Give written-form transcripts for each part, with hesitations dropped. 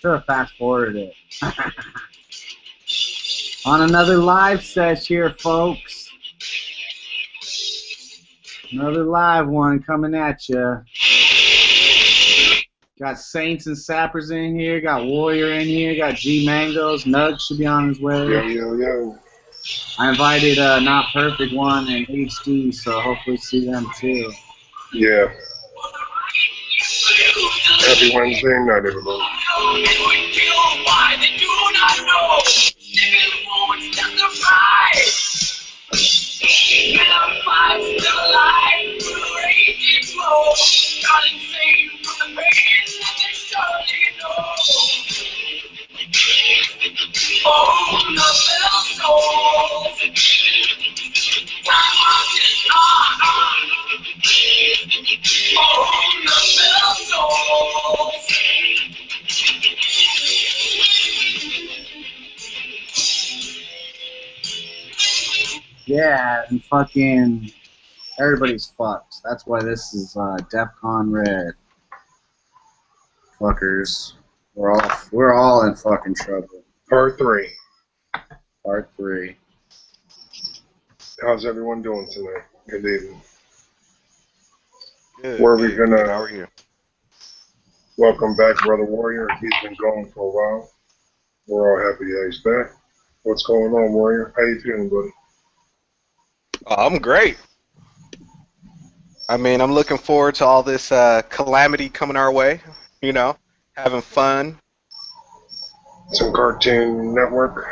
should have fast forwarded it. On another live sesh here, folks. Another live one coming at you. Got Saints and Sappers in here. Got Warrior in here. Got G Mangoes. Nug should be on his way. Yo. I invited Not Perfect One and HD, so hopefully see them too. Yeah. Happy Wednesday night, everybody. Yeah, and fucking everybody's fucked. That's why this is Defcon Red. Fuckers. We're all in fucking trouble. Part 3. Part 3. How's everyone doing tonight? Good evening. Good. Where are we gonna? How are you? Welcome back, Brother Warrior. He's been gone for a while. We're all happy that he's back. What's going on, Warrior? How you feeling, buddy? I'm great. I mean, I'm looking forward to all this calamity coming our way. You know, having fun. Some Cartoon Network.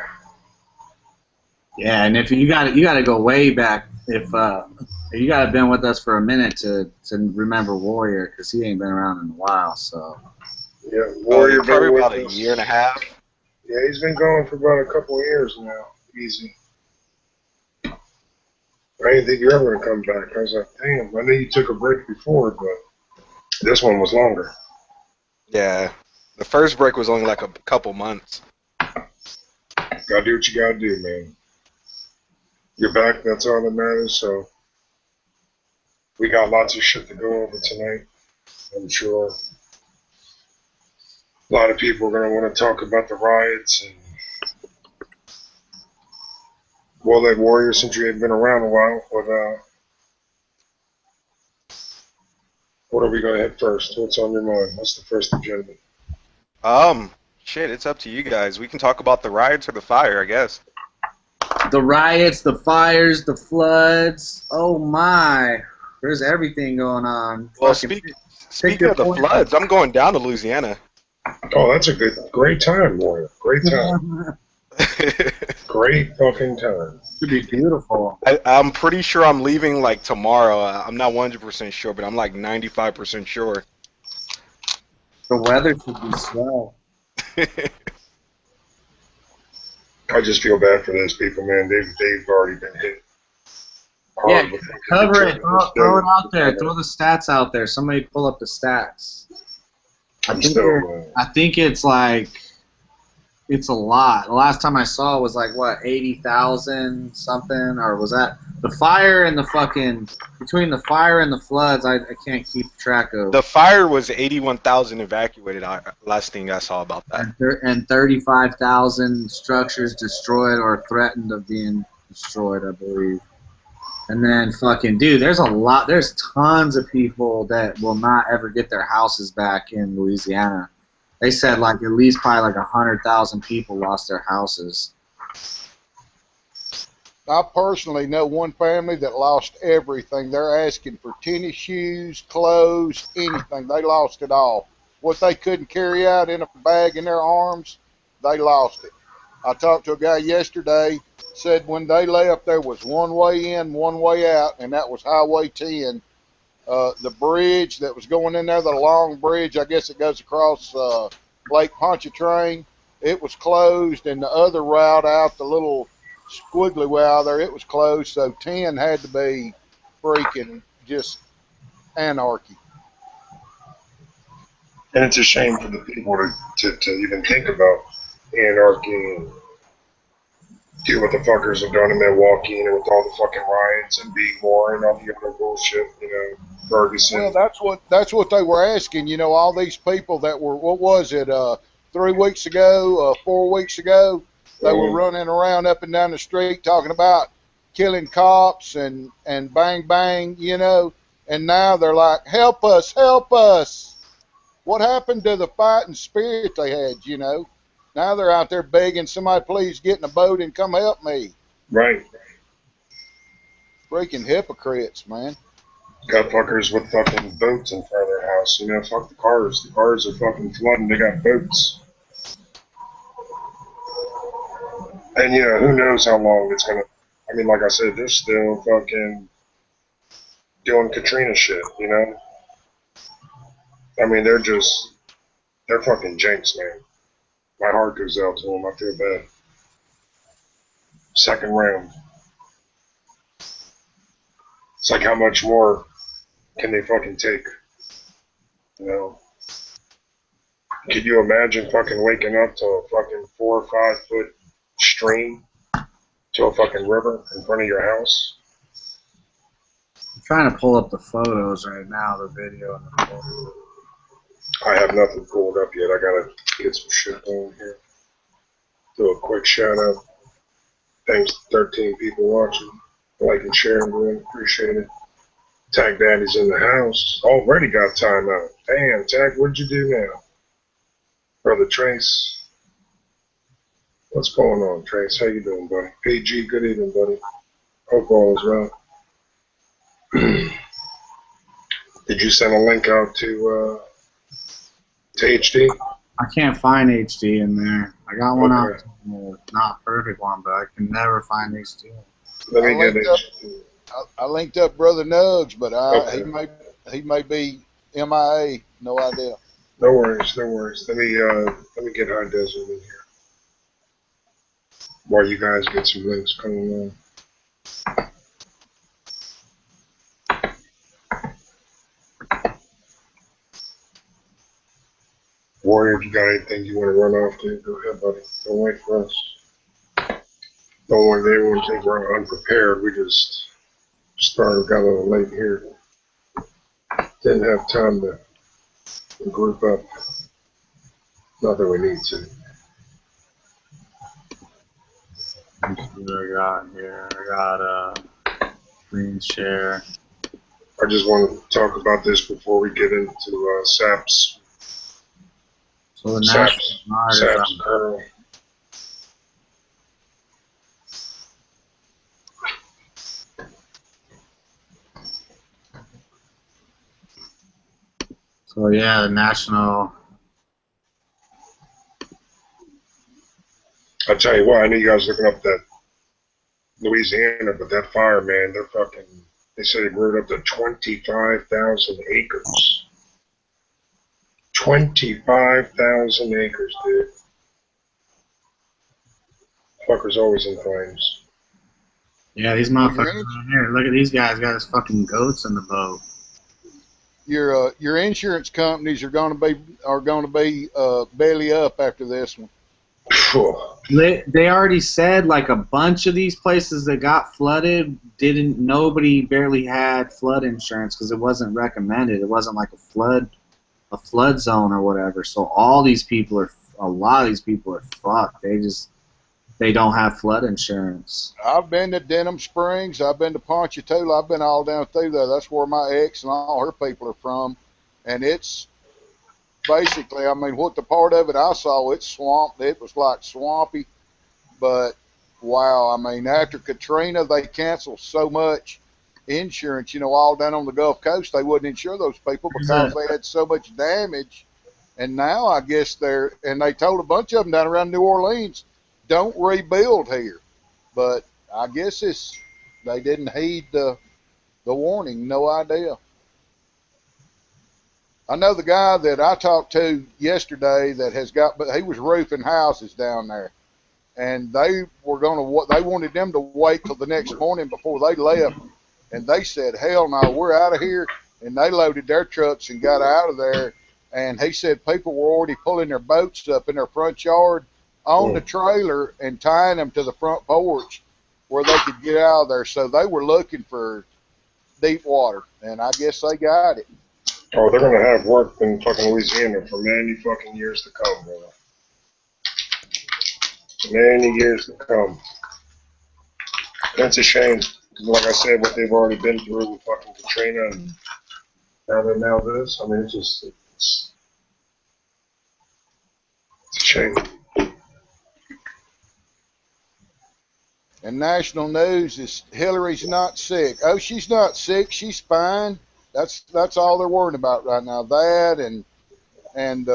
Yeah, and if you gotta go way back. If you gotta been with us for a minute to remember Warrior, because he ain't been around in a while. So. Yeah, Warrior. Probably about a year and a half. Yeah, he's been going for about a couple of years now. Easy. I didn't think you were ever going to come back. I was like, damn, I knew you took a break before, but this one was longer. Yeah. The first break was only like a couple months. Gotta do what you gotta do, man. You're back, that's all that matters, so we got lots of shit to go over tonight. I'm sure a lot of people are going to want to talk about the riots and well, that Warrior, since you had been around a while, what are we going to hit first? What's on your mind? What's the first agenda? Shit, it's up to you guys. We can talk about the riots or the fire, I guess. The riots, the fires, the floods. Oh my, there's everything going on. Well, speaking of the floods, I'm going down to Louisiana. Oh, that's a great time, Warrior. Great time. Great fucking time. Should be beautiful. I'm pretty sure I'm leaving like tomorrow. I'm not 100% sure, but I'm like 95% sure. The weather should be swell. I just feel bad for those people, man. They've already been hit. Yeah, cover it. Throw it out there. Throw the stats out there. Somebody pull up the stats. I think it's like, it's a lot. The last time I saw it was like, what, 80,000 something? Or was that the fire and the fucking, between the fire and the floods, I can't keep track of. The fire was 81,000 evacuated, last thing I saw about that. And 35,000 structures destroyed or threatened of being destroyed, I believe. And then fucking, dude, there's tons of people that will not ever get their houses back in Louisiana. They said like at least probably like 100,000 people lost their houses. I personally know one family that lost everything. They're asking for tennis shoes, clothes, anything. They lost it all. What they couldn't carry out in a bag in their arms, they lost it. I talked to a guy yesterday, said when they left there was one way in, one way out, and that was Highway 10. The bridge that was going in there, the long bridge, I guess it goes across Lake Pontchartrain, it was closed, and the other route out, the little squiggly way out there, it was closed, so 10 had to be freaking just anarchy. And it's a shame for the people to even think about anarchy and do what the fuckers have done in Milwaukee and with all the fucking riots and being war and all the other bullshit, you know, Ferguson. Well, that's what they were asking, you know, all these people that were, what was it, 3 weeks ago, 4 weeks ago, they were running around up and down the street talking about killing cops and bang bang, you know, and now they're like, help us, help us. What happened to the fighting spirit they had, you know? Now they're out there begging somebody, please get in a boat and come help me. Right. Freaking hypocrites, man. Got fuckers with fucking boats in front of their house. You know, fuck the cars. The cars are fucking flooding. They got boats. And, you know, who knows how long it's going to... I mean, like I said, they're still fucking doing Katrina shit, you know? I mean, they're fucking jinxed, man. My heart goes out to them. I feel bad. Second round. It's like, how much more can they fucking take? You know? Could you imagine fucking waking up to a fucking 4 or 5 foot stream to a fucking river in front of your house? I'm trying to pull up the photos right now, the video and the photos. I have nothing pulled up yet. I gotta get some shit on here. Do a quick shout out. Thanks to 13 people watching. Like and share, man. Appreciate it. Tag Daddy's in the house. Already got time out. Damn, Tag, what'd you do now? Brother Trace. What's going on, Trace? How you doing, buddy? PG, good evening, buddy. Hope all is well. Did you send a link out to HD? I can't find HD in there. I got one out, not perfect one, but I can never find HD. Let me get HD. I linked up Brother Nugs, but he may be MIA. No idea. No worries, no worries. Let me get High Desert in here while you guys get some links coming on. Warrior, if you got anything you want to run off to, go ahead, buddy. Don't wait for us. Don't want everyone to think we're unprepared. We just started, got a little late here. Didn't have time to group up. Not that we need to. Let's see what I got here. I got screen share. I just want to talk about this before we get into SAP's. So the National Guard is SAP's Colonel. So yeah, the National. I tell you what, I know you guys looking up that Louisiana, but that fire, man, they're fucking. They said it grew up to 25,000 acres. 25,000 acres, dude. Fucker's always in flames. Yeah, these motherfuckers right here. Look at these guys got his fucking goats in the boat. Your insurance companies are going to be belly up after this one. They already said like a bunch of these places that got flooded nobody barely had flood insurance because it wasn't recommended. It wasn't like a flood zone or whatever. So a lot of these people are fucked. They don't have flood insurance. I've been to Denham Springs. I've been to Ponchatoula. I've been all down through there. That's where my ex and all her people are from, and it's. Basically, I mean, what the part of it I saw, it's swamped. It was like swampy. But, wow, I mean, after Katrina, they canceled so much insurance, you know, all down on the Gulf Coast. They wouldn't insure those people because they had so much damage. And now I guess they told a bunch of them down around New Orleans, don't rebuild here. But I guess they didn't heed the warning. No idea. I know the guy that I talked to yesterday that he was roofing houses down there, and they wanted them to wait till the next morning before they left, and they said, hell no, we're out of here, and they loaded their trucks and got out of there, and he said people were already pulling their boats up in their front yard on the trailer and tying them to the front porch where they could get out of there, so they were looking for deep water, and I guess they got it. Oh, they're going to have work in fucking Louisiana for many fucking years to come, brother. Many years to come. That's a shame. Like I said, what they've already been through with fucking Katrina and now this. I mean, it's a shame. And national news is Hillary's not sick. Oh, she's not sick. She's fine. That's all they're worrying about right now. That and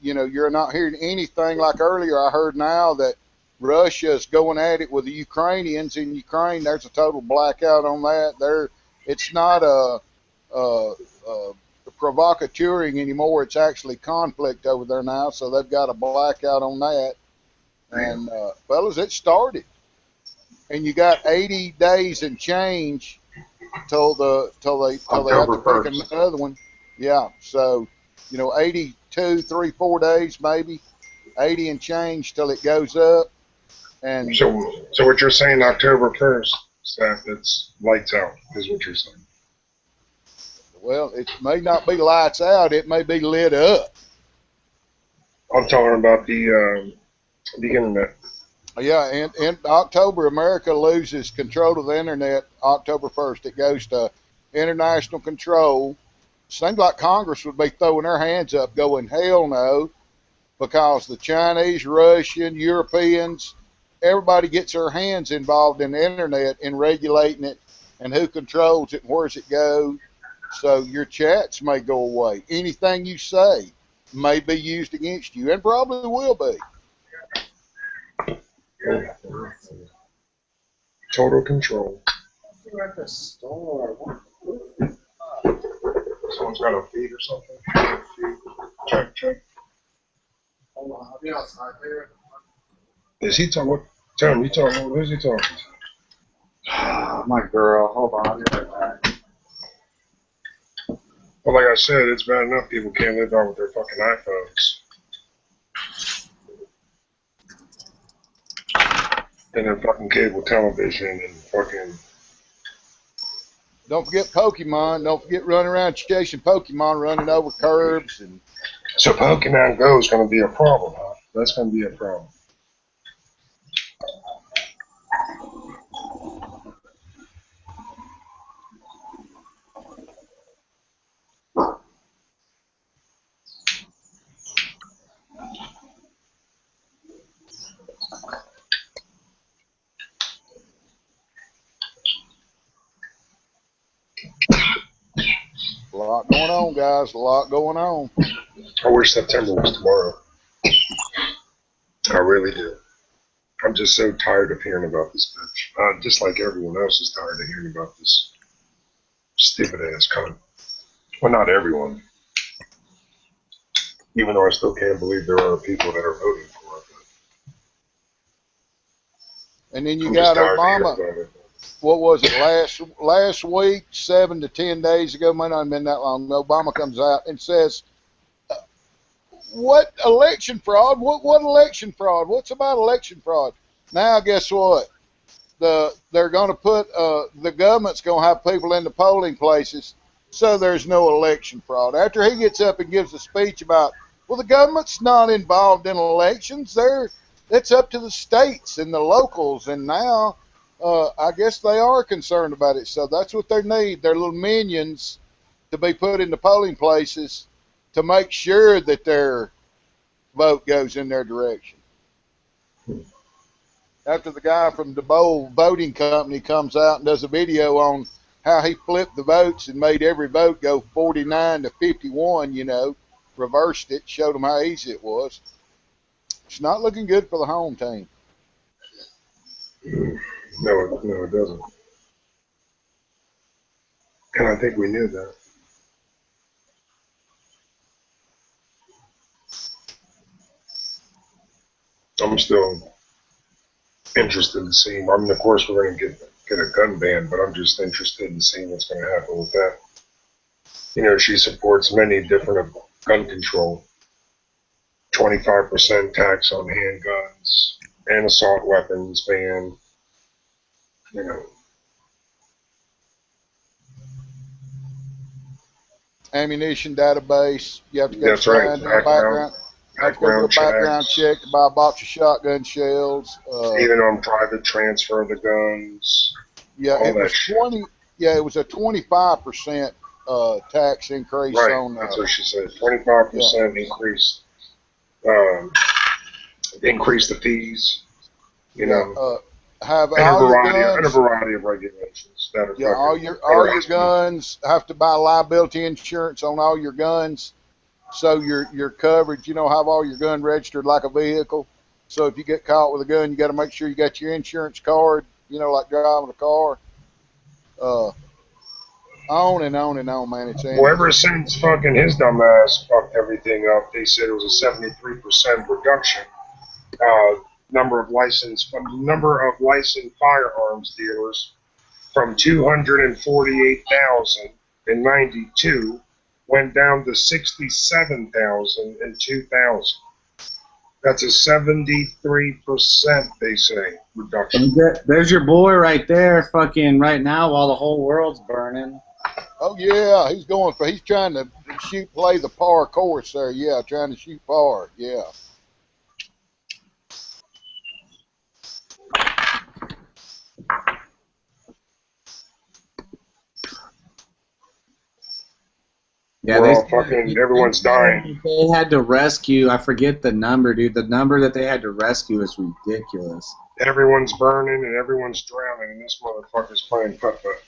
you know, you're not hearing anything like earlier. I heard now that Russia's going at it with the Ukrainians in Ukraine. There's a total blackout on that. It's not a provocateuring anymore. It's actually conflict over there now. So they've got a blackout on that. And fellas, it started. And you got 80 days and change till they have to pick another one. Yeah, so you know, 82, 3, 4 days maybe, 80 and change till it goes up. And so what you're saying, October 1st, staff, it's lights out, is what you're saying. Well, it may not be lights out. It may be lit up. I'm talking about the internet. Yeah, in October, America loses control of the internet. October 1st, it goes to international control. Seems like Congress would be throwing their hands up, going, hell no, because the Chinese, Russian, Europeans, everybody gets their hands involved in the internet in regulating it and who controls it and where's it go. So your chats may go away. Anything you say may be used against you, and probably will be. Total control. You're at the store. Someone's got a feed or something. Check. Hold on, I'll be outside there. Is he talking? What? Tell him. You talking? Who's he talking to? My girl, hold on, I'll be right back. Well, like I said, it's bad enough people can't live on with their fucking iPhones. And then fucking cable television and fucking... Don't forget Pokemon. Don't forget running around chasing Pokemon, running over curbs. And so Pokemon Go is going to be a problem, huh? That's going to be a problem. a lot going on, guys. A lot going on. I wish September was tomorrow. I really do. I'm just so tired of hearing about this bitch. Just like everyone else is tired of hearing about this stupid ass cunt. Well, not everyone. Even though I still can't believe there are people that are voting for it. And then you got Obama. What was it, last week, 7 to 10 days ago, might not have been that long, Obama comes out and says, what election fraud? What election fraud? What's about election fraud? Now, guess what? They're going to put, the government's going to have people in the polling places, so there's no election fraud. After he gets up and gives a speech about, well, the government's not involved in elections. It's up to the states and the locals, and now I guess they are concerned about it. So that's what they need, their little minions to be put in the polling places to make sure that their vote goes in their direction. After the guy from the Bowl Voting Company comes out and does a video on how he flipped the votes and made every vote go 49 to 51, you know, reversed it, showed them how easy it was. It's not looking good for the home team. No, it doesn't. And I think we knew that. I'm still interested in seeing. I mean, of course, we're going to get a gun ban, but I'm just interested in seeing what's going to happen with that. You know, she supports many different gun control. 25% tax on handguns and assault weapons ban. You know. Ammunition database. You have to go That's right. background. Have to go do a background check to buy a box of shotgun shells. Even on private transfer of the guns. Yeah, it was 20. Yeah, it was a 25% tax increase right, on. That's what she said. 25% increase. Increase the fees. You know. Have and all your guns. And a variety of regulations that are all your guns have to buy liability insurance on all your guns. So your coverage, have all your gun registered like a vehicle. So if you get caught with a gun, you got to make sure you got your insurance card, like driving a car. On and on and on, man. It's well, ever since fucking his dumb ass fucked everything up, they said it was a 73% reduction. Number of licensed firearms dealers from 248,092 went down to 67,000 in 2000. That's a 73%, they say, reduction. There's your boy right there, fucking right now, while the whole world's burning. Oh yeah, he's trying to play the par course there. Yeah, trying to shoot par. Yeah. Yeah, everyone's dying. They had to rescue. I forget the number, dude. The number that they had to rescue is ridiculous. Everyone's burning and everyone's drowning, and this motherfucker's playing putt-putt.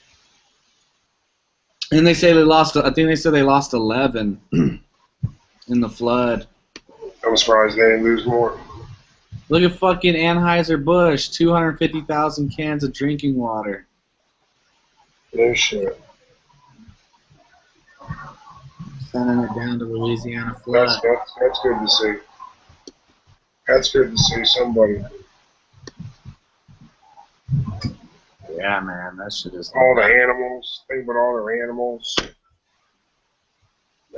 And they say they lost. I think they said they lost 11 in the flood. I'm surprised they didn't lose more. Look at fucking Anheuser-Busch, 250,000 cans of drinking water. No shit. Sending it down to Louisiana flood. That's good to see. That's good to see somebody. Yeah, man, that shit is. All the animals. Think about all their animals.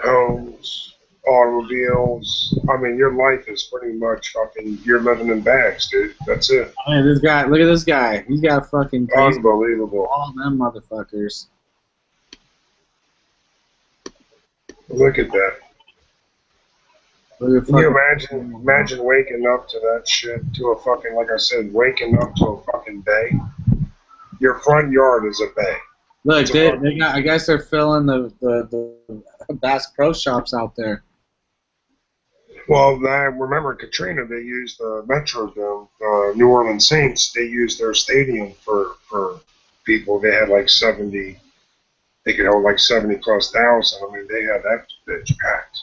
Homes, automobiles. I mean, your life is pretty much fucking. You're living in bags, dude. That's it. I mean, this guy. Look at this guy. He's got fucking. Unbelievable. All them motherfuckers. Look at that. Can you imagine waking up to that shit, to a fucking, like I said, waking up to a fucking bay? Your front yard is a bay. Look, they got. I guess they're filling the Bass Pro Shops out there. Well, remember Katrina, they used the Metrodome, New Orleans Saints, they used their stadium for people. They had like 70, they could hold like 70 plus thousand. I mean, they had that bitch packed.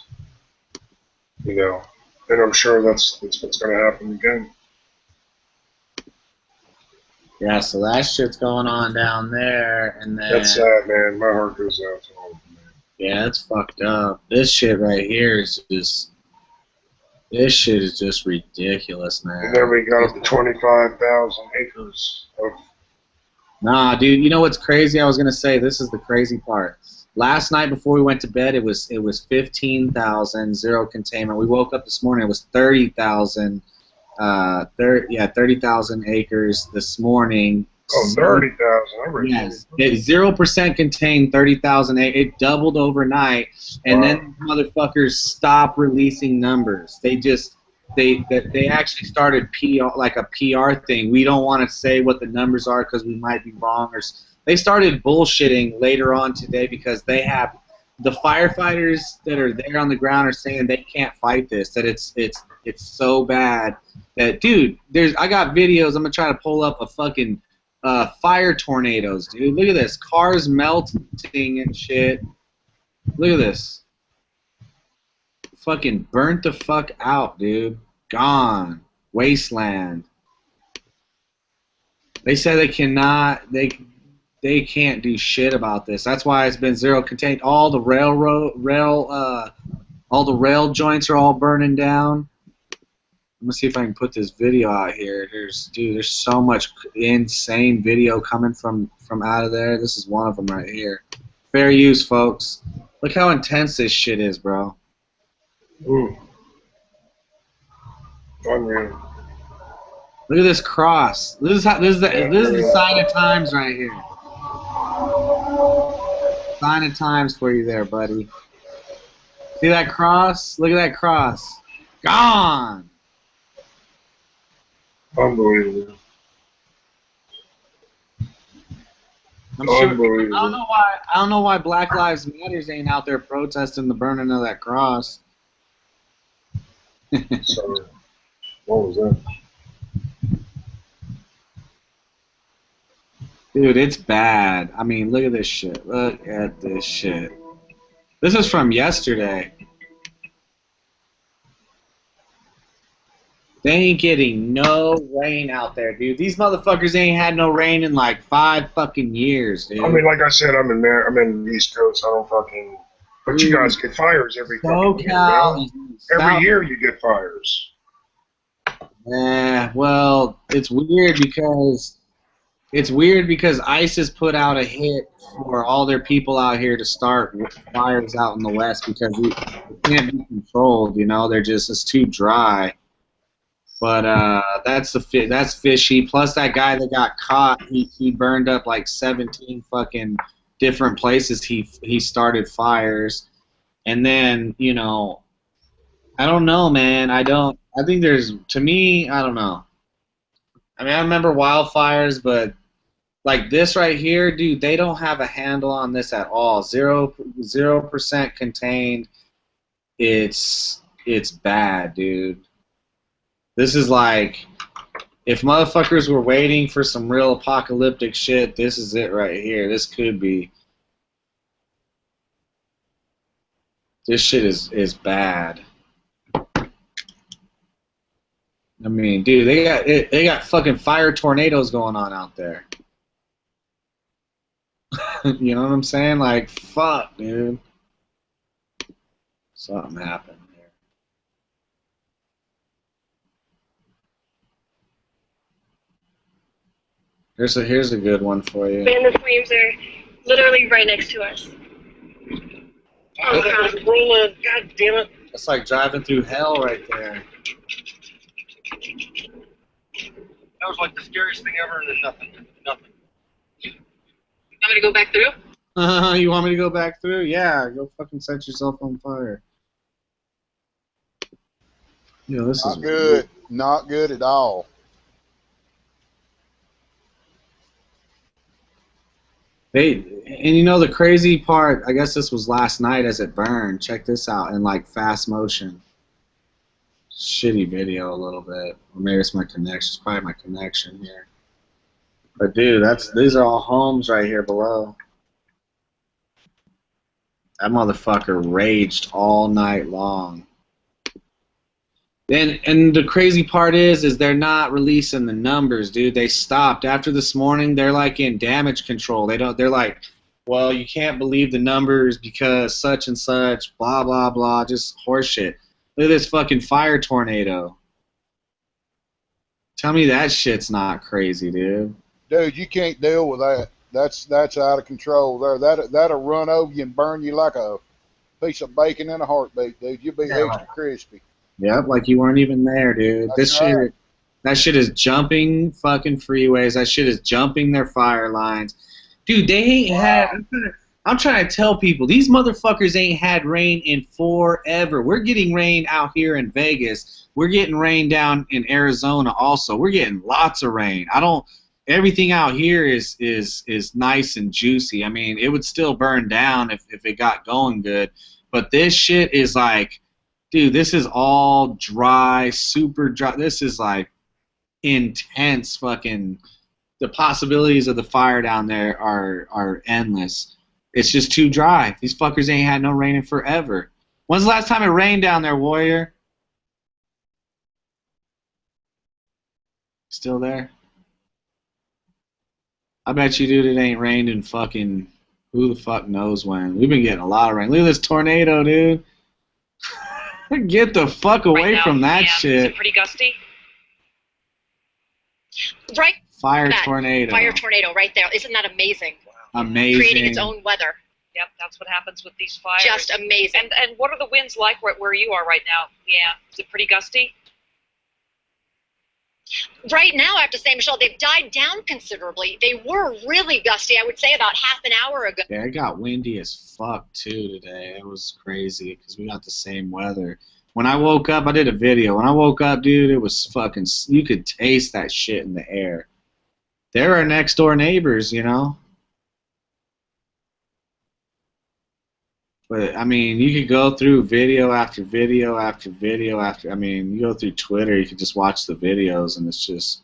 And I'm sure that's what's going to happen again. Yeah, so that shit's going on down there, and then. That's sad, man. My heart goes out to all of them, man. Yeah, it's fucked up. This shit right here is just. This shit is just ridiculous, man. And then we got up to 25,000 acres of. Nah, dude. You know what's crazy? I was gonna say this is the crazy part. Last night before we went to bed, it was 15,000 zero containment. We woke up this morning. It was 30,000. 30,000 acres this morning. Oh, 30,000. Yes, 0% contained 30,000 acres. It doubled overnight, and then motherfuckers stopped releasing numbers. They actually started like a PR thing. We don't want to say what the numbers are because we might be wrong. Or they started bullshitting later on today because they have the firefighters that are there on the ground are saying they can't fight this. That it's so bad that, dude, I got videos. I'm gonna try to pull up a fucking fire tornadoes, dude. Look at this, cars melting and shit. Look at this. Fucking burnt the fuck out, dude. Gone. Wasteland. They said they cannot. They can't do shit about this. That's why it's been zero contained. All the rail joints are all burning down. Let me see if I can put this video out here. There's so much insane video coming from out of there. This is one of them right here. Fair use, folks. Look how intense this shit is, bro. Ooh. Unreal. Look at this cross. This is the sign of times right here. Sign of times for you there, buddy. See that cross? Look at that cross. Gone. Unbelievable. I'm sure. Unbelievable. I don't know why Black Lives Matters ain't out there protesting the burning of that cross. Sorry. What was that? Dude, it's bad. I mean, look at this shit. Look at this shit. This is from yesterday. They ain't getting no rain out there, dude. These motherfuckers ain't had no rain in like 5 fucking years, dude. I mean, like I said, I'm in the East Coast. I don't fucking. But you guys get fires every fucking year, man. Every year you get fires. Yeah, well, it's weird because ISIS put out a hit for all their people out here to start fires out in the West because it can't be controlled. You know, it's too dry. But that's fishy. Plus, that guy that got caught, he burned up like 17 fucking different places. He started fires, and then I don't know, man. I think to me, I don't know. I mean, I remember wildfires, but like this right here, dude, they don't have a handle on this at all. 0% contained. It's bad, dude. This is like, if motherfuckers were waiting for some real apocalyptic shit, this is it right here. This could be. This shit is bad. I mean, dude, they got fucking fire tornadoes going on out there. You know what I'm saying? Like, fuck, dude. Something happened here. Here's a good one for you. Man, the flames are literally right next to us. Oh, God, rolling. God damn it. That's like driving through hell right there. That was like the scariest thing ever, and then nothing. Nothing. You want me to go back through? You want me to go back through? Yeah, go fucking set yourself on fire. This Not is good. weird. Not good at all. And the crazy part, I guess this was last night as it burned. Check this out in like fast motion. Shitty video a little bit. Or maybe it's my connection. It's probably my connection here. But dude, these are all homes right here below. That motherfucker raged all night long. And the crazy part is they're not releasing the numbers, dude. They stopped after this morning. They're like in damage control. They're like, well, you can't believe the numbers because such and such, blah blah blah, just horseshit. Look at this fucking fire tornado. Tell me that shit's not crazy, dude. Dude, you can't deal with that. That's out of control there. That'll run over you and burn you like a piece of bacon in a heartbeat, dude. You'll be extra crispy. Yep, like you weren't even there, dude. That's right. That shit is jumping fucking freeways. That shit is jumping their fire lines. Dude, they ain't had... I'm trying to tell people, these motherfuckers ain't had rain in forever. We're getting rain out here in Vegas. We're getting rain down in Arizona also. We're getting lots of rain. Everything out here is nice and juicy. I mean, it would still burn down if it got going good. But this shit is like, dude, this is all dry, super dry. This is like intense fucking... The possibilities of the fire down there are endless. It's just too dry. These fuckers ain't had no rain in forever. When's the last time it rained down there, Warrior? Still there? I bet you, dude, it ain't rained in fucking... Who the fuck knows when. We've been getting a lot of rain. Look at this tornado, dude. Get the fuck away from that shit. Is it pretty gusty? Right. Fire tornado. Fire tornado right there. Isn't that amazing? Amazing. Creating its own weather. Yep, that's what happens with these fires. Just amazing. And what are the winds like where you are right now? Yeah, is it pretty gusty? Right now, I have to say, Michelle, they've died down considerably. They were really gusty, I would say, about half an hour ago. Yeah, it got windy as fuck, too, today. It was crazy, because we got the same weather. When I woke up, I did a video. When I woke up, dude, it was fucking. You could taste that shit in the air. They're our next door neighbors, you know. But I mean, you could go through video after video after video after. I mean, you go through Twitter, you could just watch the videos, and it's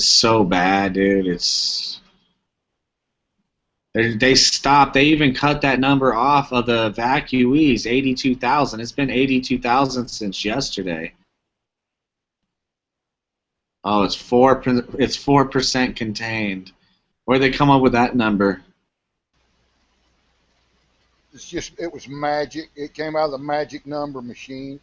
so bad, dude. They stopped. They even cut that number off of the evacuees, 82,000. It's been 82,000 since yesterday. Oh, it's 4% contained. Where'd they come up with that number? It was magic. It came out of the magic number machine.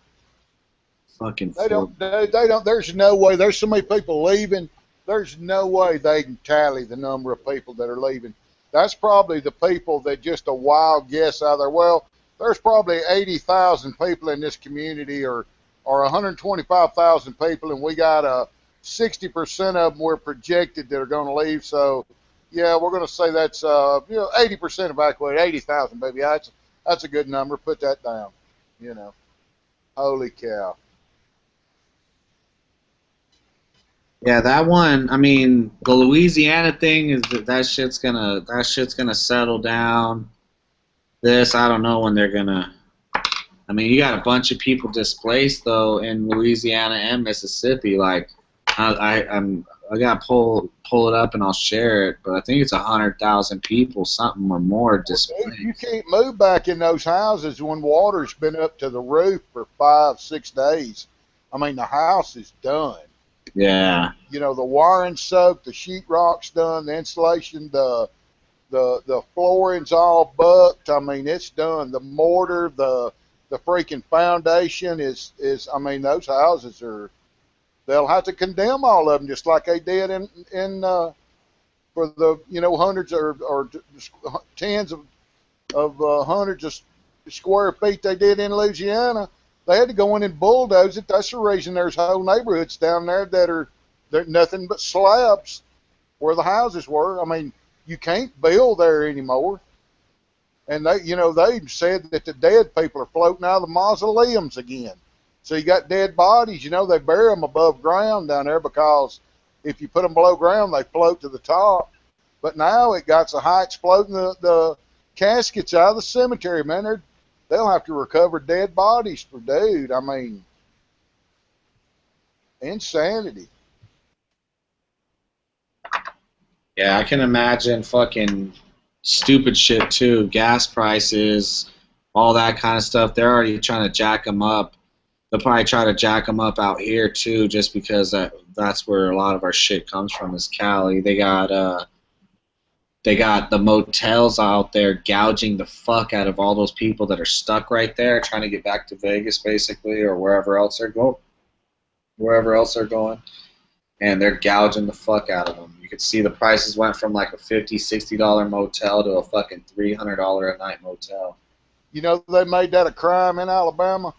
Fucking. They don't. There's no way. There's so many people leaving. There's no way they can tally the number of people that are leaving. That's probably the people that just a wild guess out there. Well, there's probably 80,000 people in this community, or 125,000 people, and we got 60% of them were projected that are going to leave. So, yeah, we're going to say that's 80% evacuated, 80,000, baby. That's a good number. Put that down. You know, holy cow. Yeah, that one. I mean, the Louisiana thing is that shit's gonna settle down. I don't know when they're gonna. I mean, you got a bunch of people displaced though in Louisiana and Mississippi. Like, I gotta pull it up and I'll share it. But I think it's 100,000 people, something or more displaced. You can't move back in those houses when water's been up to the roof for 5-6 days. I mean, the house is done. Yeah. You know, the wiring soaked, the sheetrock's done, the insulation, the flooring's all bucked. I mean, it's done. The mortar, the freaking foundation is. I mean, those houses are. They'll have to condemn all of them, just like they did in for the hundreds or tens of hundreds of square feet they did in Louisiana. They had to go in and bulldoze it. That's the reason there's whole neighborhoods down there that are nothing but slabs where the houses were. I mean, you can't build there anymore. And they said that the dead people are floating out of the mausoleums again. So you got dead bodies. They bury them above ground down there because if you put them below ground, they float to the top. But now it got the heights floating the caskets out of the cemetery, man. They'll have to recover dead bodies for dude. I mean, insanity. Yeah, I can imagine fucking stupid shit too. Gas prices, all that kind of stuff. They're already trying to jack them up. They'll probably try to jack them up out here too, just because that's where a lot of our shit comes from is Cali. They got the motels out there gouging the fuck out of all those people that are stuck right there, trying to get back to Vegas, basically, or wherever else they're going. And they're gouging the fuck out of them. You could see the prices went from like a $50, $60 motel to a fucking $300 a night motel. They made that a crime in Alabama.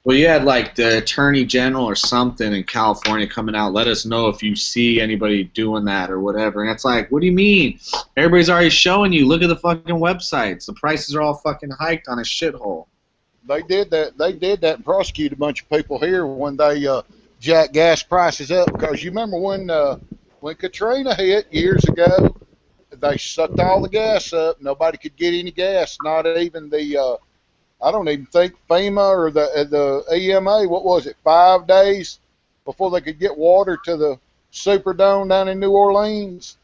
Well, you had like the Attorney General or something in California coming out, let us know if you see anybody doing that or whatever. And it's like, what do you mean? Everybody's already showing you. Look at the fucking websites. The prices are all fucking hiked on a shithole. They did that. They did that and prosecuted a bunch of people here when they jacked gas prices up. Because you remember when Katrina hit years ago, they sucked all the gas up. Nobody could get any gas. Not even the I don't even think FEMA or the EMA, what was it, 5 days before they could get water to the Superdome down in New Orleans.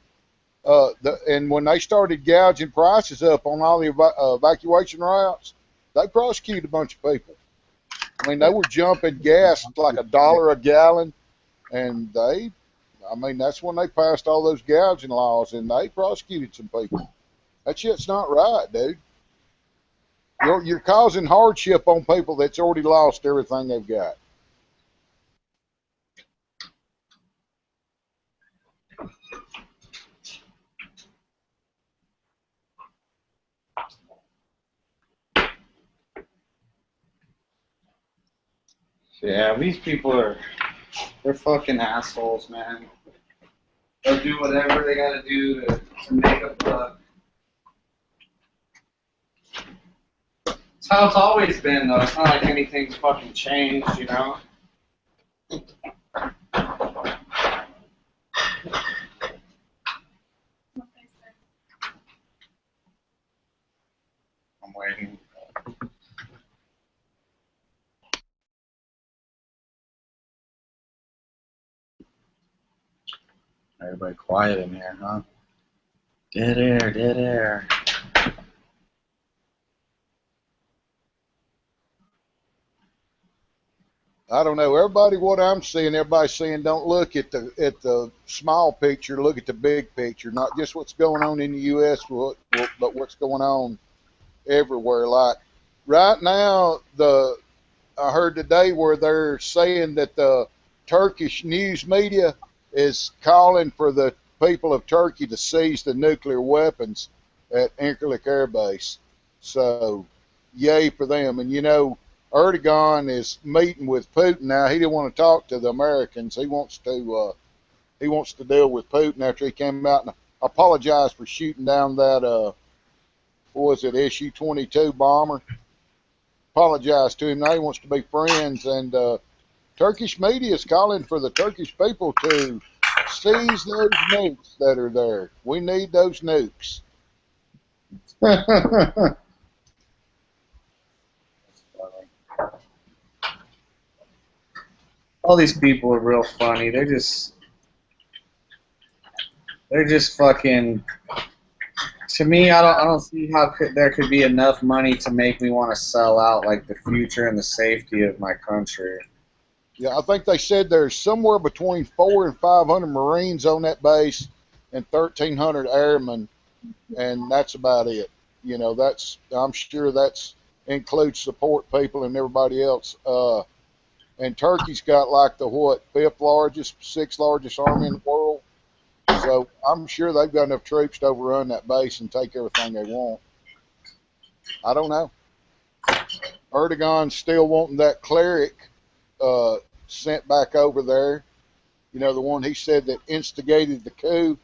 And when they started gouging prices up on all the evacuation routes, they prosecuted a bunch of people. I mean, they were jumping gas like $1 a gallon, and that's when they passed all those gouging laws, and they prosecuted some people. That shit's not right, dude. You're causing hardship on people that's already lost everything they've got. Yeah, these people they're fucking assholes, man. They'll do whatever they gotta do to make a buck. It's how it's always been, though. It's not like anything's fucking changed, you know? I'm waiting. Everybody quiet in here, huh? Dead air, dead air. I don't know. Everybody, what I'm seeing, everybody's saying, don't look at the small picture. Look at the big picture, not just what's going on in the U.S., but what's going on everywhere. Like right now, I heard today where they're saying that the Turkish news media is calling for the people of Turkey to seize the nuclear weapons at Incirlik Air Base. So, yay for them. And you know, Erdogan is meeting with Putin now. He didn't want to talk to the Americans. He wants to deal with Putin after he came out and apologized for shooting down that what was it, Su-22 bomber. Apologized to him. Now he wants to be friends, and Turkish media is calling for the Turkish people to seize those nukes that are there. We need those nukes. All these people are real funny. They're just fucking. To me, I don't see how there could be enough money to make me want to sell out like the future and the safety of my country. Yeah, I think they said there's somewhere between 400 and 500 Marines on that base and 1,300 airmen, and that's about it. You know, I'm sure that's includes support people and everybody else. And Turkey's got like the fifth largest, sixth largest army in the world. So I'm sure they've got enough troops to overrun that base and take everything they want. I don't know. Erdogan's still wanting that cleric sent back over there. You know, the one he said that instigated the coup.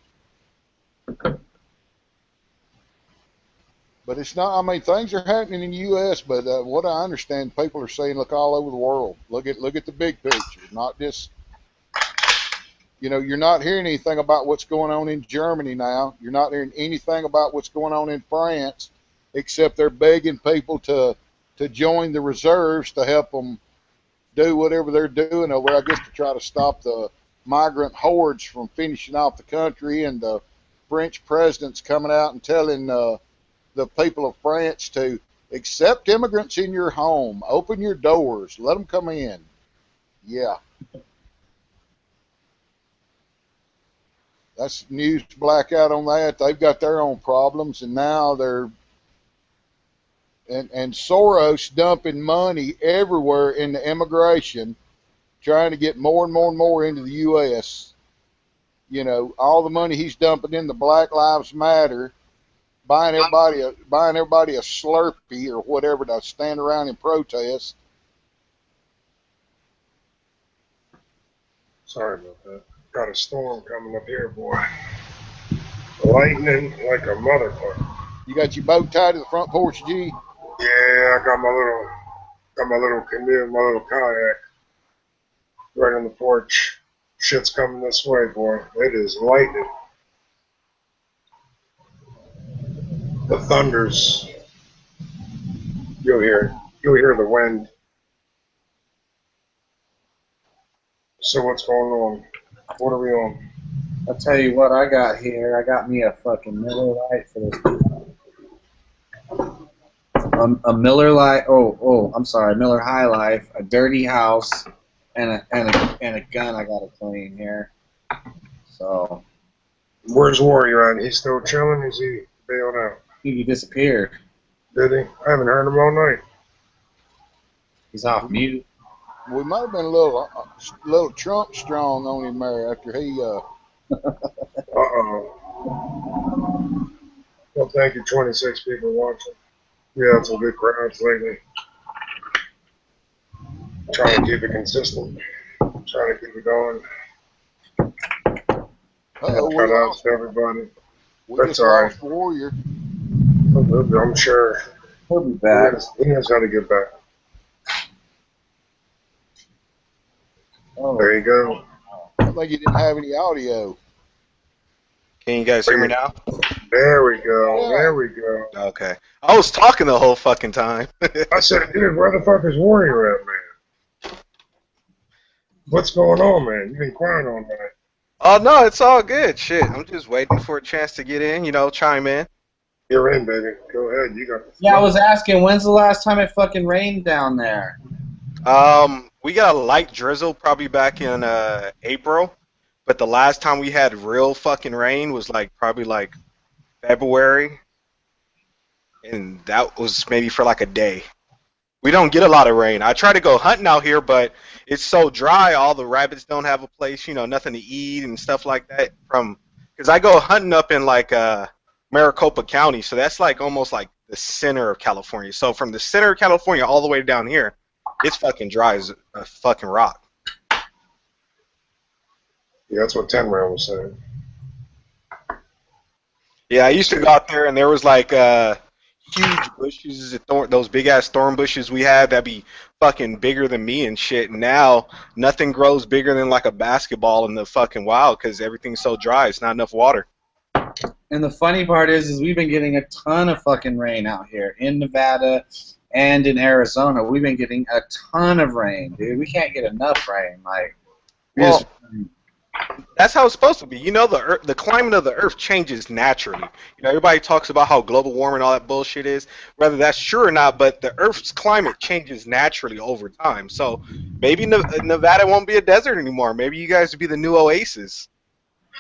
But it's not, I mean, things are happening in the U.S., but what I understand, people are saying, look all over the world. Look at the big picture, not just, you know, you're not hearing anything about what's going on in Germany now. You're not hearing anything about what's going on in France, except they're begging people to join the reserves to help them do whatever they're doing over, I guess, to try to stop the migrant hordes from finishing off the country. And the French president's coming out and telling the people of France to accept immigrants in your home, open your doors, let them come in. Yeah. That's news blackout on that. They've got their own problems, and now they're and Soros dumping money everywhere into immigration, trying to get more and more and more into the U.S. You know, all the money he's dumping into Black Lives Matter, buying everybody a Slurpee or whatever to stand around and protest. Sorry about that. Got a storm coming up here, boy. Lightning like a motherfucker. You got your boat tied to the front porch, G? Yeah, I got my little canoe, my little kayak right on the porch. Shit's coming this way, boy. It is lightning. The thunders. You'll hear the wind. So what's going on? What are we on? I'll tell you what I got here. I got me a fucking Miller Lite for this. A Miller Lite. I'm sorry, Miller High Life. A dirty house, and a gun I gotta clean here. So. Where's Warrior at? He's still chilling? Is he bailed out? He disappeared. Did he? I haven't heard him all night. He's off mute. We might have been a little Trump strong on him there after he. Uh-oh. Well, thank you, 26 people watching. Yeah, it's a big crowds lately. Trying to keep it consistent. Trying to keep it going. Shout out to everybody. We just lost Warrior. I'm sure. He'll be back. He knows how to get back. Oh. There you go. I think he didn't have any audio. Can you guys hear me now? There we go. Yeah. There we go. Okay. I was talking the whole fucking time. I said, dude, where the fuck is Warrior at, man? What's going on, man? You've been quiet all night. Oh, no, it's all good. Shit, I'm just waiting for a chance to get in, chime in. You're in, baby. Go ahead. You got the Yeah, I was asking, when's the last time it fucking rained down there? We got a light drizzle probably back in April, but the last time we had real fucking rain was probably February, and that was maybe for like a day. We don't get a lot of rain. I try to go hunting out here, but it's so dry. All the rabbits don't have a place, nothing to eat and stuff like that. Because I go hunting up in Maricopa County, so that's almost like the center of California. So from the center of California all the way down here, it's fucking dry as a fucking rock. Yeah, that's what 10 round was saying. Yeah, I used to go out there and there was huge bushes, those big ass thorn bushes we had that'd be fucking bigger than me and shit. And now nothing grows bigger than like a basketball in the fucking wild because everything's so dry. It's not enough water. And the funny part is we've been getting a ton of fucking rain out here in Nevada and in Arizona. We've been getting a ton of rain, dude. We can't get enough rain. Well, that's how it's supposed to be. The climate of the Earth changes naturally. Everybody talks about how global warming and all that bullshit is. Whether that's true or not, but the Earth's climate changes naturally over time. So maybe Nevada won't be a desert anymore. Maybe you guys would be the new oasis.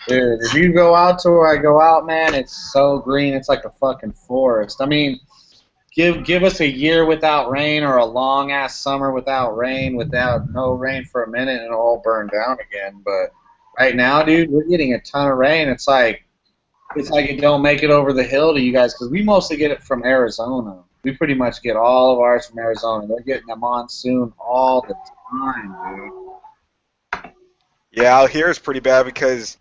Dude, if you go out to where I go out, man, it's so green. It's like a fucking forest. I mean, give us a year without rain or a long ass summer without rain, without no rain for a minute, and it'll all burn down again. But right now, dude, we're getting a ton of rain. It's like it don't make it over the hill to you guys because we mostly get it from Arizona. We pretty much get all of ours from Arizona. They're getting a monsoon all the time, dude. Yeah, out here it's pretty bad because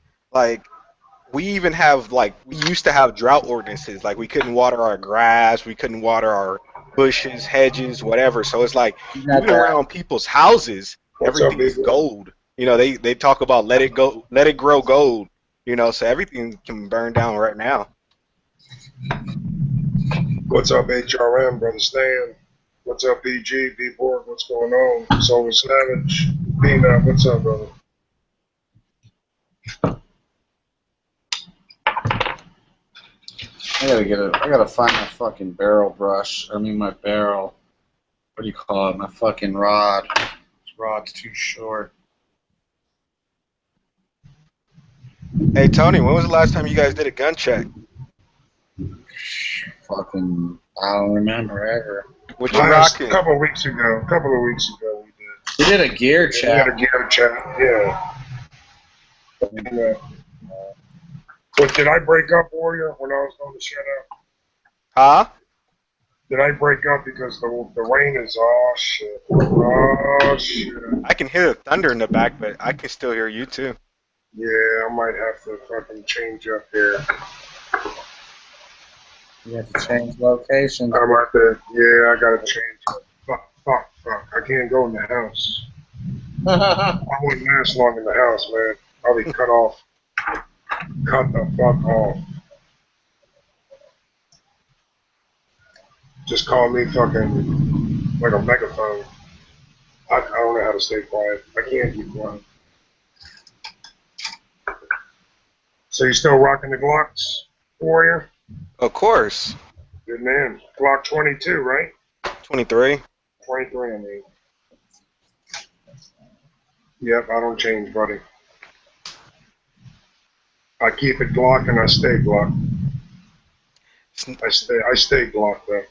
we even have we used to have drought ordinances. We couldn't water our grass, we couldn't water our bushes, hedges, whatever. So it's even around people's houses, everything's gold. They talk about let it grow gold. So everything can burn down right now. What's up, HRM, Brother Stan? What's up, PG, B-Borg? What's going on? Solar Savage, Peanut, what's up, brother? I gotta find my fucking barrel brush. My barrel. What do you call it? My fucking rod. This rod's too short. Hey Tony, when was the last time you guys did a gun check? Fucking, I don't remember ever. What you rocking? A couple of weeks ago we did. We did a gear check. We did a gear check, yeah. But did I break up, Warrior, when I was going to shut up? Huh? Did I break up because the rain is, oh shit. Oh shit. I can hear the thunder in the back, but I can still hear you too. Yeah, I might have to fucking change up here. You have to change locations. I'm out there. Yeah, I gotta change it. Fuck. I can't go in the house. I wouldn't last long in the house, man. I'll be cut off. Cut the fuck off. Just call me fucking like a megaphone. I don't know how to stay quiet. I can't keep quiet. So you still rocking the Glocks, Warrior? Of course. Good man. Glock 22, right? 23. 23, I mean. Yep, I don't change, buddy. I keep it Glock and I stay Glock. I stay Glock though.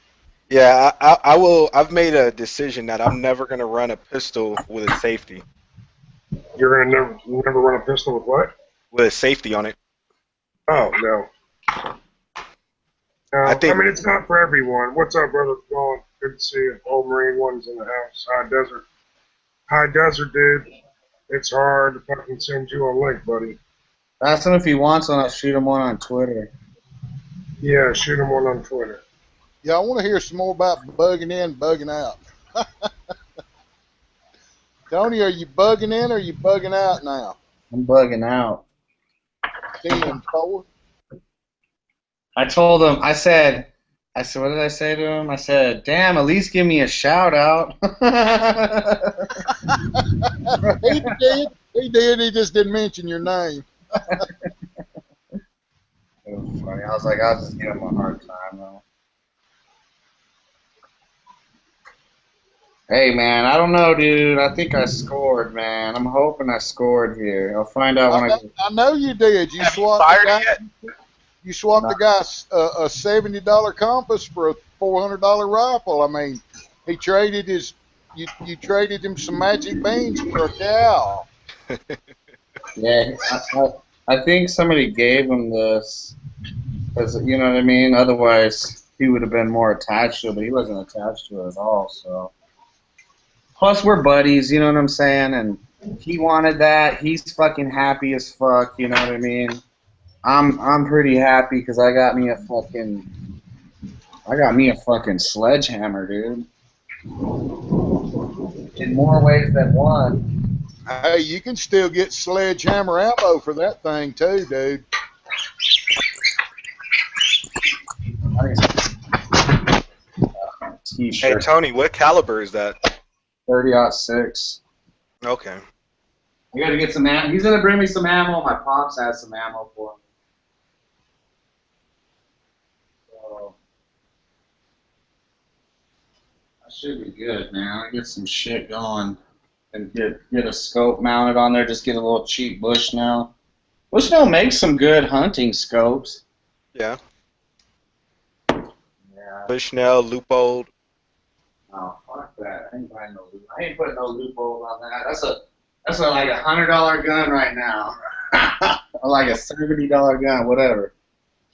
Yeah, I will. I've made a decision that I'm never gonna run a pistol with a safety. You're gonna never run a pistol with what? With a safety on it. Oh no. No, I mean it's not for everyone. What's up, brother? Going good to see you. Old Marine One's in the house. High desert, dude. It's hard to fucking send you a link, buddy. Ask him if he wants one. I'll shoot him one on Twitter. Yeah, shoot him one on Twitter. Yeah, I want to hear some more about bugging in, bugging out. Tony, are you bugging in or are you bugging out now? I'm bugging out. 10-4. I told him, what did I say to him? I said, damn, at least give me a shout out. He did. He did. He just didn't mention your name. It was funny. I was like, I'll just give him a hard time, though. Hey, man, I don't know, dude. I think I scored, man. I'm hoping I scored here. I'll find out when I know you did. You Have you swapped fired the guy. yet? You swapped the guy a $70 compass for a $400 rifle. I mean, he traded his. You traded him some magic beans for a cow. Yeah, I think somebody gave him this, because, you know what I mean? Otherwise, he would have been more attached to it, but he wasn't attached to it at all, so. Plus, we're buddies, you know what I'm saying? And he wanted that. He's fucking happy as fuck, you know what I mean? I'm pretty happy because I got me a fucking sledgehammer, dude. In more ways than one. Hey, you can still get sledgehammer ammo for that thing too, dude. Hey, Tony, what caliber is that? 30-06. Okay. I gotta get some ammo. He's gonna bring me some ammo. My pops has some ammo for him. So I should be good, man. I get some shit going and get a scope mounted on there. Just get a little cheap Bushnell. Bushnell makes some good hunting scopes. Yeah. Yeah. Bushnell, Loopold. Oh, fuck that. I ain't buying no loop. I ain't putting no loophole on that. That's like $100 gun right now. Or like a $70 gun, whatever.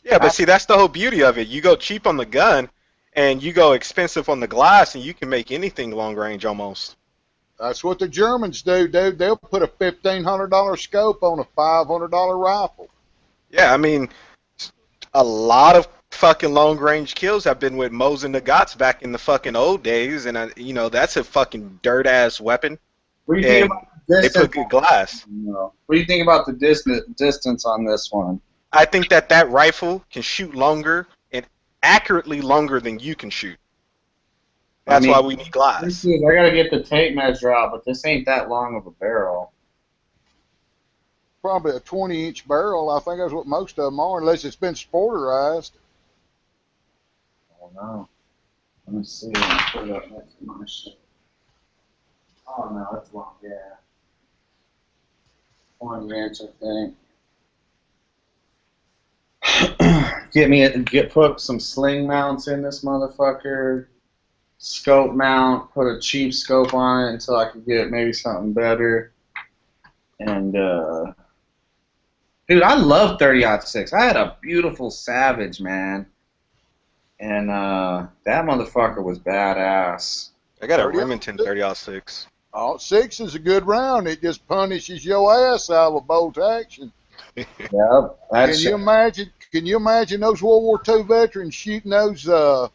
Yeah, but see, that's the whole beauty of it. You go cheap on the gun, and you go expensive on the glass, and you can make anything long range almost. That's what the Germans do, dude. They'll put a $1,500 scope on a $500 rifle. Yeah, I mean, a lot of fucking long range kills have been with Mosin Nagats back in the fucking old days, and that's a fucking dirt ass weapon. What do you think about the They distance? put good glass. No. What do you think about the distance on this one? I think that rifle can shoot longer and accurately longer than you can shoot. That's why we need glass. I gotta get the tape measure out, but this ain't that long of a barrel. Probably a 20-inch barrel. I think that's what most of them are, unless it's been sporterized. Oh no. Let me see. I'll put it up next to my shit. Oh no, that's long. Yeah. 20-inch, I think. Put some sling mounts in this motherfucker. Scope mount. Put a cheap scope on it until I could get maybe something better. And dude, I love 30-06. I had a beautiful Savage, man. And that motherfucker was badass. I got a Remington 30-06. Oh, 6 is a good round. It just punishes your ass out of a bolt action. Yep. Can you imagine those World War II veterans shooting those freaking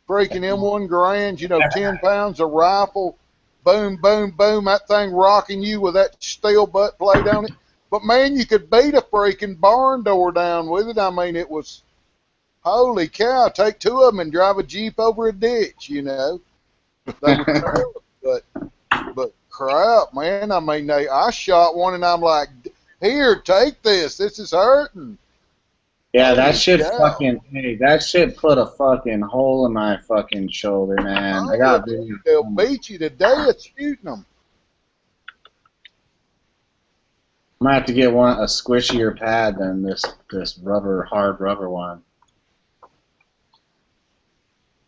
M1 Grands, 10 pounds of rifle, boom, boom, boom, that thing rocking you with that steel butt plate on it. But man, you could beat a freaking barn door down with it. I mean, it was, holy cow, take 2 of them and drive a Jeep over a ditch, They were terrible, but crap, man. I mean, I shot one and I'm like, here, take this. This is hurting. Yeah, that shit that shit put a fucking hole in my fucking shoulder, man. I got video. They'll beat you to death shooting them. I'm gonna have to get a squishier pad than this hard rubber one.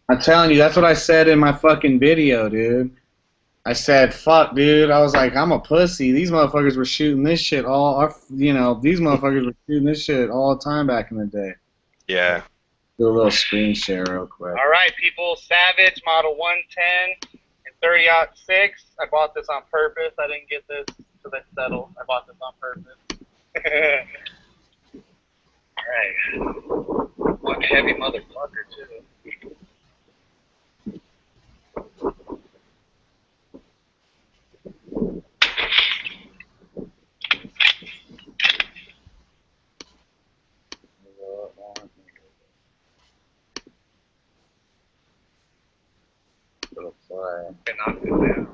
I'm telling you, that's what I said in my fucking video, dude. I said, fuck, dude. I was like, I'm a pussy. These motherfuckers were shooting this shit these motherfuckers were shooting this shit all the time back in the day. Yeah. Do a little screen share real quick. All right, people. Savage, model 110 and 30-06. I bought this on purpose. I didn't get this to the settle. I bought this on purpose. All right. One heavy motherfucker, too. knocked it down.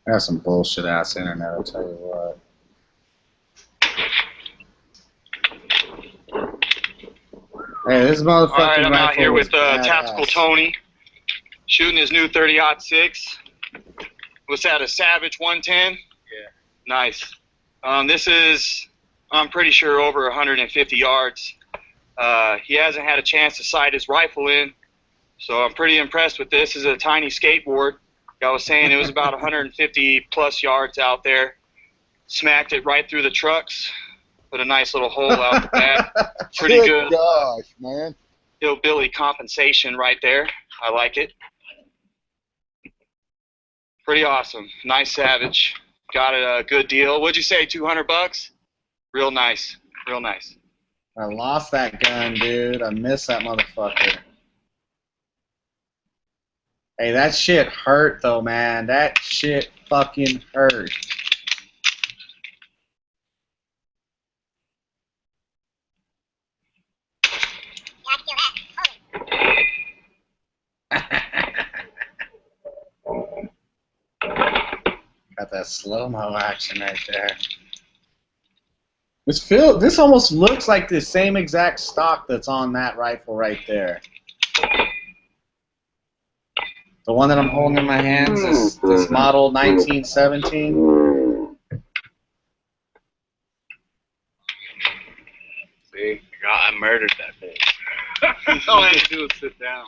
That's some bullshit ass internet, I'll tell you what. Hey, this motherfucking All right, I'm out rifle here was with Tactical badass. Tony, shooting his new 30-06. Was that a Savage 110? Yeah. Nice. This is, I'm pretty sure, over 150 yards. He hasn't had a chance to sight his rifle in, so I'm pretty impressed with this. This is a tiny skateboard. Like I was saying, it was about 150 plus yards out there. Smacked it right through the trucks. Put a nice little hole out the back. Pretty good. Gosh, man. Hillbilly compensation right there. I like it. Pretty awesome. Nice Savage. Got a good deal. What'd you say, 200 bucks? Real nice. Real nice. I lost that gun, dude. I missed that motherfucker. Hey, that shit hurt, though, man. That shit fucking hurt. Got that slow-mo action right there. This almost looks like the same exact stock that's on that rifle right there. The one that I'm holding in my hands is this model 1917. See, I murdered that thing. All I had to do was sit down.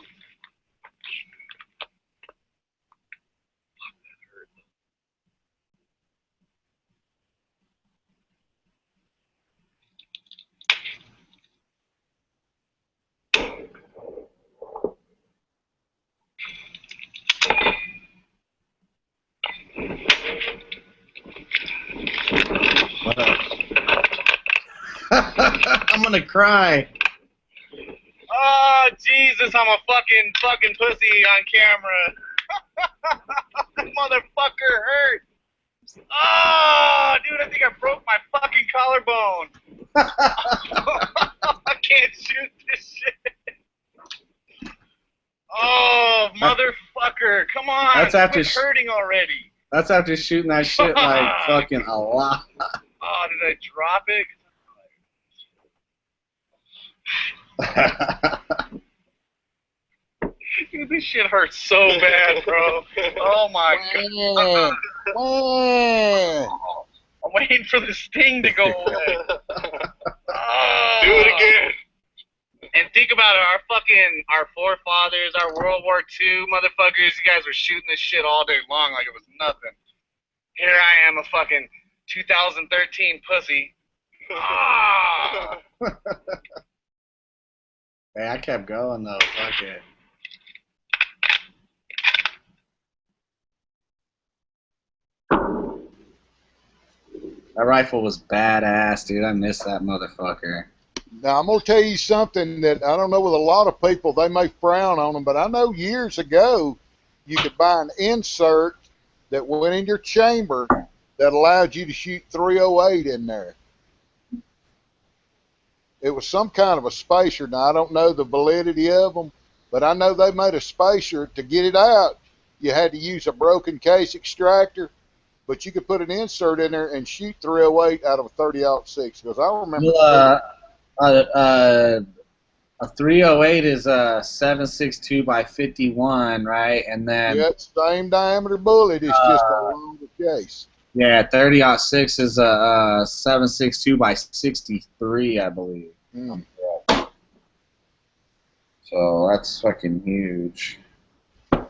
What up? I'm gonna cry. Oh, Jesus, I'm a fucking pussy on camera. Motherfucker hurt. Oh, dude, I think I broke my fucking collarbone. I can't shoot this shit. Oh, motherfucker. Come on. That's after Quit hurting already. That's after shooting that shit like fucking a lot. Oh, did I drop it? Dude, this shit hurts so bad, bro. Oh my god. I'm waiting for the sting to go away. Oh. Do it again. And think about it, our forefathers, our World War II motherfuckers, you guys were shooting this shit all day long like it was nothing. Here I am, a fucking 2013 pussy. Ah. Hey, I kept going though. Fuck it. That rifle was badass, dude. I missed that motherfucker. Now, I'm going to tell you something that I don't know with a lot of people, they may frown on them, but I know years ago you could buy an insert that went in your chamber that allowed you to shoot 308 in there. It was some kind of a spacer. Now, I don't know the validity of them, but I know they made a spacer. To get it out, you had to use a broken case extractor, but you could put an insert in there and shoot 308 out of a 30-06, because I remember... A 308 is a 7.62 by 51, right? And then yeah, it's same diameter bullet. It's just a longer case. yeah, 30-06 is a 7.62 by 63, I believe. Mm. So that's fucking huge. Dude,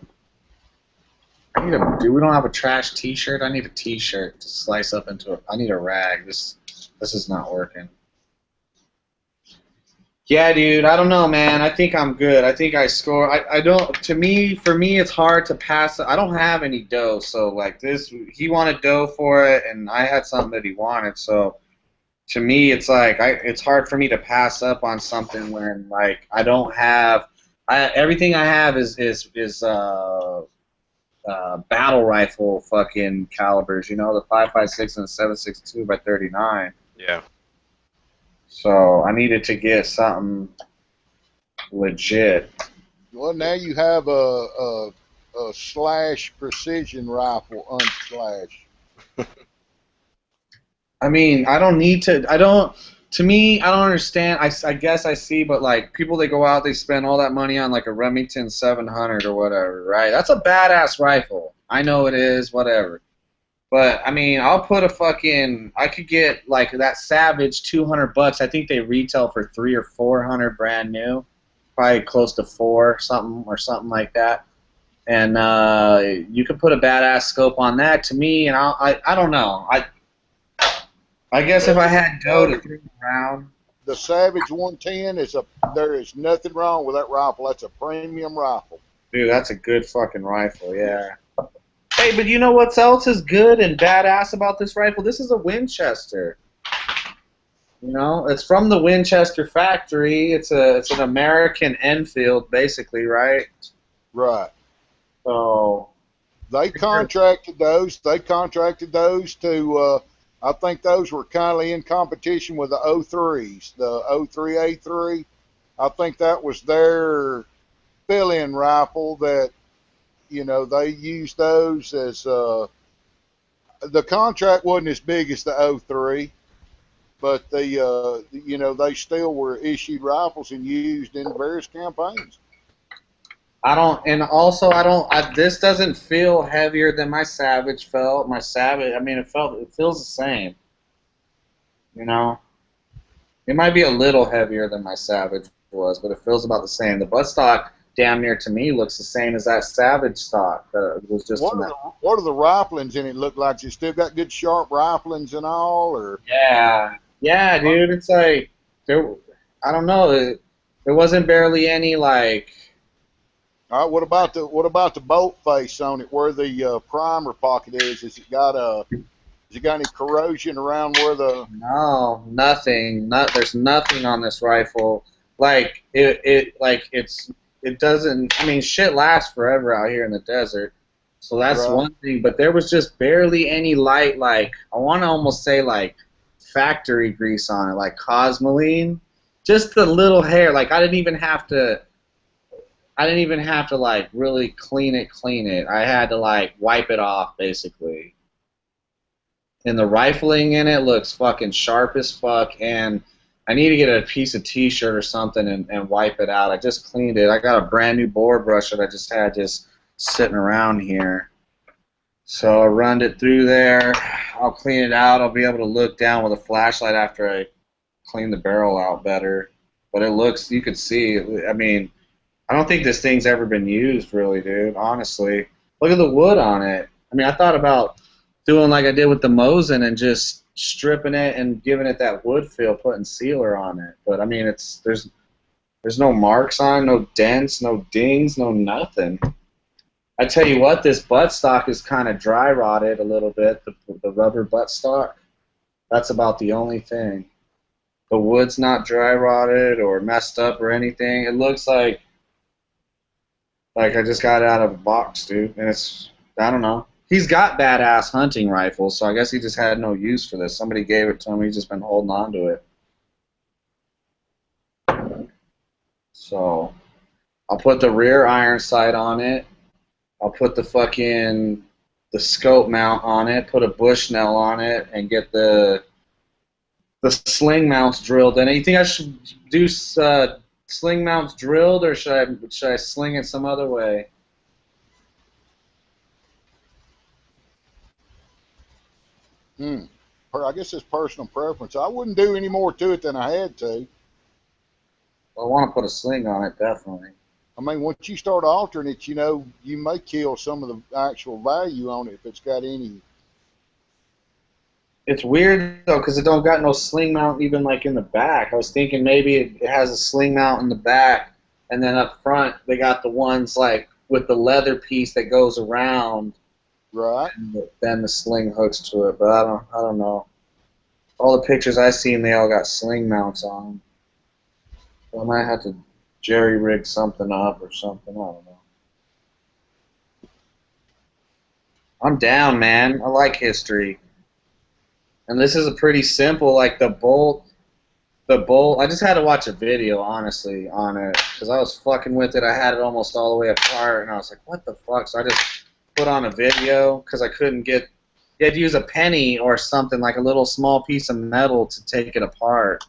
we don't have a trash T-shirt. I need a T-shirt to slice up into it. I need a rag. This is not working. Yeah, dude, I don't know, man. I think I'm good. I think I score. I don't. For me, it's hard to pass. I don't have any dough, so like this, he wanted dough for it, and I had something that he wanted. So to me, it's like it's hard for me to pass up on something when like I don't have. Everything I have is battle rifle fucking calibers. You know, the 5.56 and the 7.62 by 39. Yeah. So I needed to get something legit. Well, now you have a slash precision rifle unslash. I mean, I don't need to. I don't. To me, I don't understand. I guess I see, but like people that go out, they spend all that money on like a Remington 700 or whatever, right? That's a badass rifle. I know it is, whatever. But I mean, I'll put a fucking. I could get like that Savage $200. I think they retail for 300 or 400 brand new, probably close to four something or something like that. And you could put a badass scope on that. To me, and I don't know. I guess if I had dough to throw around. The Savage 110 is there is nothing wrong with that rifle. That's a premium rifle. Dude, that's a good fucking rifle, yeah. Hey, but you know what else is good and badass about this rifle? This is a Winchester. You know, it's from the Winchester factory. It's an American Enfield, basically, right? Right. So they contracted those. They contracted those to. I think those were kind of in competition with the 03s, the 03A3. I think that was their fill-in rifle that, you know, they used those as, the contract wasn't as big as the 03, but you know, they still were issued rifles and used in various campaigns. I don't, and also this doesn't feel heavier than my Savage felt. My Savage, I mean, it feels the same. You know, it might be a little heavier than my Savage was, but it feels about the same. The buttstock, damn near to me, looks the same as that Savage stock. It was just. What are the riflings in it look like? You still got good sharp riflings and all, or? Yeah, dude. It's like I don't know. There wasn't barely any like. All right, what about the bolt face on it? Where the primer pocket is? Has it got any corrosion around where the? No, nothing. There's nothing on this rifle. Like it doesn't. I mean, shit lasts forever out here in the desert. So that's Right. one thing. But there was just barely any light. Like I want to almost say like factory grease on it, like Cosmoline. Just the little hair. Like I didn't even have to like really clean it. I had to like wipe it off basically. And the rifling in it looks fucking sharp as fuck, and I need to get a piece of t-shirt or something and wipe it out. I just cleaned it. I got a brand new bore brush that I just had just sitting around here. So I run it through there. I'll clean it out. I'll be able to look down with a flashlight after I clean the barrel out better. But it looks, you could see, I mean, I don't think this thing's ever been used, really, dude, honestly. Look at the wood on it. I mean, I thought about doing like I did with the Mosin and just stripping it and giving it that wood feel, putting sealer on it. But, I mean, there's no marks on it, no dents, no dings, no nothing. I tell you what, this buttstock is kind of dry rotted a little bit, the rubber buttstock. That's about the only thing. The wood's not dry rotted or messed up or anything. It looks like I just got it out of a box, dude. And it's, I don't know. He's got badass hunting rifles, so I guess he just had no use for this. Somebody gave it to him. He's just been holding on to it. So I'll put the rear iron sight on it. I'll put the scope mount on it, put a Bushnell on it, and get the sling mounts drilled. And you think I should do sling mounts drilled, or should I sling it some other way? I guess it's personal preference. I wouldn't do any more to it than I had to. Well, I want to put a sling on it, definitely. I mean, once you start altering it, you know, you may kill some of the actual value on it if it's got any. It's weird, though, because it don't got no sling mount even, like, in the back. I was thinking maybe it has a sling mount in the back, and then up front they got the ones, like, with the leather piece that goes around. Right. And then the sling hooks to it, but I don't know. All the pictures I've seen, they all got sling mounts on them. So I might have to jerry rig something up or something. I don't know. I'm down, man. I like history. And this is a pretty simple, like the bolt The bolt, I just had to watch a video, honestly, on it, because I was fucking with it. I had it almost all the way apart, and I was like, what the fuck? So I just put on a video, because I couldn't get, you had to use a penny or something, like a little small piece of metal to take it apart.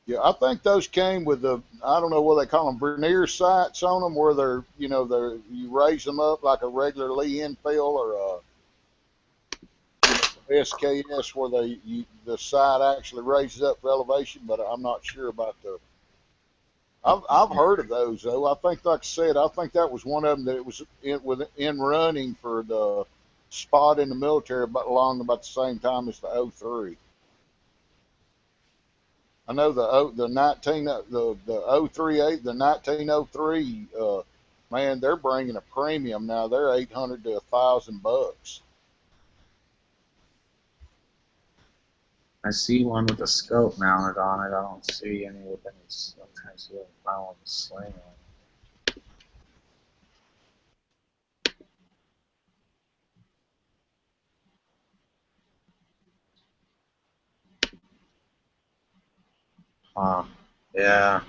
Yeah, I think those came with the, I don't know what they call them, vernier sights on them, where they're, you raise them up like a regular Lee Enfield or SKS, where the sight actually raises up for elevation. But I'm not sure about the. I've heard of those though. I think, like I said, I think that was one of them that it was in running for the spot in the military about the same time as the O3. I know the 1903, man, they're bringing a premium now. They're $800 to $1,000. I see one with a scope mounted on it. I don't see any with any. I'm trying to see if I found one with a sling on it. Yeah.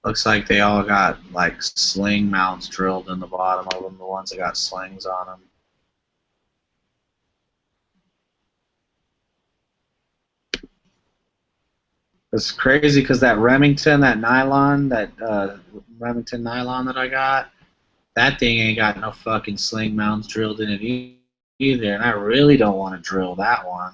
Looks like they all got like sling mounts drilled in the bottom of them, the ones that got slings on them. It's crazy because that Remington, that Remington nylon that I got, that thing ain't got no fucking sling mounts drilled in it either, and I really don't want to drill that one.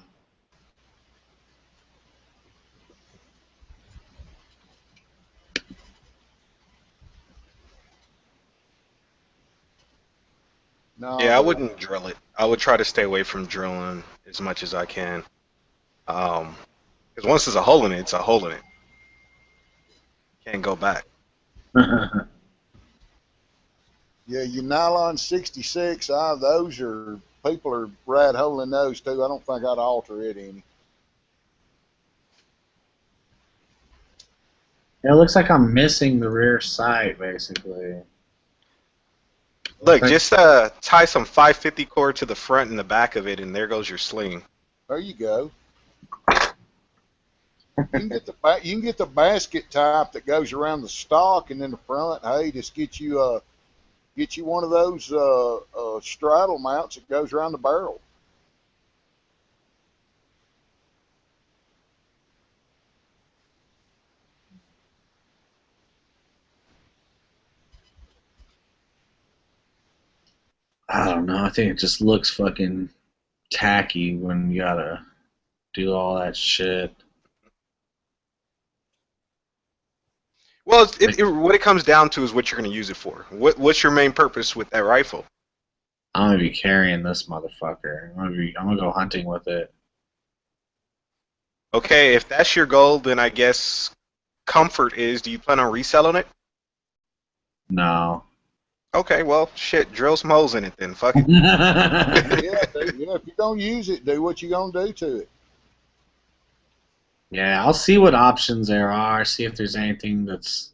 No, Yeah, I wouldn't drill it. I would try to stay away from drilling as much as I can. Because once there's a hole in it, it's a hole in it. Can't go back. yeah, your nylon 66, those are, people are rat holing those too. I don't think I'd alter it any. It looks like I'm missing the rear sight, basically. Look, just tie some 550 cord to the front and the back of it, and there goes your sling. There you go. You can get the basket type that goes around the stock and in the front. Hey, just get you one of those straddle mounts that goes around the barrel. I don't know. I think it just looks fucking tacky when you gotta do all that shit. Well, what it comes down to is what you're going to use it for. What's your main purpose with that rifle? I'm gonna be carrying this motherfucker. I'm gonna go hunting with it. Okay, if that's your goal, then I guess comfort is. Do you plan on reselling it? No. Okay, well, shit, drill some holes in it then. Fuck it. Yeah, if you don't use it, do what you gonna do to it. Yeah, I'll see what options there are. See if there's anything that's,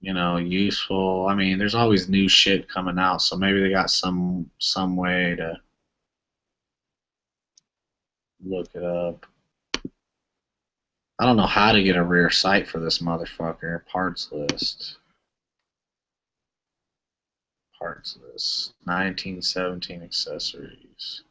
useful. I mean, there's always new shit coming out, so maybe they got some way to look it up. I don't know how to get a rear sight for this motherfucker. Parts list. 1917 accessories.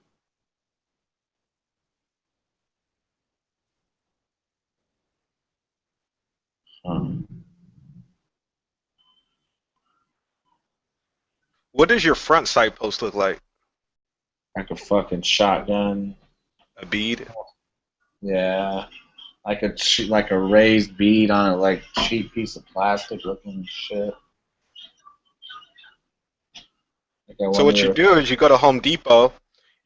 What does your front sight post look like? Like a fucking shotgun. A bead? Yeah. Like a raised bead on a like cheap piece of plastic looking shit. So what you do is you go to Home Depot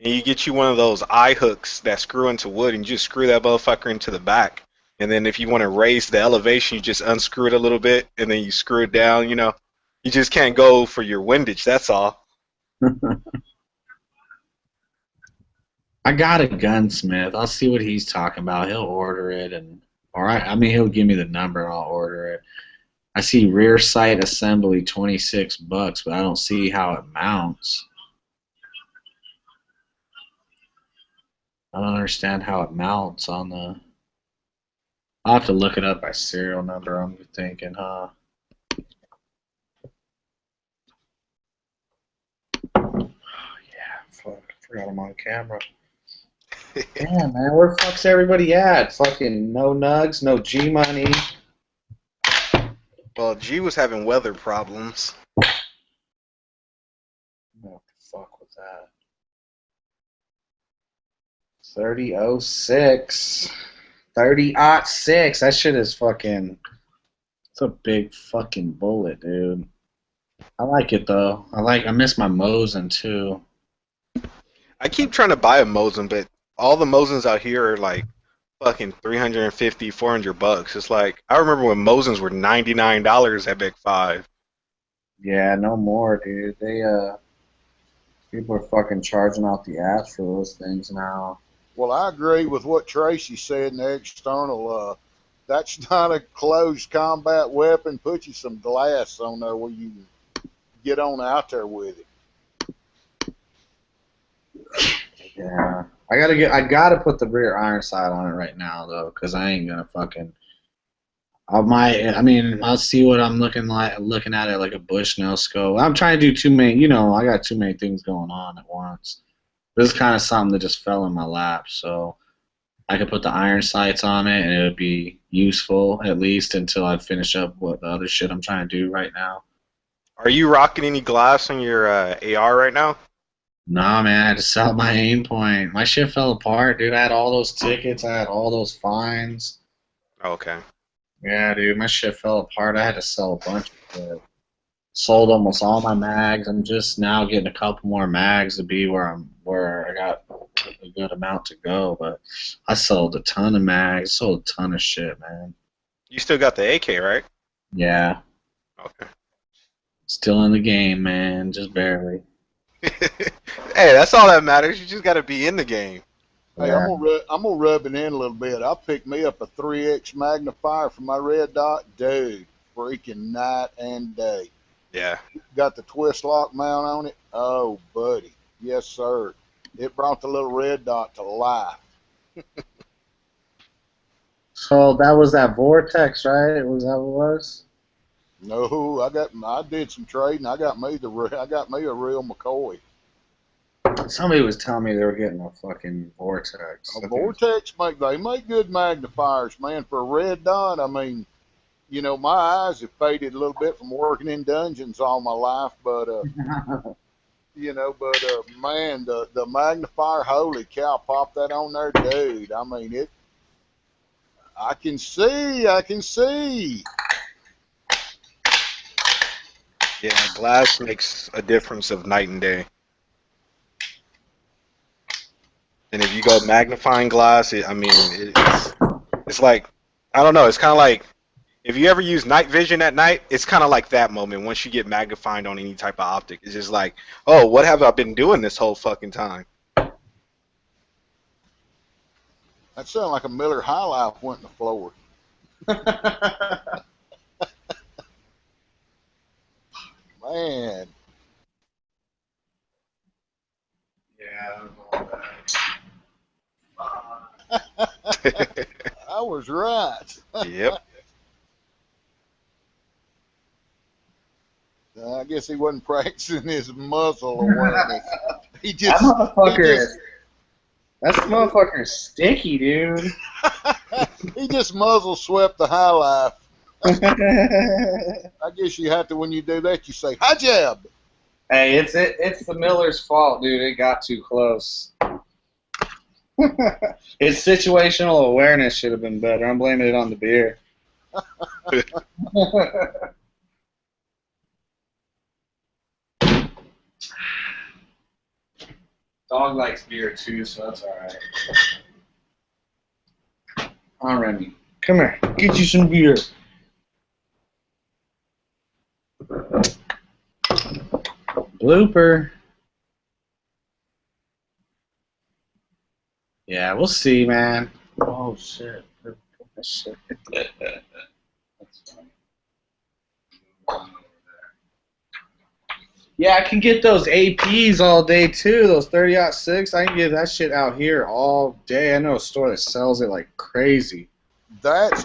and you get you one of those eye hooks that screw into wood, and you just screw that motherfucker into the back. And then if you want to raise the elevation, you just unscrew it a little bit, and then you screw it down. You just can't go for your windage. That's all. I got a gunsmith. I'll see what he's talking about. He'll order it, he'll give me the number and I'll order it. I see rear sight assembly $26, but I don't see how it mounts. I don't understand how it mounts on the. I'll have to look it up by serial number, I'm thinking, huh? Oh, yeah, fuck. I forgot I'm on camera. Damn, man, where the fuck's everybody at? Fucking no nugs, no G money. Well, G was having weather problems. What the fuck was that? 3006. 30-06. That shit is fucking. It's a big fucking bullet, dude. I like it though. I miss my Mosin too. I keep trying to buy a Mosin, but all the Mosins out here are like fucking 350, 400 bucks. It's like I remember when Mosins were $99 at Big Five. Yeah, no more, dude. People are fucking charging out the ass for those things now. Well, I agree with what Tracy said in the external. That's not a closed combat weapon. Put you some glass on there where you can get on out there with it. Yeah, I gotta put the rear iron sight on it right now though, cause I ain't gonna fucking. I'll see what I'm looking at it like a Bushnell scope. I'm trying to do too many, I got too many things going on at once. This is kind of something that just fell in my lap, so I could put the iron sights on it and it would be useful at least until I finish up what the other shit I'm trying to do right now. Are you rocking any glass on your AR right now? Nah, man, I had to sell my aim point. My shit fell apart, dude. I had all those tickets, I had all those fines. Okay. Yeah, dude, my shit fell apart. I had to sell a bunch of it. Sold almost all my mags. I'm just now getting a couple more mags to be where I got a good amount to go. But I sold a ton of mags. Sold a ton of shit, man. You still got the AK, right? Yeah. Okay. Still in the game, man. Just barely. Hey, that's all that matters. You just got to be in the game. Hey, Yeah. I'm gonna rub it in a little bit. I picked me up a 3x magnifier for my red dot, dude. Freaking night and day. Yeah. Got the twist lock mount on it. Oh, buddy, yes sir. It brought the little red dot to life. So that was that Vortex, right? Was that what it was? No, I did some trading. I got me a real McCoy. Somebody was telling me they were getting a fucking Vortex. Vortex they make good magnifiers, man. For a red dot, I mean, my eyes have faded a little bit from working in dungeons all my life, but man, the magnifier, holy cow, pop that on there, dude. I mean I can see. Yeah, glass makes a difference of night and day. And if you go magnifying glass, it's like, I don't know, it's kind of like, if you ever use night vision at night, it's kind of like that moment once you get magnified on any type of optic. It's just like, oh, what have I been doing this whole fucking time? That sounded like a Miller High Life went in the floor. Man. Yeah. I was right. Yep. I guess he wasn't practicing his muzzle awareness. That motherfucker is sticky, dude. He just muzzle swept the high life. I guess you have to, when you do that, you say, "Hi, jab." Hey, it's the Miller's fault, dude. It got too close. Its situational awareness should have been better. I'm blaming it on the beer. Dog likes beer too, so that's alright. All right, Remy. Come here. Get you some beer. Blooper. Yeah, we'll see, man. Oh, shit. Shit. That's funny. Yeah, I can get those APs all day, too. Those 30-06. I can get that shit out here all day. I know a store that sells it like crazy. That's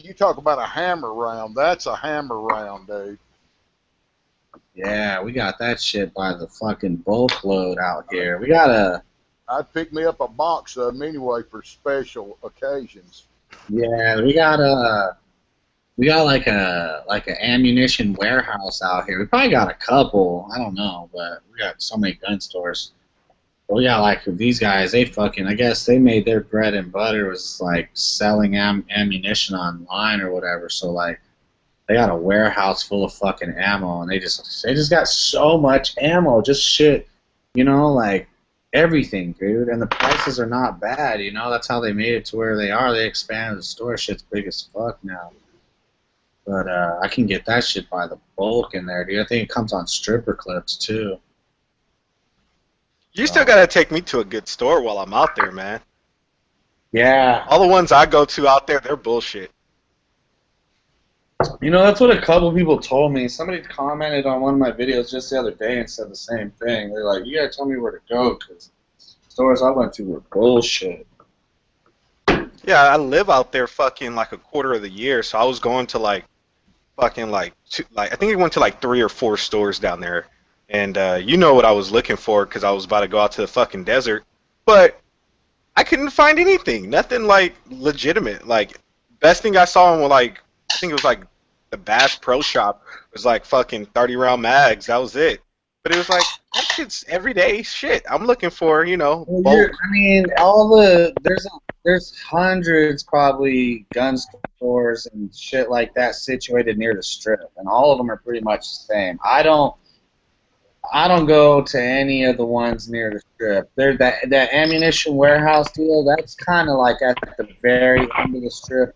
you talk about a hammer round. That's a hammer round, dude. Yeah, we got that shit by the fucking bulk load out here. We got a. I'd pick me up a box of them anyway for special occasions. Yeah, we got a. We got like an ammunition warehouse out here. We probably got a couple. I don't know, but we got so many gun stores. But we got like these guys. They fucking. I guess they made their bread and butter was like selling ammunition online or whatever. So like. They got a warehouse full of fucking ammo, and they just got so much ammo, just shit, you know, like everything, dude. And the prices are not bad, you know. That's how they made it to where they are. They expanded the store. Shit's big as fuck now. But I can get that shit by the bulk in there, dude. I think it comes on stripper clips too. You still gotta take me to a good store while I'm out there, man. Yeah. All the ones I go to out there, they're bullshit. You know, that's what a couple people told me. Somebody commented on one of my videos just the other day and said the same thing. They're like, you gotta tell me where to go, because stores I went to were bullshit. Yeah, I live out there fucking like a quarter of the year, so I was going to like fucking like I think we went to like 3 or 4 stores down there. And you know what I was looking for because I was about to go out to the fucking desert. But I couldn't find anything. Nothing like legitimate. Like best thing I saw in like I think it was like the Bass Pro Shop was like fucking 30 round mags. That was it. But it was like that shit's everyday shit. I'm looking for, you know, bulk. I mean, there's hundreds probably gun stores and shit like that situated near the strip, and all of them are pretty much the same. I don't go to any of the ones near the strip. There, that ammunition warehouse deal, that's kind of like at the very end of the strip.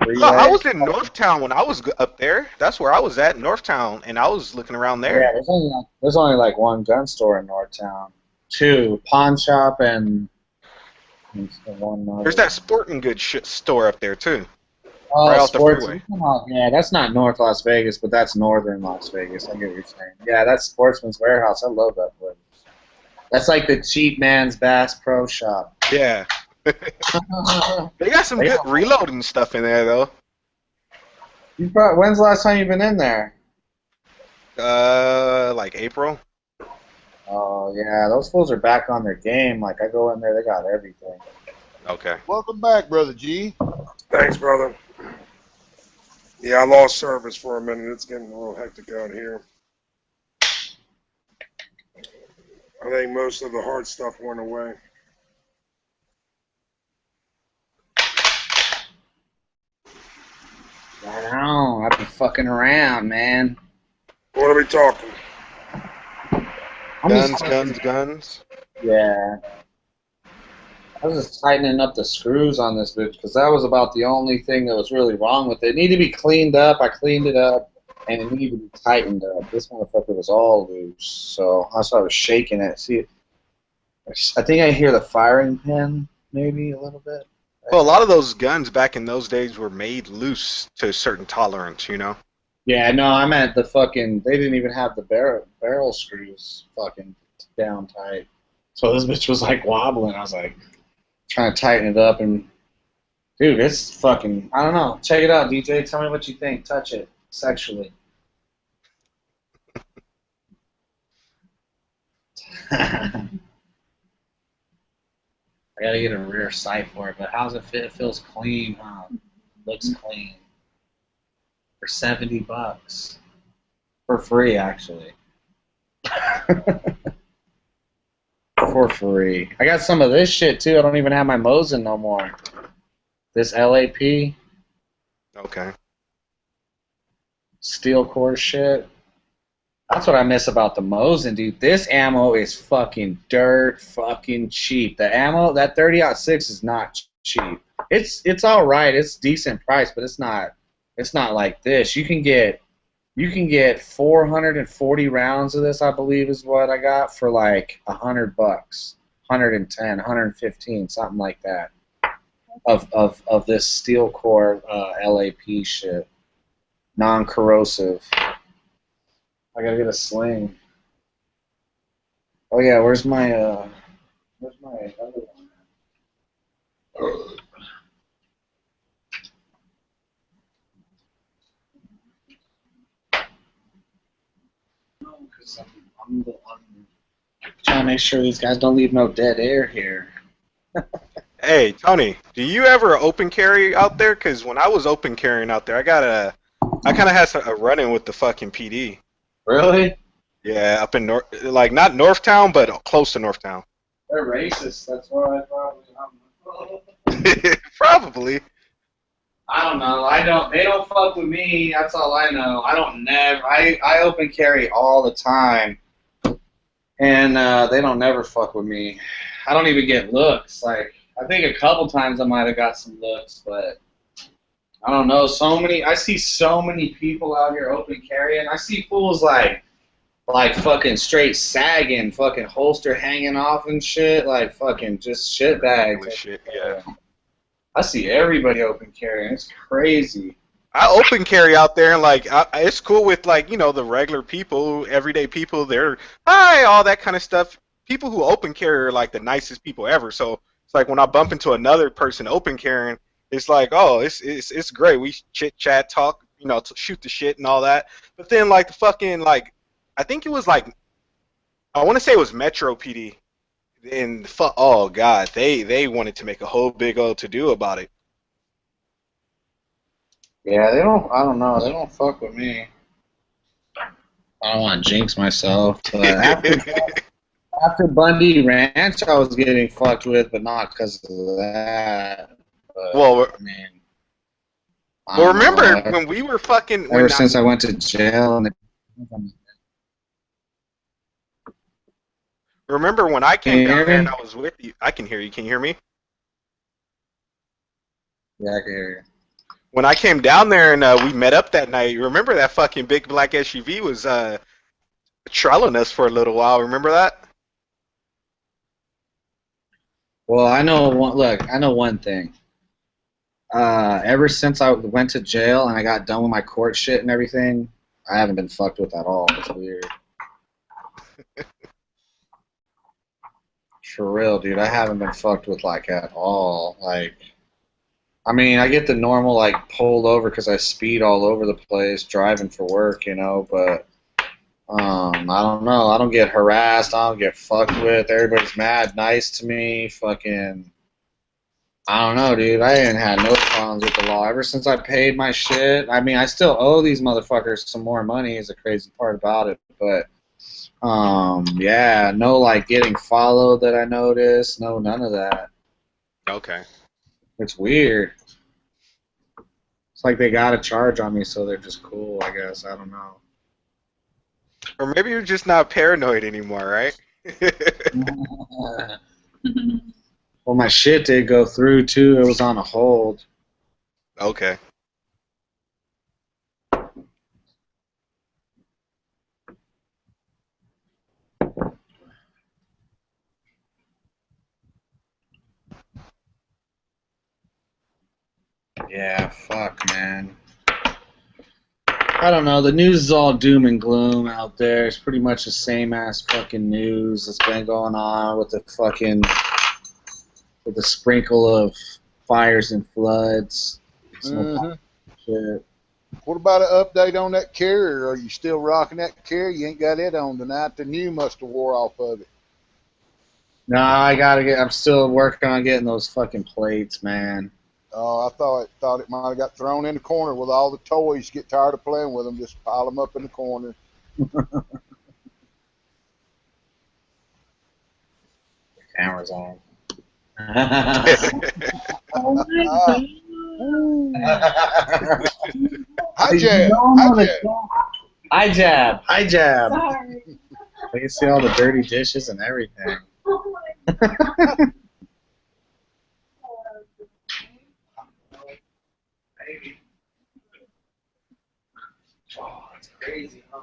No, I was in Northtown when I was up there. That's where I was at, Northtown, and I was looking around there. Yeah, there's only like one gun store in Northtown. 2, pawn shop and one other. There's that sporting goods store up there too. Oh, right off the sports. freeway. Yeah, that's not North Las Vegas, but that's northern Las Vegas. I get what you're saying. Yeah, that's Sportsman's Warehouse. I love that place. That's like the cheap man's Bass Pro Shop. Yeah. They got some good reloading stuff in there though. When's the last time you've been in there? Like April. Oh yeah, those fools are back on their game. Like I go in there, they got everything. Okay. Welcome back, Brother G. Thanks, brother. Yeah, I lost service for a minute. It's getting a little hectic out here. I think most of the hard stuff went away. Right on. I've been fucking around, man. What are we talking? Guns. Yeah. I was just tightening up the screws on this bitch because that was about the only thing that was really wrong with it. It needed to be cleaned up. I cleaned it up, and it needed to be tightened up. This motherfucker was all loose, so that's why I was shaking it. See, I think I hear the firing pin maybe a little bit. Well, a lot of those guns back in those days were made loose to a certain tolerance, you know? Yeah, no, I meant the fucking, they didn't even have the barrel screws fucking down tight. So this bitch was like wobbling. I was like trying to tighten it up, and dude, it's fucking, I don't know. Check it out, DJ. Tell me what you think. Touch it sexually. I gotta get a rear sight for it, but how's it fit? It feels clean, huh? Looks clean. For $70. For free, actually. For free. I got some of this shit too. I don't even have my Mosin no more. This LAP. Okay. Steel core shit. That's what I miss about the Mosin, dude. This ammo is fucking dirt fucking cheap. The ammo, that 30-06 is not cheap. It's all right. It's decent price, but it's not like this. You can get 440 rounds of this, I believe is what I got for like $100, 110, 115, something like that. Of this steel core LAP shit. Non-corrosive. I gotta get a sling. Oh yeah, where's my other one? because I'm trying to make sure these guys don't leave no dead air here. Hey, Tony, do you ever open carry out there? Because when I was open carrying out there, I kind of had a run-in with the fucking PD. Really? Yeah, up in like not Northtown, but close to Northtown. They're racist. That's why I probably. Probably. I don't know. They don't fuck with me. That's all I know. I open carry all the time, and they don't never fuck with me. I don't even get looks. Like, I think a couple times I might have got some looks, but I don't know. I see so many people out here open carrying. I see fools like fucking straight sagging, fucking holster hanging off and shit, like fucking just shit bags. Shit, yeah. I see everybody open carrying. It's crazy. I open carry out there, and like it's cool with like the regular people, everyday people. They're hi, all that kind of stuff. People who open carry are like the nicest people ever. So it's like when I bump into another person open carrying, it's like, oh, it's great. We chit chat, talk, shoot the shit and all that. But then like the fucking like, I think it was like, I want to say it was Metro PD, and oh god, they wanted to make a whole big old to do about it. Yeah, they don't. I don't know. They don't fuck with me. I don't want to jinx myself, but after Bundy Ranch, I was getting fucked with, but not because of that. But, well, I mean, remember when we were fucking? Ever since I went to jail, and remember when I came down there and I was with you? I can hear you. Can you hear me? Yeah, I can hear you. When I came down there and we met up that night, remember that fucking big black SUV was trailing us for a little while. Remember that? Well, I know one thing. Ever since I went to jail and I got done with my court shit and everything, I haven't been fucked with at all. It's weird. For real, dude. I haven't been fucked with like at all. Like, I mean, I get the normal like pulled over because I speed all over the place driving for work, but I don't know. I don't get harassed. I don't get fucked with. Everybody's mad nice to me. Fucking, I don't know, dude. I ain't had no problems with the law ever since I paid my shit. I mean, I still owe these motherfuckers some more money is the crazy part about it. But, yeah, no, like, getting followed that I noticed. No, none of that. Okay. It's weird. It's like they got a charge on me, so they're just cool, I guess. I don't know. Or maybe you're just not paranoid anymore, right? Well, my shit did go through, too. It was on a hold. Okay. Yeah, fuck, man. I don't know. The news is all doom and gloom out there. It's pretty much the same ass fucking news that's been going on with the sprinkle of fires and floods. Shit. What about an update on that carrier? Are you still rocking that carrier? You ain't got it on tonight. The new must have wore off of it. No, I'm still working on getting those fucking plates, man. Oh, I thought it might have got thrown in the corner with all the toys. Get tired of playing with them, just pile them up in the corner. The camera's on. Hi, Jab. Hi, Jab. Hi, Jab. Sorry. I can see all the dirty dishes and everything. Oh, that's crazy, huh?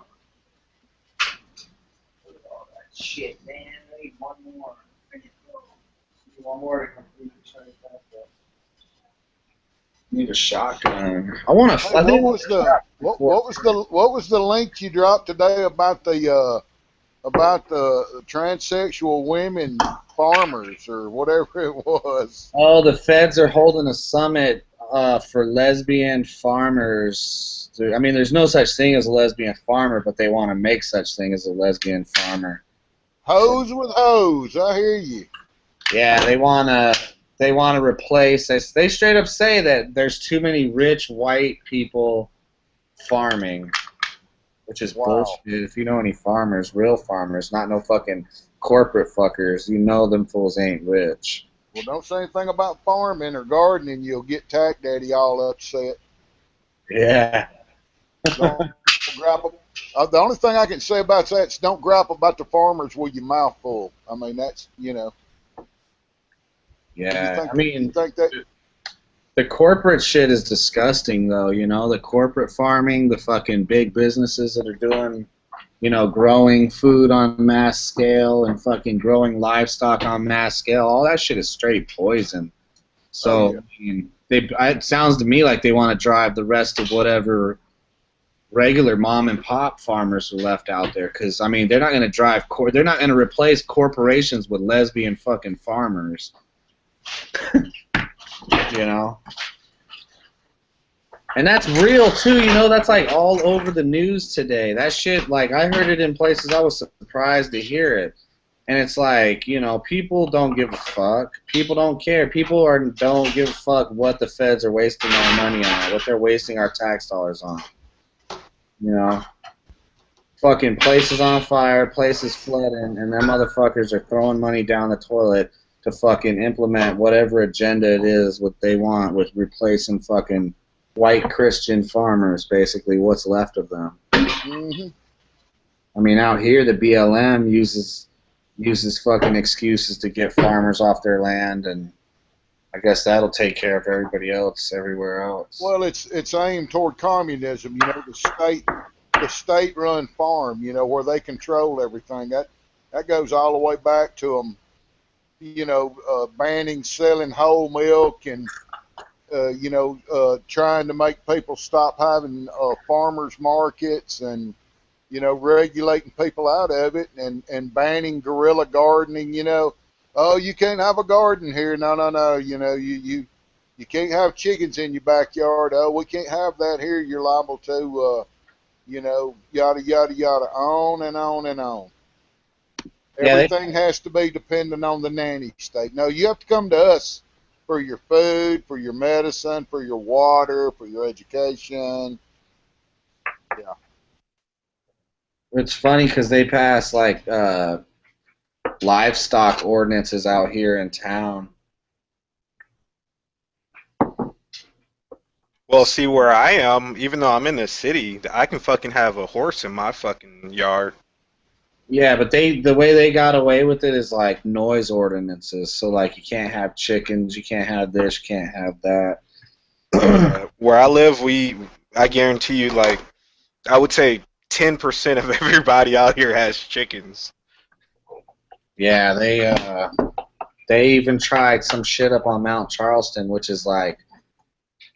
Look at all that shit, man. I need one more. One more to complete the train. Need a shotgun. I want to. Hey, what was the link you dropped today about the transsexual women farmers or whatever it was? Oh, the feds are holding a summit for lesbian farmers. I mean, there's no such thing as a lesbian farmer, but they want to make such thing as a lesbian farmer. Hose with hose. I hear you. Yeah, they wanna replace. They straight up say that there's too many rich white people farming, which is bullshit. If you know any farmers, real farmers, not no fucking corporate fuckers, you know them fools ain't rich. Well, don't say anything about farming or gardening. You'll get Tack Daddy all upset. Yeah. Don't grapple. The only thing I can say about that is don't grapple about the farmers with your mouth full. I mean, that's, you know. Yeah, you think that the corporate shit is disgusting, though, you know, the corporate farming, the fucking big businesses that are doing, you know, growing food on mass scale and fucking growing livestock on mass scale, all that shit is straight poison. So, I mean, it sounds to me like they want to drive the rest of whatever regular mom and pop farmers are left out there, because, I mean, they're not going to they're not going to replace corporations with lesbian fucking farmers. You know, and that's real too. You know, that's like all over the news today. That shit, like, I heard it in places I was surprised to hear it, and it's like, you know, people don't give a fuck. People don't care. People don't give a fuck what the feds are wasting our money on, what they're wasting our tax dollars on. You know, fucking places on fire, places flooding, and them motherfuckers are throwing money down the toilet to fucking implement whatever agenda it is what they want with replacing fucking white Christian farmers, basically what's left of them. Mm-hmm. I mean, out here the BLM uses fucking excuses to get farmers off their land, and I guess that'll take care of everybody else everywhere else. Well, it's aimed toward communism, you know, the state-run farm, you know, where they control everything. That goes all the way back to them. You know, banning selling whole milk and, you know, trying to make people stop having farmers markets and, you know, regulating people out of it and banning guerrilla gardening, you know. Oh, you can't have a garden here. No. You know, you can't have chickens in your backyard. Oh, we can't have that here. You're liable to, you know, yada, yada, yada, on and on and on. Everything has to be dependent on the nanny state. No, you have to come to us for your food, for your medicine, for your water, for your education. Yeah. It's funny because they pass, like, livestock ordinances out here in town. Well, see, where I am, even though I'm in the city, I can fucking have a horse in my fucking yard. Yeah, but the way they got away with it is like noise ordinances. So like you can't have chickens, you can't have this, you can't have that. Where I live, I guarantee you, like, I would say 10% of everybody out here has chickens. Yeah, they even tried some shit up on Mount Charleston, which is like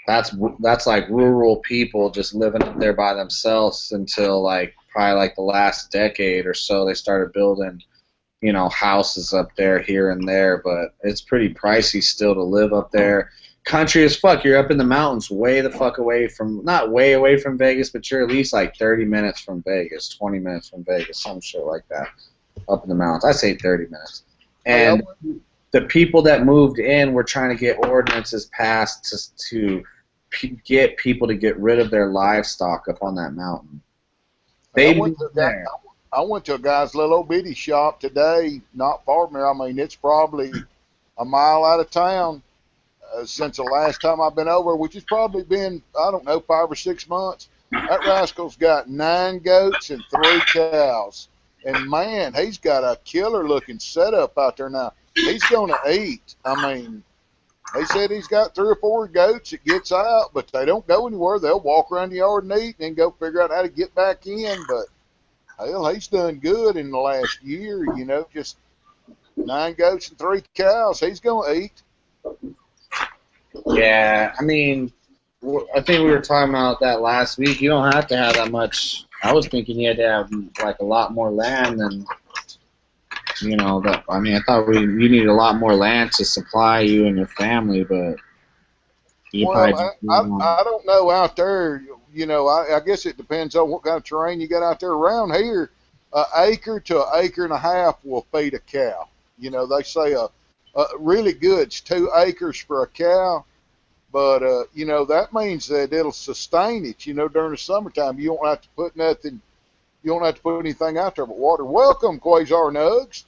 that's like rural people just living up there by themselves until like probably like the last decade or so. They started building, you know, houses up there here and there, but it's pretty pricey still to live up there. Country as fuck. You're up in the mountains, way the fuck away from, not way away from Vegas, but you're at least like 30 minutes from Vegas, 20 minutes from Vegas, some shit like that. Up in the mountains. I say 30 minutes. And the people that moved in were trying to get ordinances passed to get people to get rid of their livestock up on that mountain. I went to a guy's little old bitty shop today, not far from here. I mean, it's probably a mile out of town since the last time I've been over, which has probably been, I don't know, 5 or 6 months. That rascal's got 9 goats and 3 cows. And, man, he's got a killer-looking setup out there now. He's going to eat. I mean, they said he's got 3 or 4 goats that gets out, but they don't go anywhere. They'll walk around the yard and eat and then go figure out how to get back in. But, hell, he's done good in the last year, you know, just 9 goats and 3 cows. He's going to eat. Yeah, I mean, I think we were talking about that last week. You don't have to have that much. I was thinking you had to have, like, a lot more land than, you know, that. I mean, I thought you needed a lot more land to supply you and your family, but You Well, probably I don't know out there. You know, I guess it depends on what kind of terrain you got out there. Around here, an acre to an acre and a half will feed a cow. You know, they say a really good's 2 acres for a cow, but you know that means that it'll sustain it. You know, during the summertime, you don't have to put nothing. You don't have to put anything out there but water. Welcome, Quasar Nugs.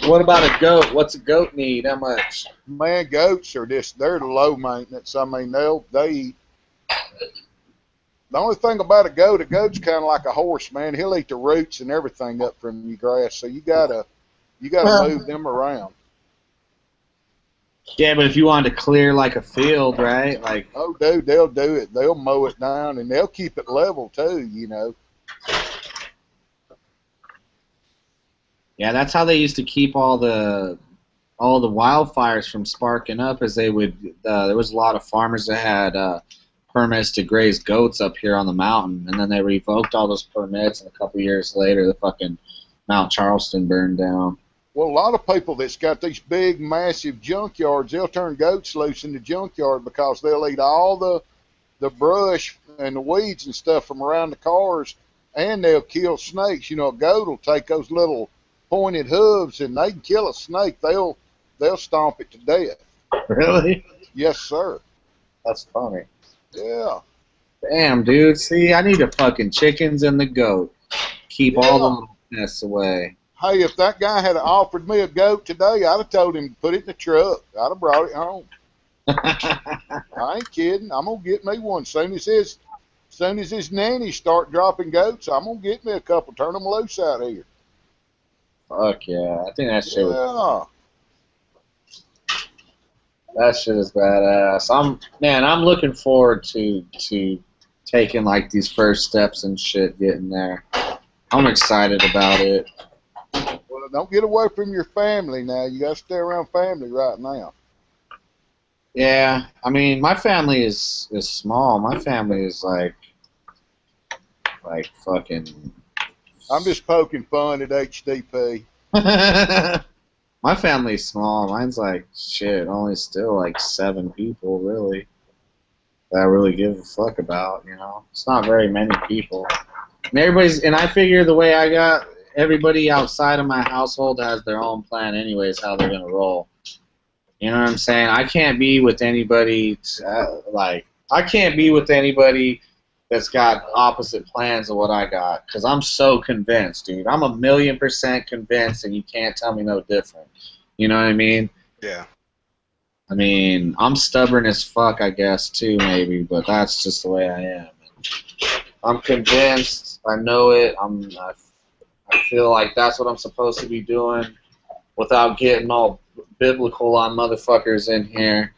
What about a goat? What's a goat need? How much? Man, goats are they're low maintenance. I mean, they eat. The only thing about a goat's kind of like a horse, man. He'll eat the roots and everything up from your grass. So you gotta move them around. Yeah, but if you wanted to clear like a field, right? Like, oh, dude, they'll do it. They'll mow it down and they'll keep it level too. You know. Yeah, that's how they used to keep all the wildfires from sparking up. As they would, there was a lot of farmers that had permits to graze goats up here on the mountain, and then they revoked all those permits, and a couple years later, the fucking Mount Charleston burned down. Well, a lot of people that's got these big, massive junkyards, they'll turn goats loose in the junkyard because they'll eat all the brush and the weeds and stuff from around the cars, and they'll kill snakes. You know, a goat will take those little pointed hooves and they can kill a snake. They'll stomp it to death. Really? Yes, sir. That's funny. Yeah. Damn, dude. See, I need the fucking chickens and the goat. Keep all the little pests away. Hey, if that guy had offered me a goat today, I'd have told him to put it in the truck. I'd have brought it home. I ain't kidding. I'm gonna get me one. Soon as his nannies start dropping goats, I'm gonna get me a couple. Turn them loose out here. Fuck yeah! I think that shit. Yeah. That shit is badass. I'm looking forward to taking like these first steps and shit, getting there. I'm excited about it. Well, don't get away from your family now. You gotta stay around family right now. Yeah, I mean, my family is small. My family is like fucking. I'm just poking fun at HDP. My family's small. Mine's like shit. Only still like 7 people really that I really give a fuck about. You know, it's not very many people. And I figure the way I got everybody outside of my household has their own plan anyways how they're gonna roll. You know what I'm saying? I can't be with anybody that's got opposite plans of what I got, because I'm so convinced, dude. I'm 1,000,000% convinced, and you can't tell me no different. You know what I mean? Yeah. I mean, I'm stubborn as fuck, I guess, too, maybe, but that's just the way I am. I'm convinced. I know it. I feel like that's what I'm supposed to be doing without getting all biblical on motherfuckers in here.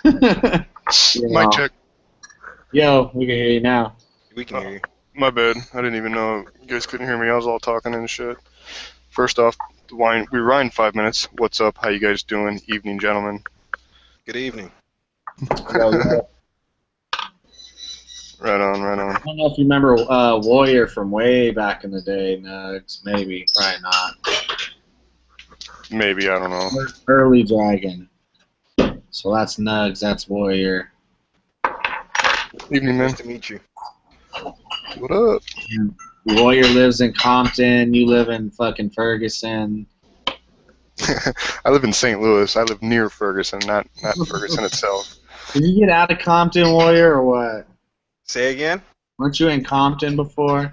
Mic check. Yo, we can hear you now. We can hear you. My bad. I didn't even know you guys couldn't hear me. I was all talking and shit. First off, we were in 5 minutes. What's up? How you guys doing? Evening, gentlemen. Good evening. Yo. Right on, right on. I don't know if you remember Warrior from way back in the day, Nugs. Maybe, probably not. Maybe, I don't know. Early Dragon. So that's Nugs, that's Warrior. Evening, man. Nice to meet you. What up? And Warrior lives in Compton, you live in fucking Ferguson. I live in St. Louis. I live near Ferguson, not Ferguson itself. Did you get out of Compton, Warrior, or what? Say again? Weren't you in Compton before?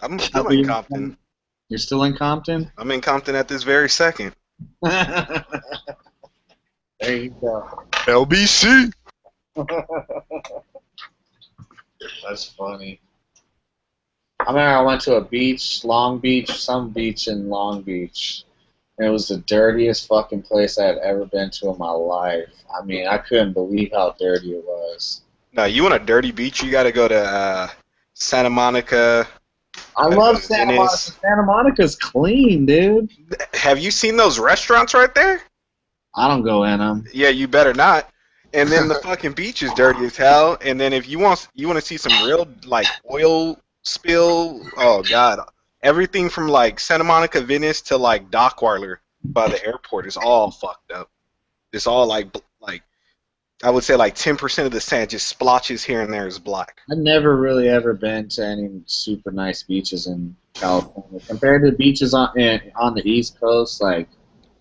I'm still in Compton. You're still in Compton? I'm in Compton at this very second. There you go. LBC! That's funny. I remember I went to a beach, Long Beach, some beach in Long Beach. And it was the dirtiest fucking place I had ever been to in my life. I mean, I couldn't believe how dirty it was. No, you want a dirty beach, you gotta go to Santa Monica. I love Santa Monica. Santa Monica's clean, dude. Have you seen those restaurants right there? I don't go in them. Yeah, you better not. And then the fucking beach is dirty as hell. And then if you want to see some real like oil spill, oh god, everything from like Santa Monica, Venice to like Dockweiler, by the airport is all fucked up. It's all like I would say like 10% of the sand just splotches here and there is black. I've never really ever been to any super nice beaches in California compared to beaches on the East Coast, like.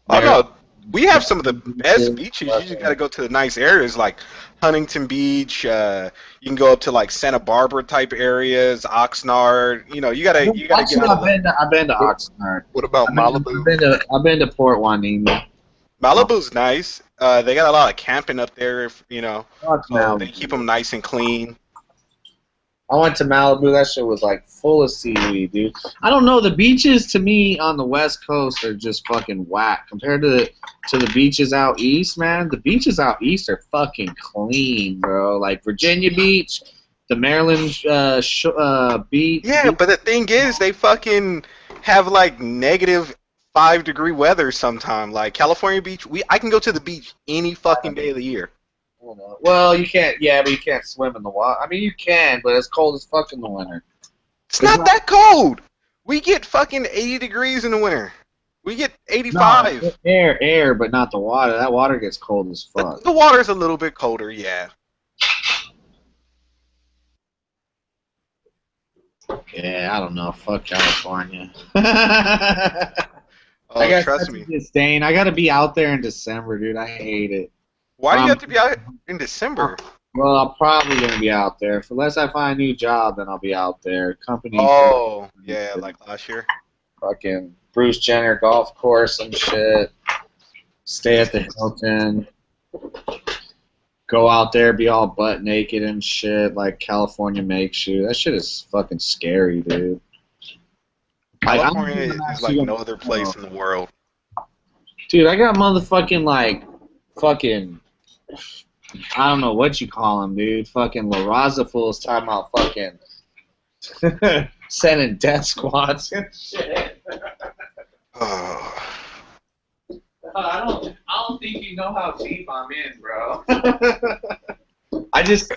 Oh Maryland, no, we have some of the best beaches. You just fucking- got to go to the nice areas like Huntington Beach. You can go up to like Santa Barbara type areas, Oxnard. You know, you gotta get out of the. I've been to Oxnard. What about Malibu? I've been to Port Hueneme. Malibu's nice. They got a lot of camping up there. If you know, Fuck so Malibu. they keep them nice and clean. I went to Malibu. That shit was like full of seaweed, dude. I don't know. The beaches to me on the West Coast are just fucking whack compared to the beaches out east, man. The beaches out east are fucking clean, bro. Like Virginia Beach, the Maryland beach. Yeah, but the thing is, they fucking have like -5-degree weather sometime. Like California Beach, I can go to the beach any fucking day of the year. Well, you can't. Yeah, but you can't swim in the water. I mean, you can, but it's cold as fuck in the winter. It's not that cold. We get fucking 80 degrees in the winter. We get 85. No, air, but not the water. That water gets cold as fuck. The water's a little bit colder, yeah. Yeah, I don't know. Fuck California. Oh, I got trust me. disdain. I gotta be out there in December, dude. I hate it. Why do you have to be out in December? Well, I'm probably gonna be out there. Unless I find a new job, then I'll be out there. Company. Oh, yeah, like last year. Fucking Bruce Jenner golf course and shit. Stay at the Hilton. Go out there, be all butt naked and shit, like California makes you. That shit is fucking scary, dude. California is like no other place in the world. Dude, I got motherfucking like fucking I don't know what you call them, dude. Fucking La Raza fools talking about fucking sending death squads and shit. I don't think you know how deep I'm in, bro. I just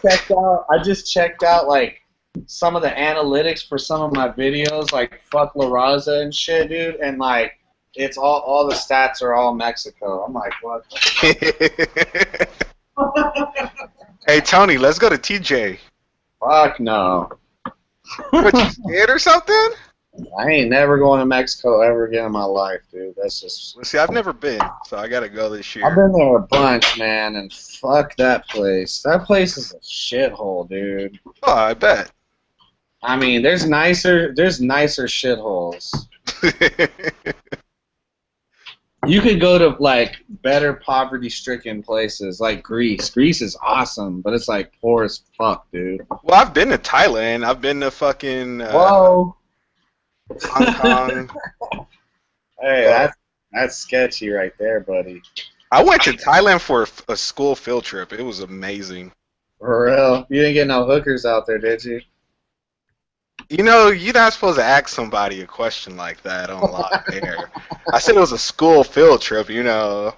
checked out like some of the analytics for some of my videos, like fuck La Raza and shit, dude, and like it's all the stats are all Mexico. I'm like, what? Hey Tony, let's go to TJ. Fuck no. What, you scared or something? I ain't never going to Mexico ever again in my life, dude. That's just. Well, see, I've never been, so I gotta go this year. I've been there a bunch, man, and fuck that place. That place is a shithole, dude. Oh, I bet. I mean, there's nicer shitholes. You could go to like better poverty-stricken places, like Greece. Greece is awesome, but it's like poor as fuck, dude. Well, I've been to Thailand. I've been to fucking Whoa. Hong Kong. Hey, that's sketchy right there, buddy. I went to Thailand for a school field trip. It was amazing. For real? You didn't get no hookers out there, did you? You know, you're not supposed to ask somebody a question like that on live air. I said it was a school field trip, you know.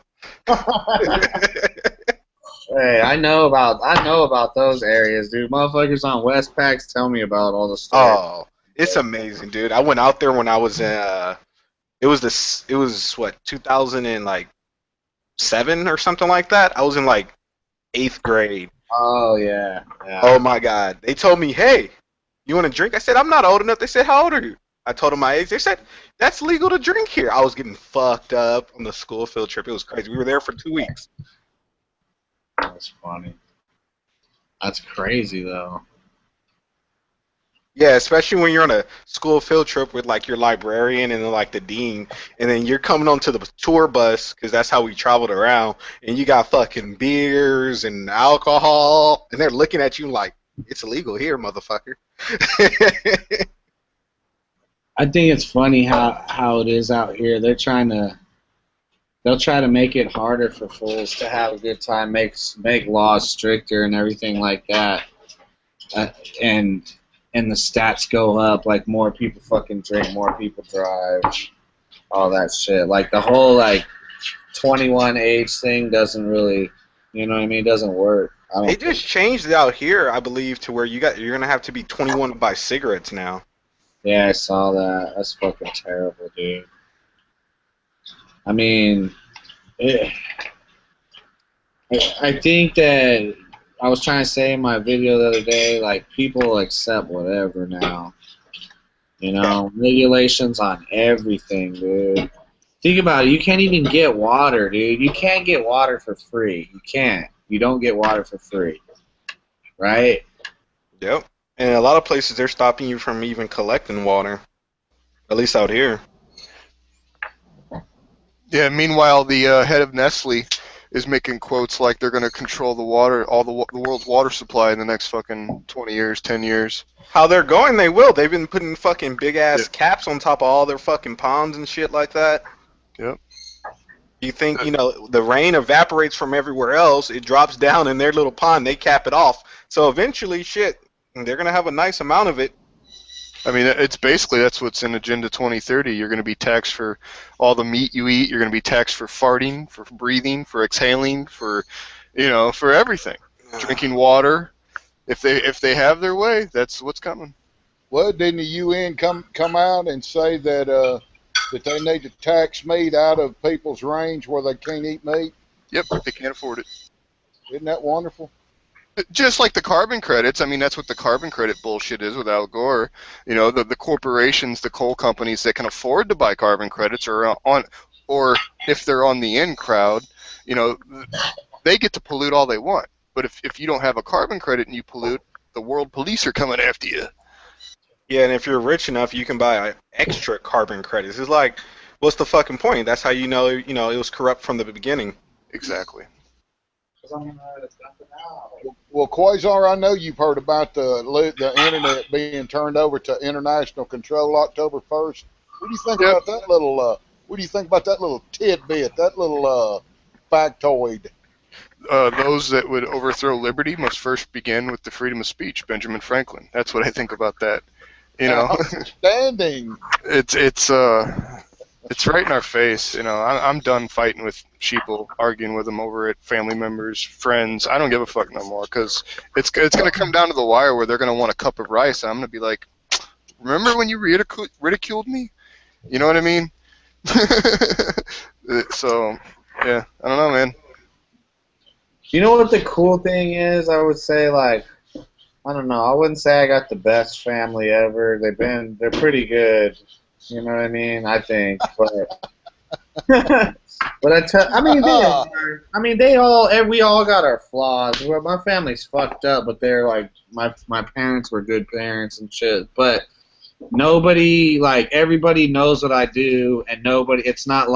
Hey, I know about those areas, dude. Motherfuckers on Westpacks tell me about all the stories. Oh, it's amazing, dude. I went out there when I was in. It was what 2007 or something like that. I was in like 8th grade. Oh yeah. Oh my God! They told me, "Hey, you want to drink?" I said, "I'm not old enough." They said, "How old are you?" I told them my age. They said, "That's legal to drink here." I was getting fucked up on the school field trip. It was crazy. We were there for 2 weeks. That's funny. That's crazy though. Yeah, especially when you're on a school field trip with like your librarian and then like the dean, and then you're coming onto the tour bus because that's how we traveled around, and you got fucking beers and alcohol, and they're looking at you like it's illegal here, motherfucker. I think it's funny how it is out here. They'll try to make it harder for fools to have a good time, make laws stricter and everything like that, and the stats go up, like more people fucking drink, more people drive, all that shit. Like the whole like 21 age thing doesn't really, you know what I mean? It doesn't work. They just changed it out here, I believe, to where you're gonna have to be 21 to buy cigarettes now. Yeah, I saw that. That's fucking terrible, dude. I mean, I think that I was trying to say in my video the other day, like, people accept whatever now. You know, regulations on everything, dude. Think about it. You can't even get water, dude. You can't get water for free. You can't. You don't get water for free, right? Yep. And a lot of places they're stopping you from even collecting water. At least out here. Yeah. Meanwhile, the head of Nestle is making quotes like they're going to control the water, the world's water supply in the next fucking 20 years, 10 years. How they're going, they will. They've been putting fucking big ass caps on top of all their fucking ponds and shit like that. Yep. You think, you know, the rain evaporates from everywhere else, it drops down in their little pond, they cap it off. So eventually, shit, they're going to have a nice amount of it. I mean, it's basically that's what's in Agenda 2030. You're going to be taxed for all the meat you eat. You're going to be taxed for farting, for breathing, for exhaling, for, you know, for everything. Drinking water. If they have their way, that's what's coming. Well, didn't the UN come out and say that that they need to tax meat out of people's range where they can't eat meat? Yep, they can't afford it. Isn't that wonderful? Just like the carbon credits. I mean, that's what the carbon credit bullshit is with Al Gore. You know, the corporations, the coal companies that can afford to buy carbon credits are on, or if they're on the in crowd, you know, they get to pollute all they want. But if you don't have a carbon credit and you pollute, the world police are coming after you. Yeah, and if you're rich enough, you can buy extra carbon credits. It's like, what's the fucking point? That's how you know it was corrupt from the beginning. Exactly. Well, Quasar, I know you've heard about the internet being turned over to international control October 1st. What do you think about that little? What do you think about that little tidbit? That little factoid? Those that would overthrow liberty must first begin with the freedom of speech. Benjamin Franklin. That's what I think about that. You know, outstanding. It's right in our face. You know, I'm done fighting with sheeple, arguing with them over it, family members, friends. I don't give a fuck no more because it's going to come down to the wire where they're going to want a cup of rice. And I'm going to be like, remember when you ridiculed me? You know what I mean? So, yeah, I don't know, man. You know what the cool thing is? I would say, like, I don't know. I wouldn't say I got the best family ever. They're pretty good. You know what I mean? I think, but we all got our flaws. Well, my family's fucked up, but they're like my parents were good parents and shit. But nobody, like, everybody knows what I do, and it's not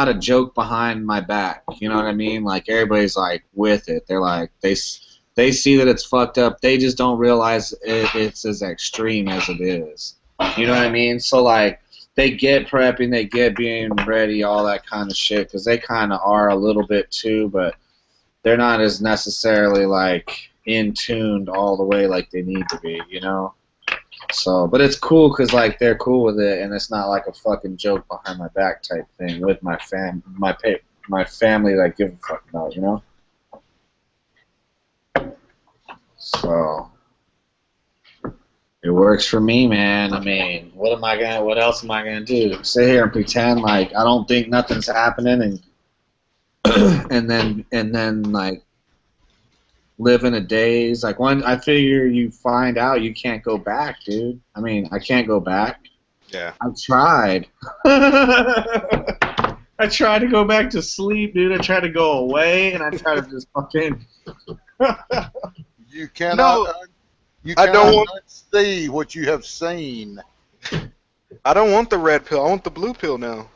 a joke behind my back. You know what I mean? Like, everybody's like with it. They're like they see that it's fucked up. They just don't realize it's as extreme as it is. You know what I mean? So, like, they get prepping, they get being ready, all that kind of shit, because they kind of are a little bit too, but they're not as necessarily, like, in tuned all the way like they need to be, you know? So, but it's cool because, like, they're cool with it, and it's not like a fucking joke behind my back type thing with my family that I give a fuck about, you know? So it works for me, man. I mean, what else am I gonna do? Sit here and pretend like I don't think nothing's happening and and then like live in a daze. Like, when I figure you find out you can't go back, dude. I mean, I can't go back. Yeah. I tried. I tried to go back to sleep, dude. I tried to go away, and I tried to just fucking. You cannot. You cannot unsee what you have seen. I don't want the red pill. I want the blue pill now.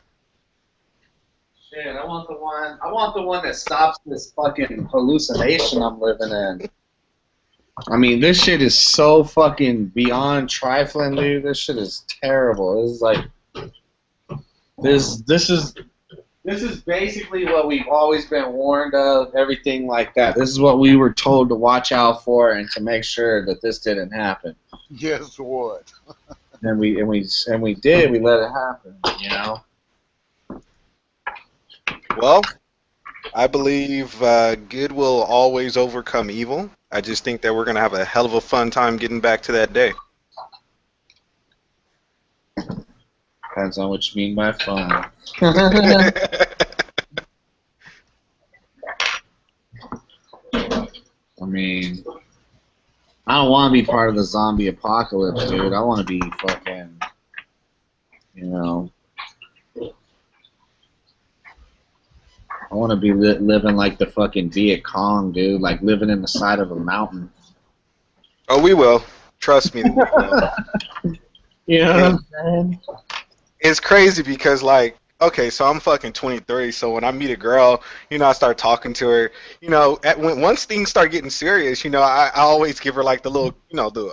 Shit, I want the one that stops this fucking hallucination I'm living in. I mean, this shit is so fucking beyond trifling, dude. This shit is terrible. This is like this is basically what we've always been warned of, everything like that. This is what we were told to watch out for and to make sure that this didn't happen. Guess what? And we did. We let it happen, you know? Well, I believe good will always overcome evil. I just think that we're going to have a hell of a fun time getting back to that day. Depends on what you mean by fun. I mean, I don't want to be part of the zombie apocalypse, dude. I want to be fucking, you know, I want to be living like the fucking Viet Cong, dude. Like living in the side of a mountain. Oh, we will. Trust me. We will. You know what I'm saying? It's crazy because, like, okay, so I'm fucking 23, so when I meet a girl, you know, I start talking to her, you know, once things start getting serious, you know, I always give her, like, the little, you know, the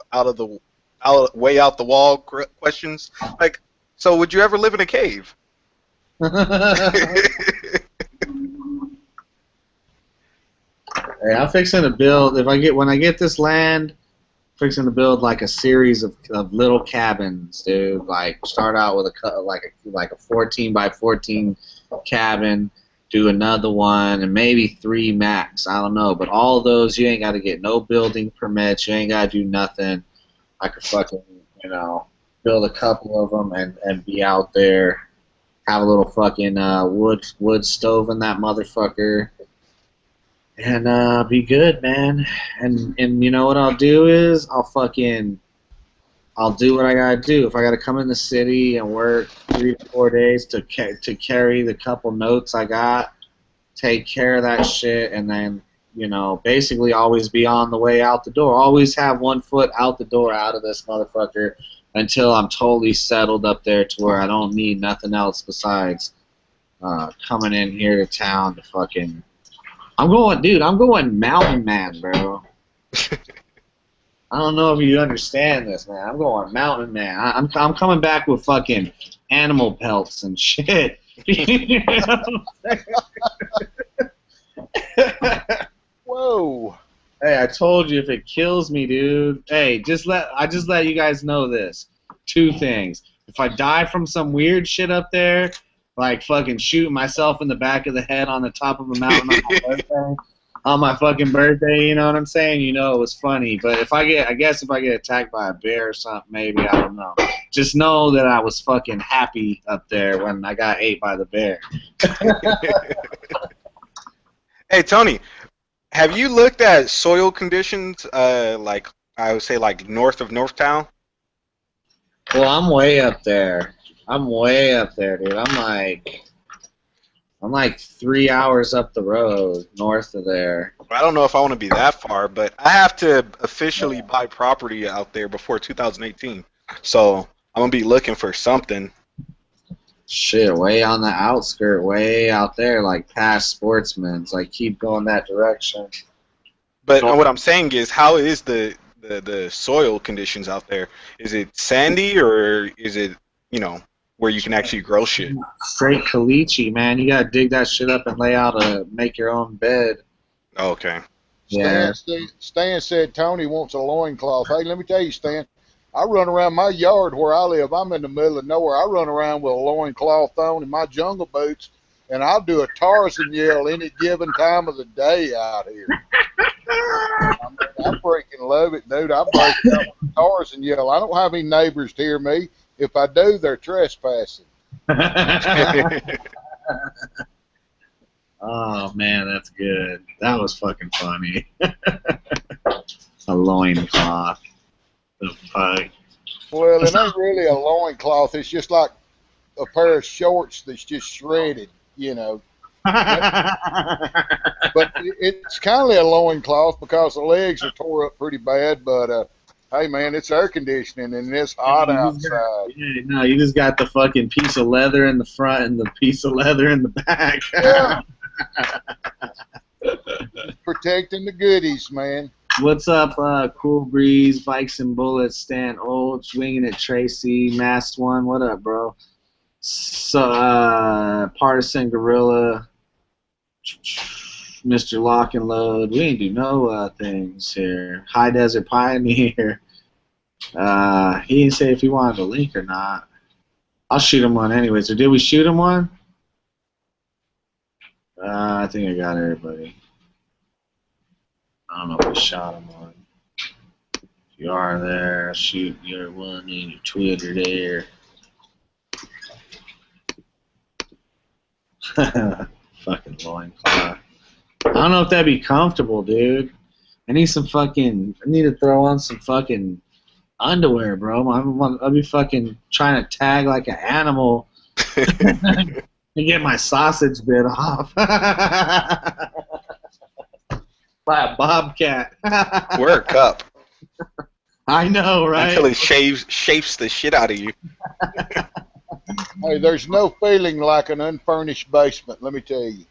way out the wall questions. Like, so would you ever live in a cave? Hey, I'm fixing to build, when I get this land, fixing to build like a series of little cabins, dude. Like start out with a 14 by 14 cabin, do another one, and maybe 3 max. I don't know, but all of those you ain't got to get no building permits. You ain't got to do nothing. I could fucking build a couple of them and be out there, have a little fucking wood stove in that motherfucker. And be good, man. And you know what I'll do is I'll do what I gotta do. If I gotta come in the city and work 3 to 4 days to carry the couple notes I got, take care of that shit, and then basically always be on the way out the door. Always have 1 foot out the door out of this motherfucker until I'm totally settled up there to where I don't need nothing else besides coming in here to town to fucking. I'm going mountain man, bro. I don't know if you understand this, man. I'm going mountain man. I'm coming back with fucking animal pelts and shit. Whoa. Hey, I told you if it kills me, dude. Hey, I just let you guys know this. 2 things. If I die from some weird shit up there, like fucking shooting myself in the back of the head on the top of a mountain on my fucking birthday, you know what I'm saying? You know it was funny. But if I get attacked by a bear or something, maybe, I don't know. Just know that I was fucking happy up there when I got ate by the bear. Hey, Tony, have you looked at soil conditions, like, I would say, like, north of Northtown? Well, I'm way up there. Dude. I'm like 3 hours up the road north of there. I don't know if I want to be that far, but I have to officially buy property out there before 2018. So I'm going to be looking for something. Shit, way on the outskirt, way out there, like past Sportsman's. Like, keep going that direction. But what I'm saying is, how is the soil conditions out there? Is it sandy, or is it, where you can actually grow shit? Straight caliche, man. You gotta dig that shit up and make your own bed. Oh, okay. Yeah. Stan said Tony wants a loincloth. Hey, let me tell you, Stan, I run around my yard where I live. I'm in the middle of nowhere. I run around with a loincloth on and my jungle boots, and I'll do a Tarzan yell any given time of the day out here. I freaking love it, dude. I break out with a Tarzan yell. I don't have any neighbors to hear me. If I do, they're trespassing. Oh, man, that's good. That was fucking funny. A loincloth. The fuck? Well, it ain't really a loincloth. It's just like a pair of shorts that's just shredded, But it's kind of a loincloth because the legs are tore up pretty bad, but hey, man, it's air conditioning and it's hot outside. You just got the fucking piece of leather in the front and the piece of leather in the back. Yeah. Protecting the goodies, man. What's up, Cool Breeze, Bikes and Bullets, Stan Old, Swinging at Tracy, Masked One, what up, bro? So, Partisan Gorilla, Mr. Lock and Load, we ain't do no things here. High Desert Pioneer, he didn't say if he wanted a link or not. I'll shoot him one anyways. Or did we shoot him one? I think I got everybody. I don't know if we shot him one. If you are there, shoot your one in your Twitter there. Fucking loincloth. I don't know if that'd be comfortable, dude. I need to throw on some fucking underwear, bro. I'll be fucking trying to tag like an animal and get my sausage bit off. By a bobcat. Wear a cup. I know, right? Until it shapes the shit out of you. Hey, there's no feeling like an unfurnished basement, let me tell you.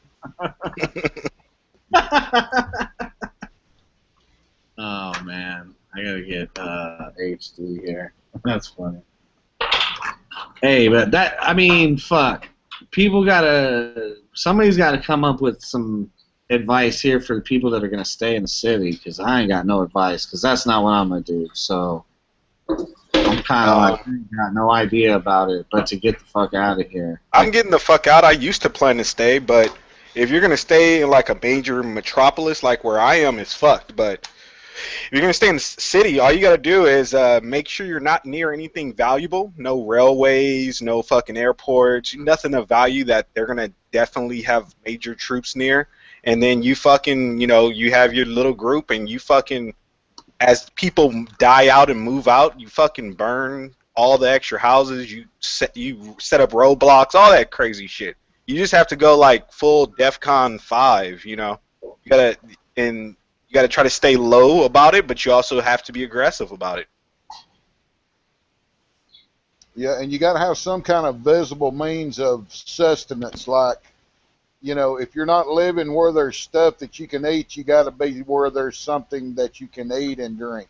Oh, man. I gotta get HD here. That's funny. Hey, but fuck. Somebody's gotta come up with some advice here for the people that are gonna stay in the city, because I ain't got no advice, because that's not what I'm gonna do. So I'm kind of like, I ain't got no idea about it, but to get the fuck out of here. I'm getting the fuck out. I used to plan to stay, but if you're gonna stay in like a major metropolis like where I am, it's fucked. But if you're gonna stay in the city, all you gotta do is make sure you're not near anything valuable. No railways, no fucking airports, nothing of value that they're gonna definitely have major troops near. And then you fucking, you have your little group, and you fucking, as people die out and move out, you fucking burn all the extra houses. You set up roadblocks, all that crazy shit. You just have to go like full Defcon 5. You gotta try to stay low about it, but you also have to be aggressive about it. Yeah, and you got to have some kind of visible means of sustenance, like, if you're not living where there's stuff that you can eat, you got to be where there's something that you can eat and drink.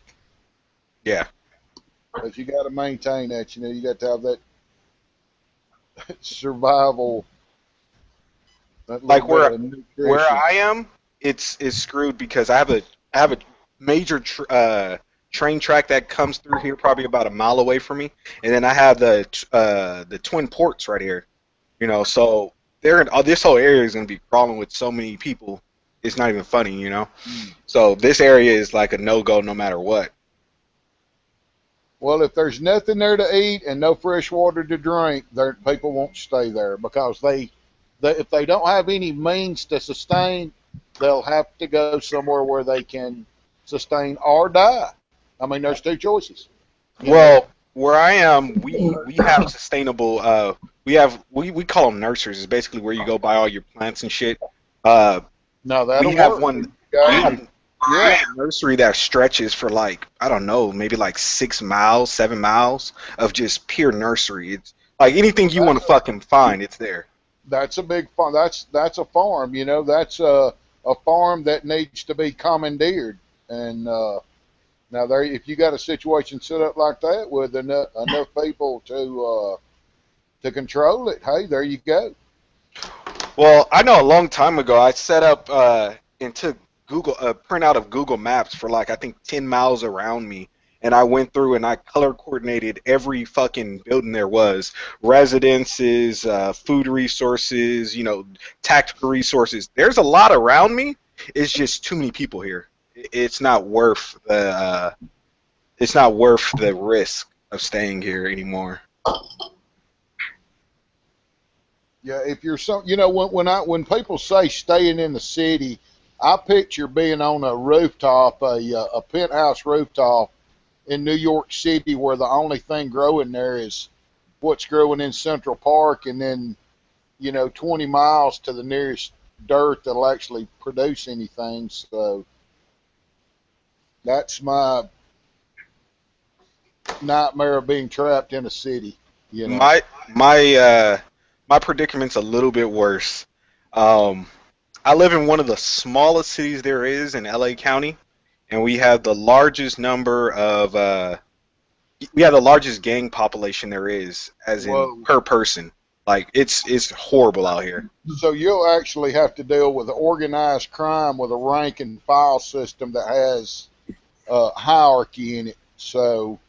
Yeah. But you got to maintain that. You got to have that survival. Like where I am, it's screwed because I have a major train track that comes through here, probably about a mile away from me, and then I have the twin ports right here. So this whole area is gonna be crawling with so many people. It's not even funny, So this area is like a no-go no matter what. Well, if there's nothing there to eat and no fresh water to drink, people won't stay there, because if they don't have any means to sustain, they'll have to go somewhere where they can sustain or die. I mean, there's two choices. Well, where I am, we have sustainable. We call them nurseries. It's basically where you go buy all your plants and shit. No, that'll we have work. one. We have a nursery that stretches for like, I don't know, maybe like 6 miles, 7 miles of just pure nursery. It's like anything you want to fucking find, it's there. That's a big farm. That's a farm. That's a farm that needs to be commandeered. And now if you got a situation set up like that with enough people to control it, hey, there you go. Well, I know a long time ago I set up and took a printout of Google Maps for like I think 10 miles around me, and I went through and I color coordinated every fucking building there was, residences, food resources, tactical resources. There's a lot around me. It's just too many people here. It's not worth the risk of staying here anymore. Yeah, if you're when people say staying in the city, I picture being on a rooftop, a penthouse rooftop in New York City, where the only thing growing there is what's growing in Central Park, and then 20 miles to the nearest dirt that'll actually produce anything. So that's my nightmare of being trapped in a city. My predicament's a little bit worse. I live in one of the smallest cities there is in LA County, and we have the largest gang population there is, as in per person. Like it's horrible out here. So you'll actually have to deal with organized crime with a rank and file system that has hierarchy in it. So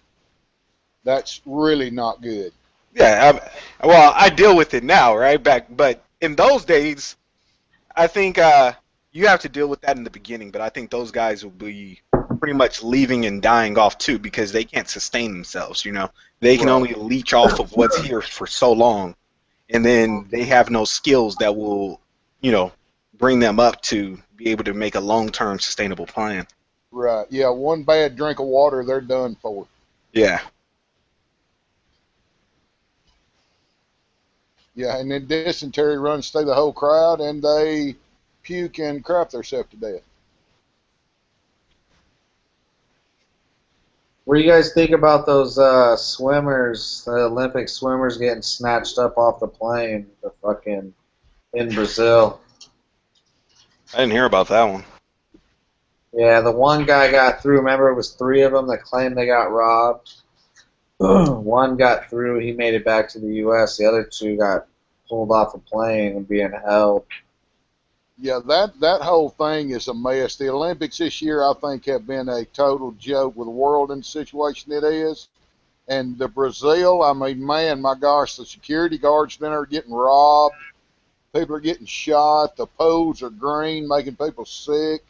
that's really not good. Yeah, I deal with it now, right? But in those days, I think you have to deal with that in the beginning. But I think those guys will be pretty much leaving and dying off too, because they can't sustain themselves. They can only leech off of what's here for so long. and then they have no skills that will, bring them up to be able to make a long-term sustainable plan. Right. Yeah, one bad drink of water, they're done for. Yeah. Yeah, and then dysentery runs through the whole crowd, and they puke and crap themselves to death. What do you guys think about those swimmers, the Olympic swimmers getting snatched up off the plane, in Brazil? I didn't hear about that one. Yeah, the one guy got through. Remember, it was 3 of them that claimed they got robbed. One got through. He made it back to the U.S. The other 2 got pulled off a plane and being held. Yeah, that whole thing is a mess. The Olympics this year, I think, have been a total joke with the world in the situation it is. And the Brazil, I mean, man, my gosh, the security guards then are getting robbed. People are getting shot. The pools are green, making people sick.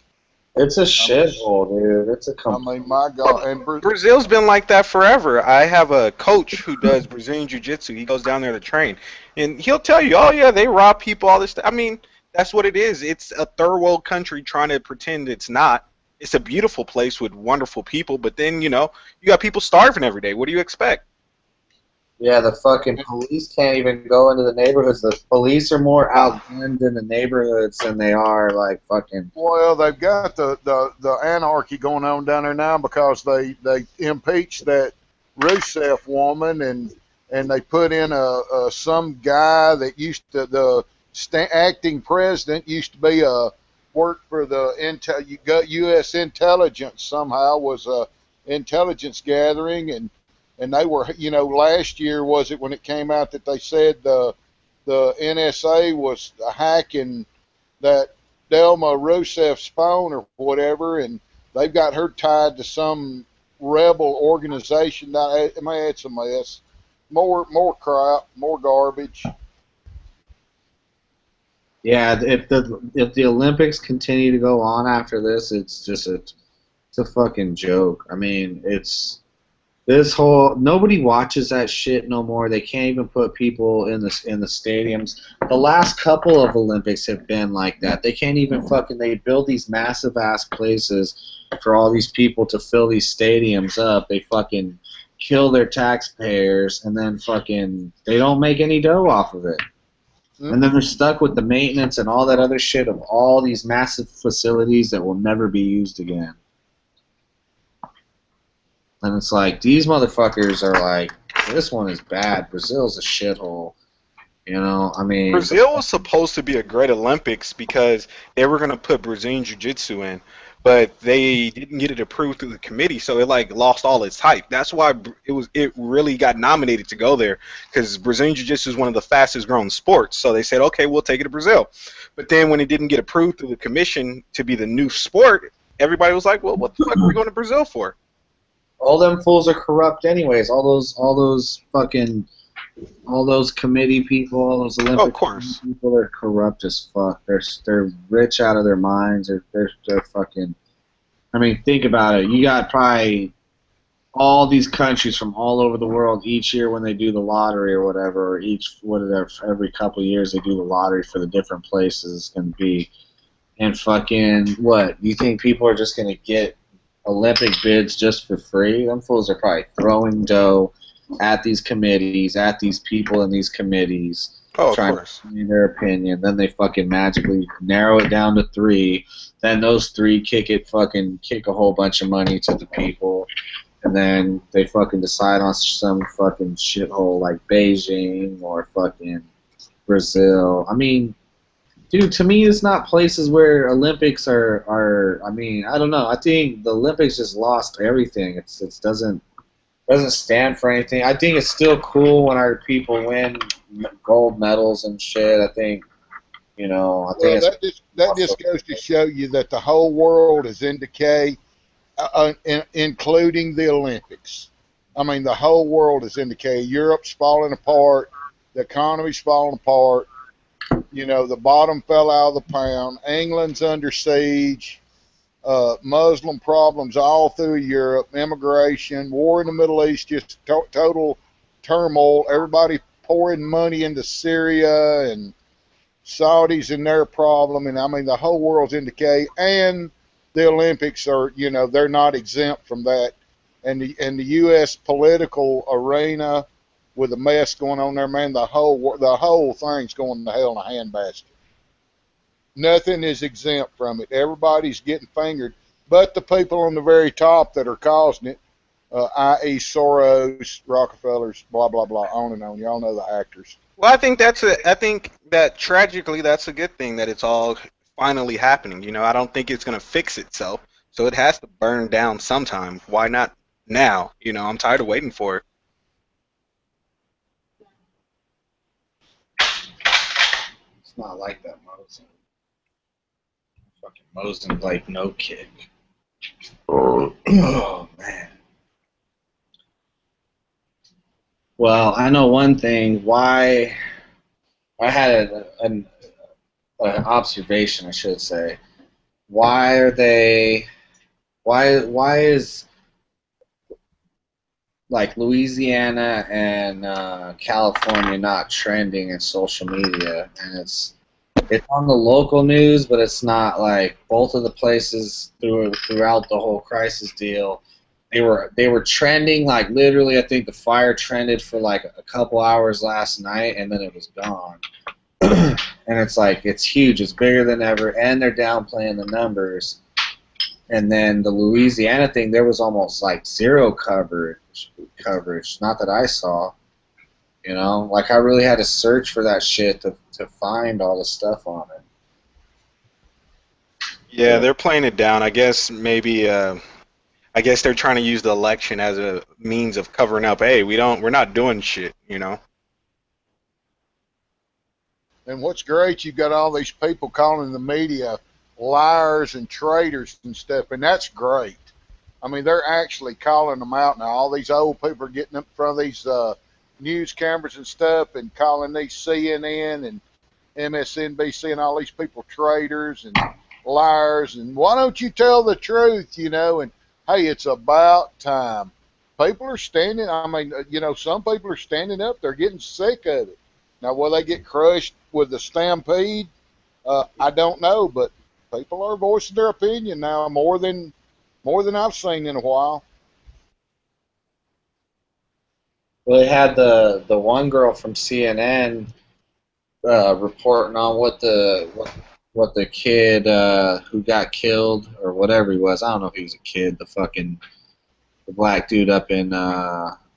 It's a shithole, dude. It's a I mean, my God. And Brazil's been like that forever. I have a coach who does Brazilian Jiu-Jitsu. He goes down there to train. And he'll tell you, oh, yeah, they rob people, all this stuff. I mean, that's what it is. It's a third world country trying to pretend it's not. It's a beautiful place with wonderful people, but then, you got people starving every day. What do you expect? Yeah, the fucking police can't even go into the neighborhoods. The police are more outgunned in the neighborhoods than they are, like, fucking... Well, they've got the anarchy going on down there now because they impeached that Rousseff woman, and they put in some guy that used to... The acting president used to be worked for the U.S. intelligence somehow, was a intelligence gathering, and they were, last year was it when it came out that they said the NSA was hacking that Delma Rousseff's phone or whatever, and they've got her tied to some rebel organization. Man, it's a mess. More crap, more garbage. Yeah, if the Olympics continue to go on after this, it's just it's a fucking joke. I mean, it's this whole nobody watches that shit no more. They can't even put people in the stadiums. The last couple of Olympics have been like that. They can't even they build these massive ass places for all these people to fill these stadiums up. They fucking kill their taxpayers and then they don't make any dough off of it. And then they're stuck with the maintenance and all that other shit of all these massive facilities that will never be used again. And it's like, these motherfuckers are like, this one is bad. Brazil's a shithole. I mean... Brazil was supposed to be a great Olympics because they were going to put Brazilian Jiu-Jitsu in, but they didn't get it approved through the committee, so it lost all its hype. That's why it really got nominated to go there, because Brazilian Jiu-Jitsu is one of the fastest growing sports. So they said, okay, we'll take it to Brazil. But then when it didn't get approved through the commission to be the new sport, everybody was like, well, what the fuck are we going to Brazil for? All them fools are corrupt anyways. All those committee people, all those Olympic people are corrupt as fuck. They're rich out of their minds. They're fucking... I mean, think about it. You got probably all these countries from all over the world each year when they do the lottery or whatever, every couple of years they do the lottery for the different places and what? You think people are just gonna get Olympic bids just for free? Them fools are probably throwing dough at these committees, at these people in these committees, trying to say their opinion. Then they fucking magically narrow it down to 3. Then those 3 kick a whole bunch of money to the people, and then they fucking decide on some fucking shithole like Beijing or fucking Brazil. I mean, dude, to me, it's not places where Olympics are. I mean, I don't know. I think the Olympics just lost everything. It doesn't stand for anything. I think it's still cool when our people win gold medals and shit. I think, that just goes to show you that the whole world is in decay, including the Olympics. I mean, the whole world is in decay. Europe's falling apart. The economy's falling apart. The bottom fell out of the pound. England's under siege. Muslim problems all through Europe, immigration, war in the Middle East, just total turmoil. Everybody pouring money into Syria and Saudis and their problem, and I mean the whole world's in decay. And the Olympics are, you know, they're not exempt from that. And the U.S. political arena with the mess going on there, man, the whole thing's going to hell in a handbasket. Nothing is exempt from it. Everybody's getting fingered, but the people on the very top that are causing it, i.e. Soros, Rockefellers, blah, blah, blah, on and on. Y'all know the actors. Well, I think that tragically that's a good thing that it's all finally happening. You know, I don't think it's gonna fix itself, so it has to burn down sometime. Why not now? You know, I'm tired of waiting for it. It's not like that, Mosin. Fucking Mosin like no kick. Oh man. Well, I know one thing. Why I had an observation, I should say. Why are they? Why is like Louisiana and California not trending in social media? And it's on the local news, but it's not like both of the places throughout the whole crisis deal. They were trending like literally. I think the fire trended for like a couple hours last night, and then it was gone. And it's like it's huge. It's bigger than ever, and they're downplaying the numbers. And then the Louisiana thing, there was almost like zero coverage. Not that I saw. You know, like I really had to search for that shit to find all the stuff on it. Yeah, they're playing it down. I guess maybe. I guess they're trying to use the election as a means of covering up. Hey, we're not doing shit, you know. And what's great, you've got all these people calling the media liars and traitors and stuff, and that's great. I mean, they're actually calling them out now. All these old people are getting up in front of these news cameras and stuff and calling these CNN and MSNBC and all these people traitors and liars. And why don't you tell the truth, you know? And hey, it's about time. People are standing, I mean, you know, some people are standing up. They're getting sick of it. Now, will they get crushed with the stampede? I don't know, but people are voicing their opinion now more than I've seen in a while. Well, they had the one girl from CNN reporting on what the kid who got killed or whatever he was. I don't know if he was a kid. The black dude up in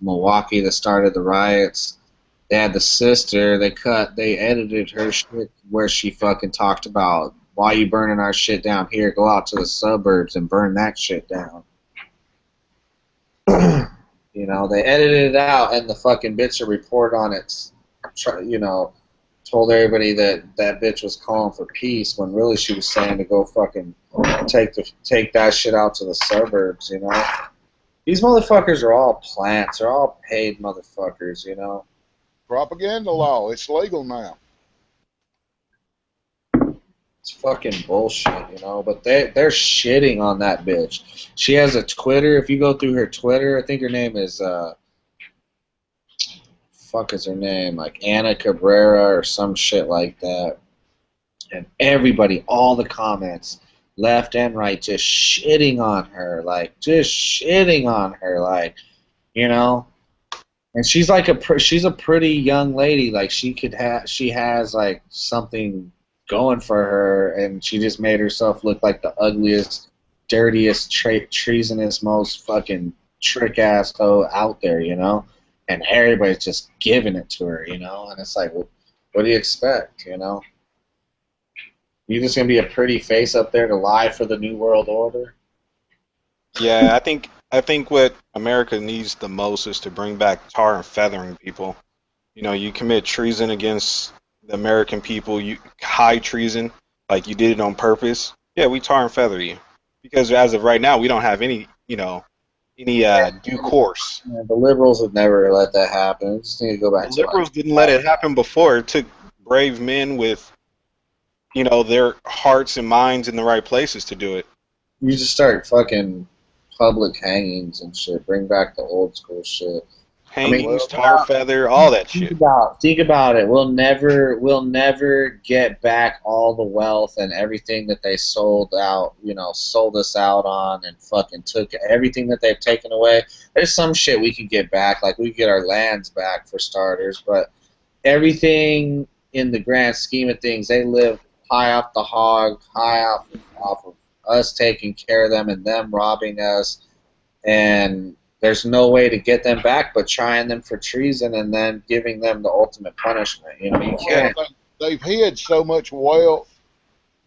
Milwaukee that started the riots. They had the sister. They edited her shit where she fucking talked about why you burning our shit down here. Go out to the suburbs and burn that shit down. You know, they edited it out, and the fucking bitch that reported on it, you know, told everybody that bitch was calling for peace when really she was saying to go fucking take that shit out to the suburbs, you know. These motherfuckers are all plants. They're all paid motherfuckers, you know. Propaganda law. It's legal now. It's fucking bullshit, you know. But they're shitting on that bitch. She has a Twitter. If you go through her Twitter, I think her name is fuck is her name? Like Anna Cabrera or some shit like that. And everybody, all the comments, left and right, just shitting on her, like you know. And she's like she's a pretty young lady, like she has like something going for her, and she just made herself look like the ugliest, dirtiest, treasonous, most fucking trick ass hoe out there, you know. And everybody's just giving it to her, you know. And it's like, well, what do you expect, you know? You just gonna be a pretty face up there to lie for the New World Order? Yeah, I think what America needs the most is to bring back tar and feathering people. You know, you commit treason against the American people, high treason, like you did it on purpose. Yeah, we tar and feather you, because as of right now, we don't have any, you know, due course. Yeah, the liberals would never let that happen. We just need to go back. The liberals didn't let it happen before. It took brave men with, you know, their hearts and minds in the right places to do it. You just start fucking public hangings and shit. Bring back the old school shit. hangings, tar feather, all that shit. Think about it. We'll never get back all the wealth and everything that they sold us out on, and fucking took everything that they've taken away. There's some shit we can get back, like we get our lands back for starters, but everything in the grand scheme of things, they live high off the hog, high off of us taking care of them and them robbing us, and there's no way to get them back but trying them for treason and then giving them the ultimate punishment. You can't. They've hid so much wealth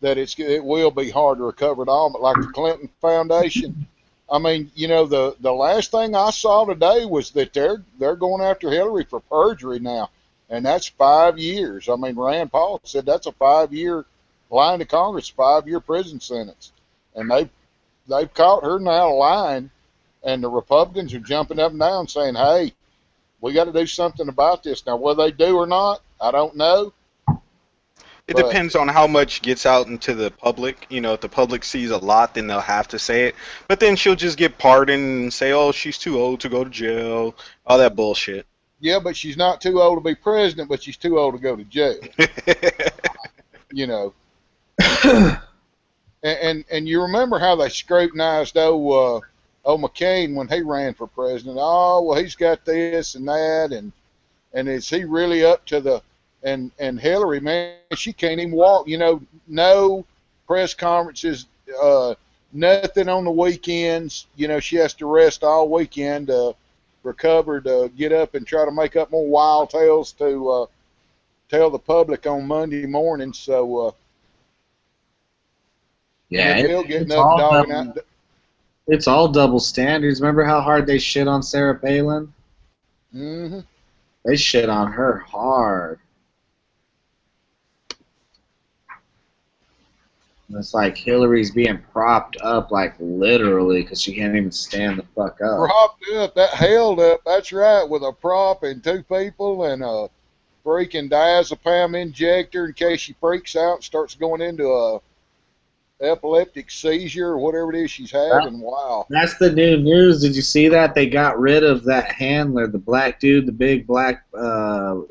that it will be hard to recover it all. But like the Clinton Foundation, I mean, the last thing I saw today was that they're going after Hillary for perjury now, and that's 5 years. I mean, Rand Paul said that's a 5-year lying to Congress, 5-year prison sentence, and they've caught her now lying. And the Republicans are jumping up and down saying, hey, we got to do something about this. Now, whether they do or not, I don't know. It depends on how much gets out into the public. If the public sees a lot, then they'll have to say it. But then she'll just get pardoned and say, oh, she's too old to go to jail, all that bullshit. Yeah, but she's not too old to be president, but she's too old to go to jail. And you remember how they scrutinized McCain when he ran for president. Oh, well, he's got this and that, and is he really up to the and Hillary, man, she can't even walk. No press conferences, nothing on the weekends. She has to rest all weekend to recover, to get up and try to make up more wild tales to tell the public on Monday morning. So it's all double standards. Remember how hard they shit on Sarah Palin? Mm-hmm. They shit on her hard. And it's like Hillary's being propped up, like literally, because she can't even stand the fuck up. Propped up, that held up, that's right, with a prop and 2 people and a freaking diazepam injector in case she freaks out and starts going into a epileptic seizure or whatever it is she's having. Wow. That's the new news. Did you see that? They got rid of that handler, the black dude, the big black the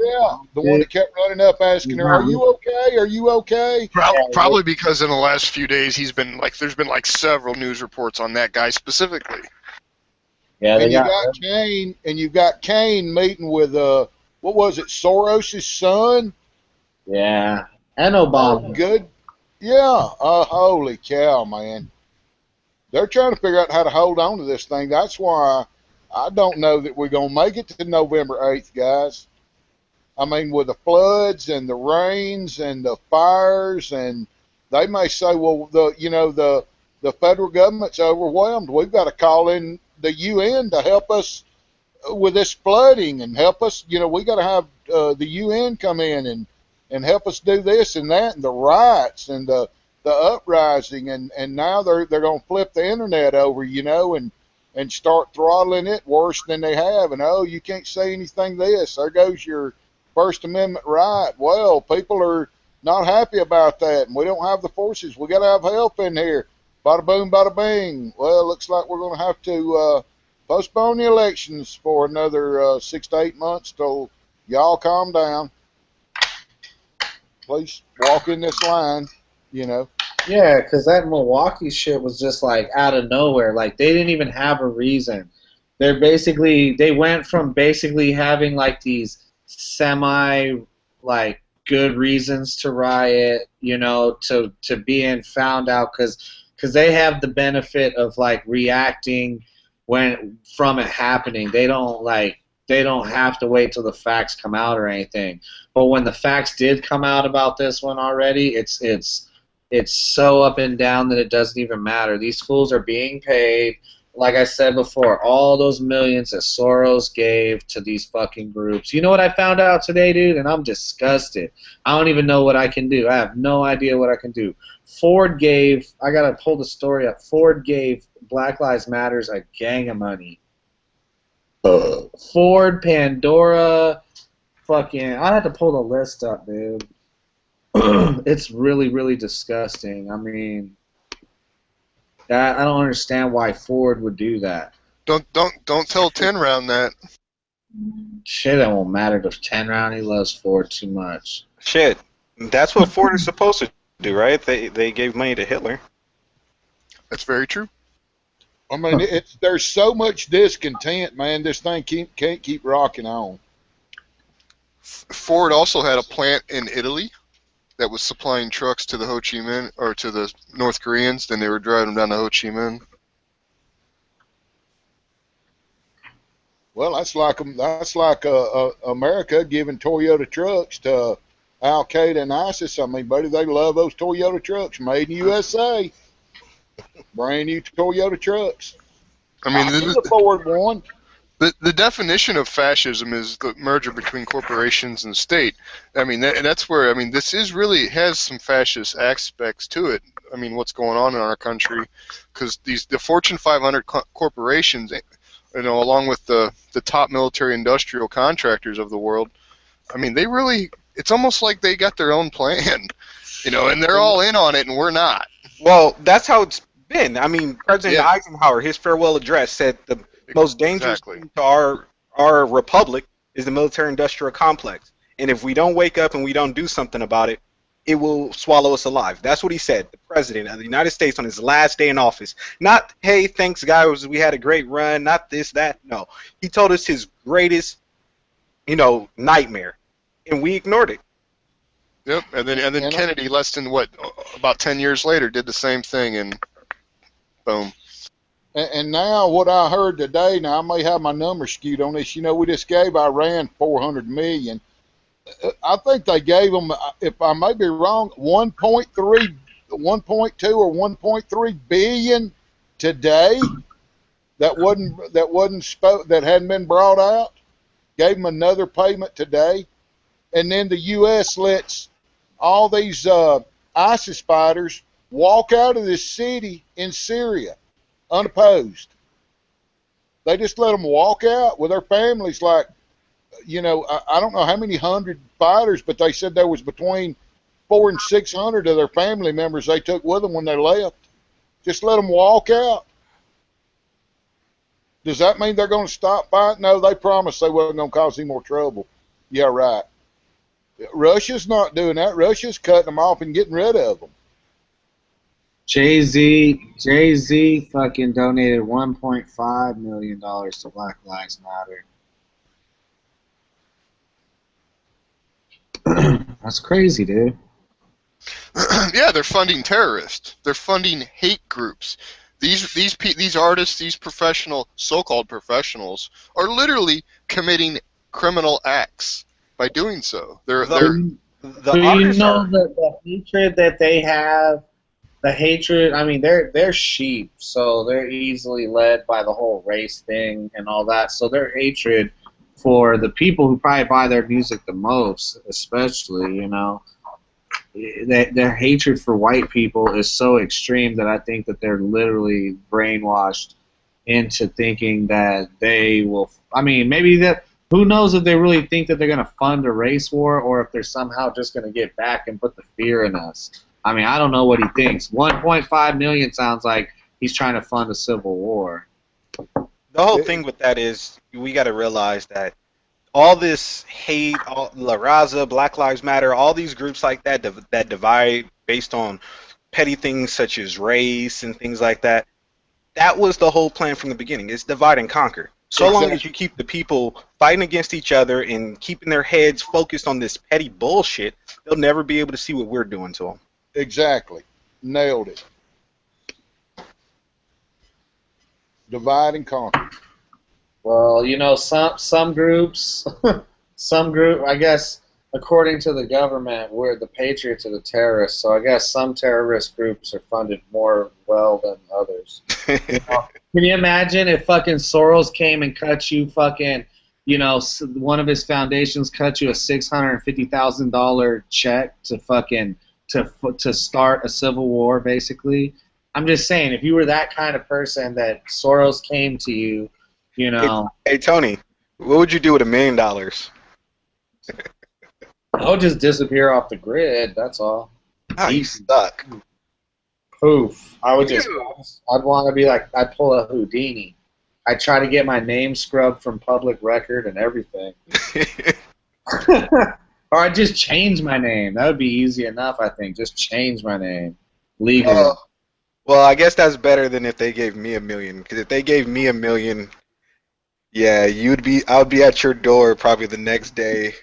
one that kept running up asking her, are you okay? Are you okay? Probably because in the last few days there's been several news reports on that guy specifically. Yeah, and you've got Kane meeting with what was it, Soros' son? Yeah. And Obama. Oh, good. Yeah, holy cow, man. They're trying to figure out how to hold on to this thing. That's why I don't know that we're going to make it to November 8th, guys. I mean, with the floods and the rains and the fires, and they may say, well, the federal government's overwhelmed. We've got to call in the UN to help us with this flooding and help us. We got to have the UN come in and help us do this and that, and the riots and the uprising, and now they're going to flip the internet over, and start throttling it worse than they have. And oh, you can't say anything this. There goes your First Amendment right. Well, people are not happy about that, and we don't have the forces. We got to have help in here. Bada boom, bada bing. Well, looks like we're going to have to postpone the elections for another 6 to 8 months till y'all calm down. Please walk in this line, Yeah, because that Milwaukee shit was just like out of nowhere. Like they didn't even have a reason. They went from basically having like these semi like good reasons to riot, to being found out because they have the benefit of like reacting from it happening. They don't have to wait till the facts come out or anything. But when the facts did come out about this one already, it's so up and down that it doesn't even matter. These fools are being paid, like I said before, all those millions that Soros gave to these fucking groups. You know what I found out today, dude? And I'm disgusted. I don't even know what I can do. I have no idea what I can do. I got to pull the story up. Ford gave Black Lives Matters a gang of money. Ford, Pandora, fucking, I had to pull the list up, dude. It's really, really disgusting. I mean, I don't understand why Ford would do that. Don't tell 10 round that. Shit, it won't matter if 10 round. He loves Ford too much. Shit, that's what Ford is supposed to do, right? They gave money to Hitler. That's very true. I mean, there's so much discontent, man. This thing can't keep rocking on. Ford also had a plant in Italy that was supplying trucks to the Ho Chi Minh or to the North Koreans. Then they were driving them down to Ho Chi Minh. Well, that's like America giving Toyota trucks to Al Qaeda and ISIS. I mean, buddy, they love those Toyota trucks, made in USA. Brand new Toyota trucks. I mean, I can afford one. The definition of fascism is the merger between corporations and state. I mean, that's where, I mean, this is really has some fascist aspects to it. I mean, what's going on in our country, because the Fortune 500 corporations, you know, along with the top military industrial contractors of the world, I mean, they really, it's almost like they got their own plan, you know, and they're all in on it, and we're not. Well, that's how it's been. I mean, President Eisenhower, his farewell address said the most dangerous thing to our republic is the military-industrial complex. And if we don't wake up and we don't do something about it, it will swallow us alive. That's what he said, the President of the United States on his last day in office. Not, hey, thanks, guys, we had a great run, not this, that. No. He told us his greatest, you know, nightmare, and we ignored it. Yep, and then Kennedy, less than, about 10 years later, did the same thing, and boom. And now what I heard today, now I may have my numbers skewed on this, you know, we just gave Iran $400 million. I think they gave them, if I may be wrong, 1.2 or 1.3 billion today that hadn't been brought out. Gave them another payment today, and then the U.S. lets all these ISIS fighters walk out of this city in Syria unopposed. They just let them walk out with their families. Like, you know, I don't know how many hundred fighters, but they said there was between 400 and 600 of their family members they took with them when they left. Just let them walk out. Does that mean they're going to stop fighting? No, they promised they wasn't going to cause any more trouble. Yeah, right. Russia's not doing that. Russia's cutting them off and getting rid of them. Jay-Z fucking donated $1.5 million to Black Lives Matter. That's crazy, dude. Yeah, they're funding terrorists. They're funding hate groups. These artists, these so-called professionals, are literally committing criminal acts by doing so. You know the hatred that they have. The hatred, I mean, they're sheep, so they're easily led by the whole race thing and all that. So their hatred for the people who probably buy their music the most, especially, you know, their hatred for white people is so extreme that I think that they're literally brainwashed into thinking that they will. I mean, maybe that. Who knows if they really think that they're going to fund a race war or if they're somehow just going to get back and put the fear in us. I mean, I don't know what he thinks. 1.5 million sounds like he's trying to fund a civil war. The whole thing with that is we got to realize that all this hate, La Raza, Black Lives Matter, all these groups like that that divide based on petty things such as race and things like that, that was the whole plan from the beginning. It's divide and conquer. So long as you keep the people fighting against each other and keeping their heads focused on this petty bullshit, they'll never be able to see what we're doing to them. Exactly. Nailed it. Divide and conquer. Well, you know, some groups, I guess, according to the government, we're the patriots of the terrorists. So I guess some terrorist groups are funded more well than others. You know? Can you imagine if fucking Soros came and cut you fucking, you know, one of his foundations cut you a $650,000 check to fucking to start a civil war, basically? I'm just saying, if you were that kind of person that Soros came to you, you know. Hey Tony, what would you do with $1 million? I would just disappear off the grid. That's all. Oh, you suck. Poof. I would just. I'd want to be like. I'd pull a Houdini. I try to get my name scrubbed from public record and everything. Or I just change my name. That would be easy enough, I think. Just change my name legally. Well, I guess that's better than if they gave me $1 million. Because if they gave me $1 million, yeah, I would be at your door probably the next day.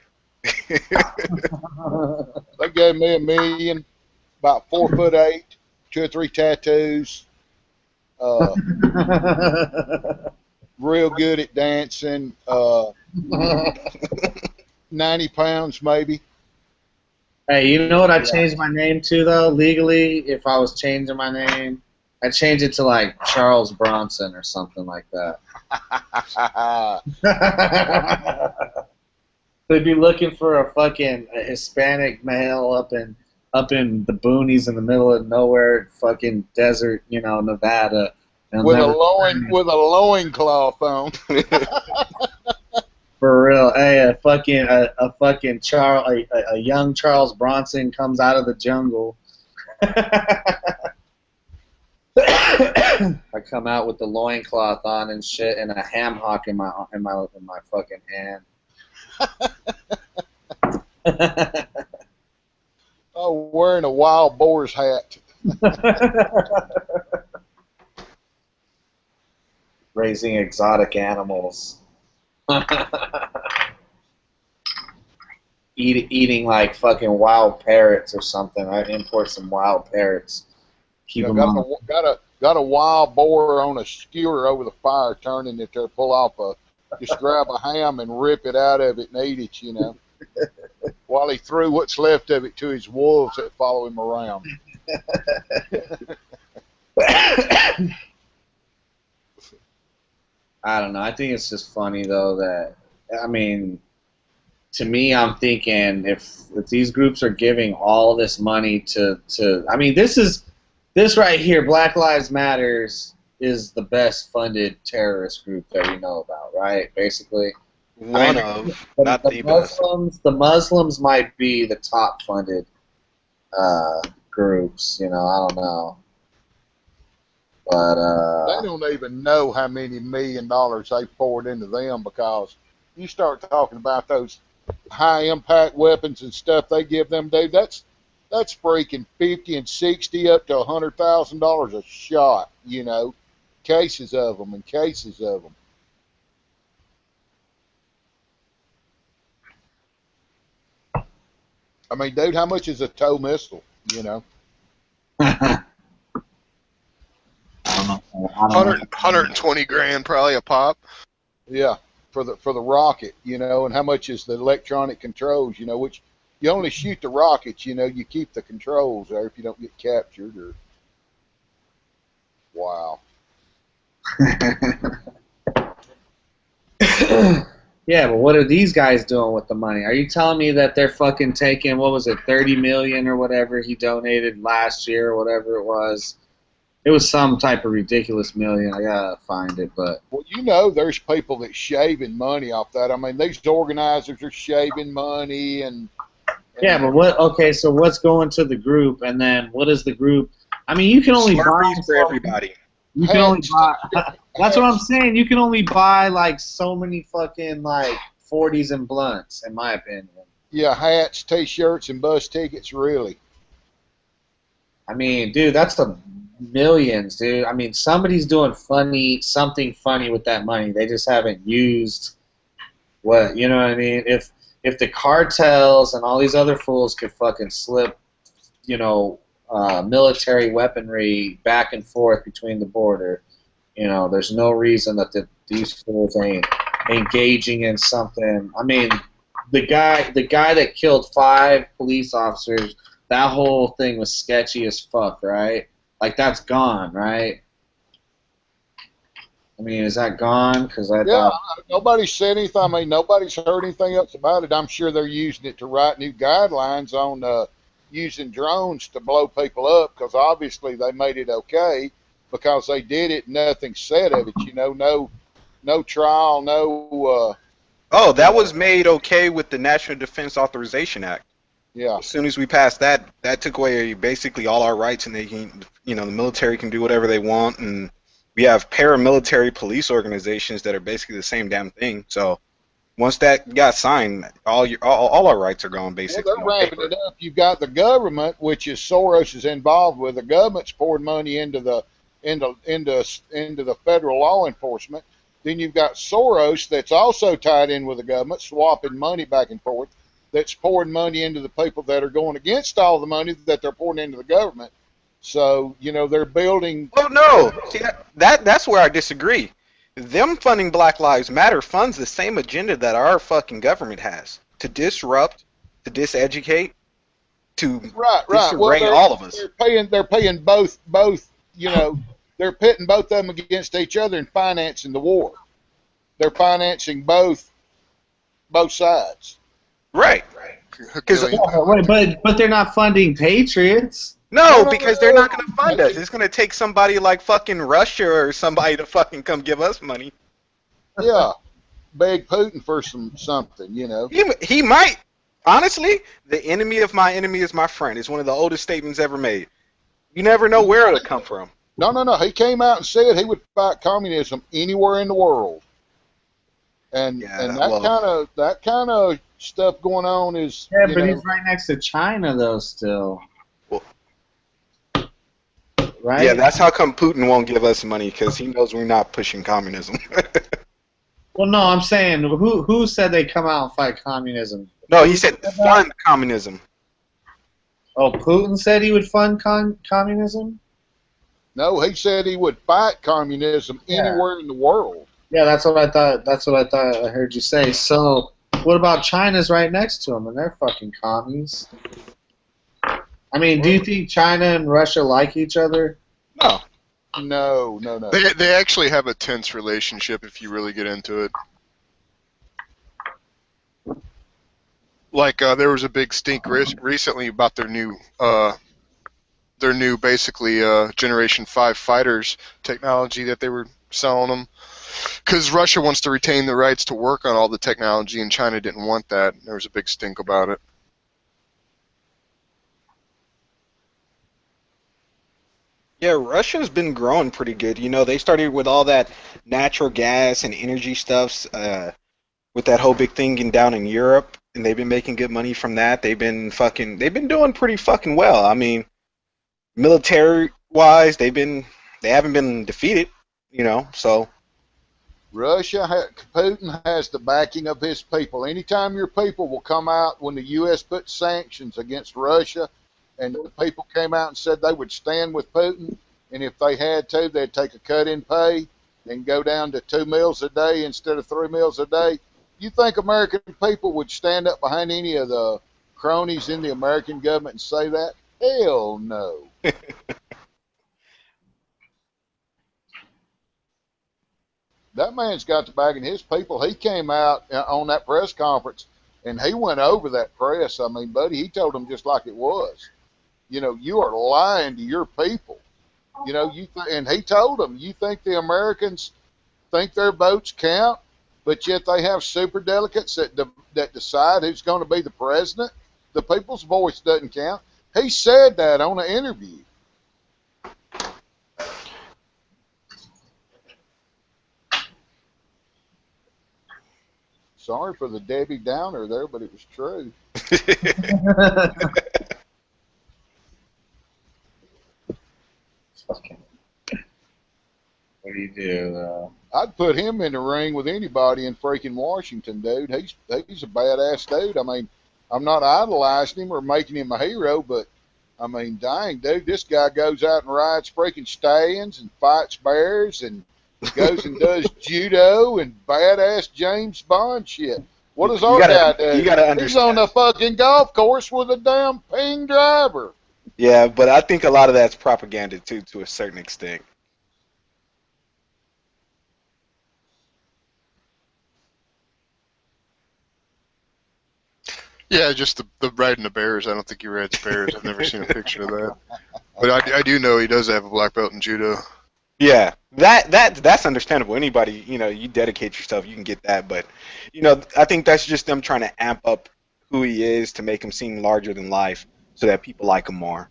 They gave me $1 million, about 4'8", 2 or 3 tattoos. Real good at dancing. 90 pounds maybe. Hey, you know what I changed my name to, though, legally? If I was changing my name, I'd change it to, like, Charles Bronson or something like that. They'd be looking for a fucking Hispanic male up in the boonies in the middle of nowhere, fucking desert, Nevada. With a loincloth on. For real, hey, a young Charles Bronson comes out of the jungle. I come out with the loincloth on and shit, and a ham hock in my fucking hand. Oh, wearing a wild boar's hat. Raising exotic animals. Eating like fucking wild parrots or something. I import some wild parrots. Keep them on. Got a wild boar on a skewer over the fire, turning it to pull off just grab a ham and rip it out of it and eat it, while he threw what's left of it to his wolves that follow him around. I don't know. I think it's just funny though that, I mean, to me, I'm thinking if these groups are giving all this money to I mean, this right here, Black Lives Matters, is the best funded terrorist group that we know about, right? Basically, not the best. The Muslims might be the top funded groups. I don't know. But they don't even know how many $1 million they poured into them, because you start talking about those high impact weapons and stuff they give them, dude. That's freaking $50 and $60 up to $100,000 a shot. Cases of them and cases of them. I mean, dude, how much is a tow missile? I don't know. 120 grand probably a pop. Yeah, for the rocket, and how much is the electronic controls, which you only shoot the rockets, you keep the controls there if you don't get captured or. Wow. Yeah, but what are these guys doing with the money? Are you telling me that they're fucking taking, what was it, $30 million or whatever he donated last year or whatever it was? It was some type of ridiculous million. I gotta find it, but. Well, there's people that shaving money off that. I mean, these organizers are shaving money and yeah, but what? Okay, so what's going to the group, and then what is the group? I mean, you can only buy for everybody. You can only buy. That's what I'm saying. You can only buy like so many fucking like 40s and blunts, in my opinion. Yeah, hats, T-shirts, and bus tickets. Really. I mean, dude, that's the millions, dude. I mean, somebody's doing something funny with that money. They just haven't used what, you know what I mean? If the cartels and all these other fools could fucking slip, military weaponry back and forth between the border, there's no reason that these fools ain't engaging in something. I mean, the guy that killed 5 police officers, that whole thing was sketchy as fuck, right? Like, that's gone, right? I mean, is that gone? Because nobody said anything. I mean, nobody's heard anything else about it. I'm sure they're using it to write new guidelines on using drones to blow people up, because obviously they made it okay because they did it. Nothing said of it. No trial, no. That was made okay with the National Defense Authorization Act. Yeah. As soon as we passed that, that took away basically all our rights, and they can, the military can do whatever they want, and We have paramilitary police organizations that are basically the same damn thing. So once that got signed, all our rights are gone Well, basically they're on wrapping paper. it up. You've got the government, which is Soros is involved with. The government's pouring money into the federal law enforcement. Then you've got Soros that's also tied in with the government, swapping money back and forth. That's pouring money into the people that are going against all the money that they're pouring into the government. So they're building. Well, no, see that's where I disagree. Them funding Black Lives Matter funds the same agenda that our fucking government has to disrupt, to diseducate, to Right. disarray Well, all of us. they're paying both. They're pitting both of them against each other and financing the war. They're financing both sides. Right. But they're not funding patriots. No, because they're not going to fund us. It's going to take somebody like fucking Russia or somebody to fucking come give us money. Yeah, beg Putin for something. He might. Honestly, the enemy of my enemy is my friend. It's one of the oldest statements ever made. You never know where it'll come from. No. He came out and said he would fight communism anywhere in the world. And that kind of stuff going on is. Yeah, but he's right next to China though still. Right? Yeah, that's how come Putin won't give us money, because he knows we're not pushing communism. Well, no, I'm saying who said they come out and fight communism? No, he said fund communism. Oh, Putin said he would fund communism? No, he said he would fight communism anywhere in the world. Yeah, that's what I thought. That's what I thought I heard you say. So, what about China's right next to them, and they're fucking commies? I mean, do you think China and Russia like each other? No. They actually have a tense relationship if you really get into it. Like there was a big stink recently about their new basically Generation 5 fighters technology that they were selling them. Because Russia wants to retain the rights to work on all the technology, and China didn't want that. There was a big stink about it. Yeah, Russia's been growing pretty good. They started with all that natural gas and energy stuffs with that whole big thing down in Europe, and they've been making good money from that. They've been doing pretty fucking well. I mean, military-wise, they haven't been defeated, so. Putin has the backing of his people. Anytime your people will come out when the U.S. put sanctions against Russia, and the people came out and said they would stand with Putin, and if they had to, they'd take a cut in pay and go down to 2 meals a day instead of 3 meals a day. You think American people would stand up behind any of the cronies in the American government and say that? Hell no. That man's got the backing his people. He came out on that press conference, and he went over that press. I mean, buddy, he told them just like it was. You are lying to your people. And he told them, you think the Americans think their votes count, but yet they have super delegates that decide who's going to be the president? The people's voice doesn't count. He said that on an interview. Sorry for the Debbie Downer there, but it was true. What do you do? I'd put him in the ring with anybody in freaking Washington, dude. He's a badass dude. I mean, I'm not idolizing him or making him a hero, but I mean, dang, dude, this guy goes out and rides freaking stallions and fights bears and goes and does judo and badass James Bond shit. What does our guy do? You gotta understand. He's on the fucking golf course with a damn ping driver. Yeah, but I think a lot of that's propaganda too, to a certain extent. Yeah, just the riding the bears. I don't think he rides bears. I've never seen a picture of that. But I do know he does have a black belt in judo. Yeah, that's understandable. Anybody, you dedicate yourself, you can get that. But, I think that's just them trying to amp up who he is to make him seem larger than life so that people like him more.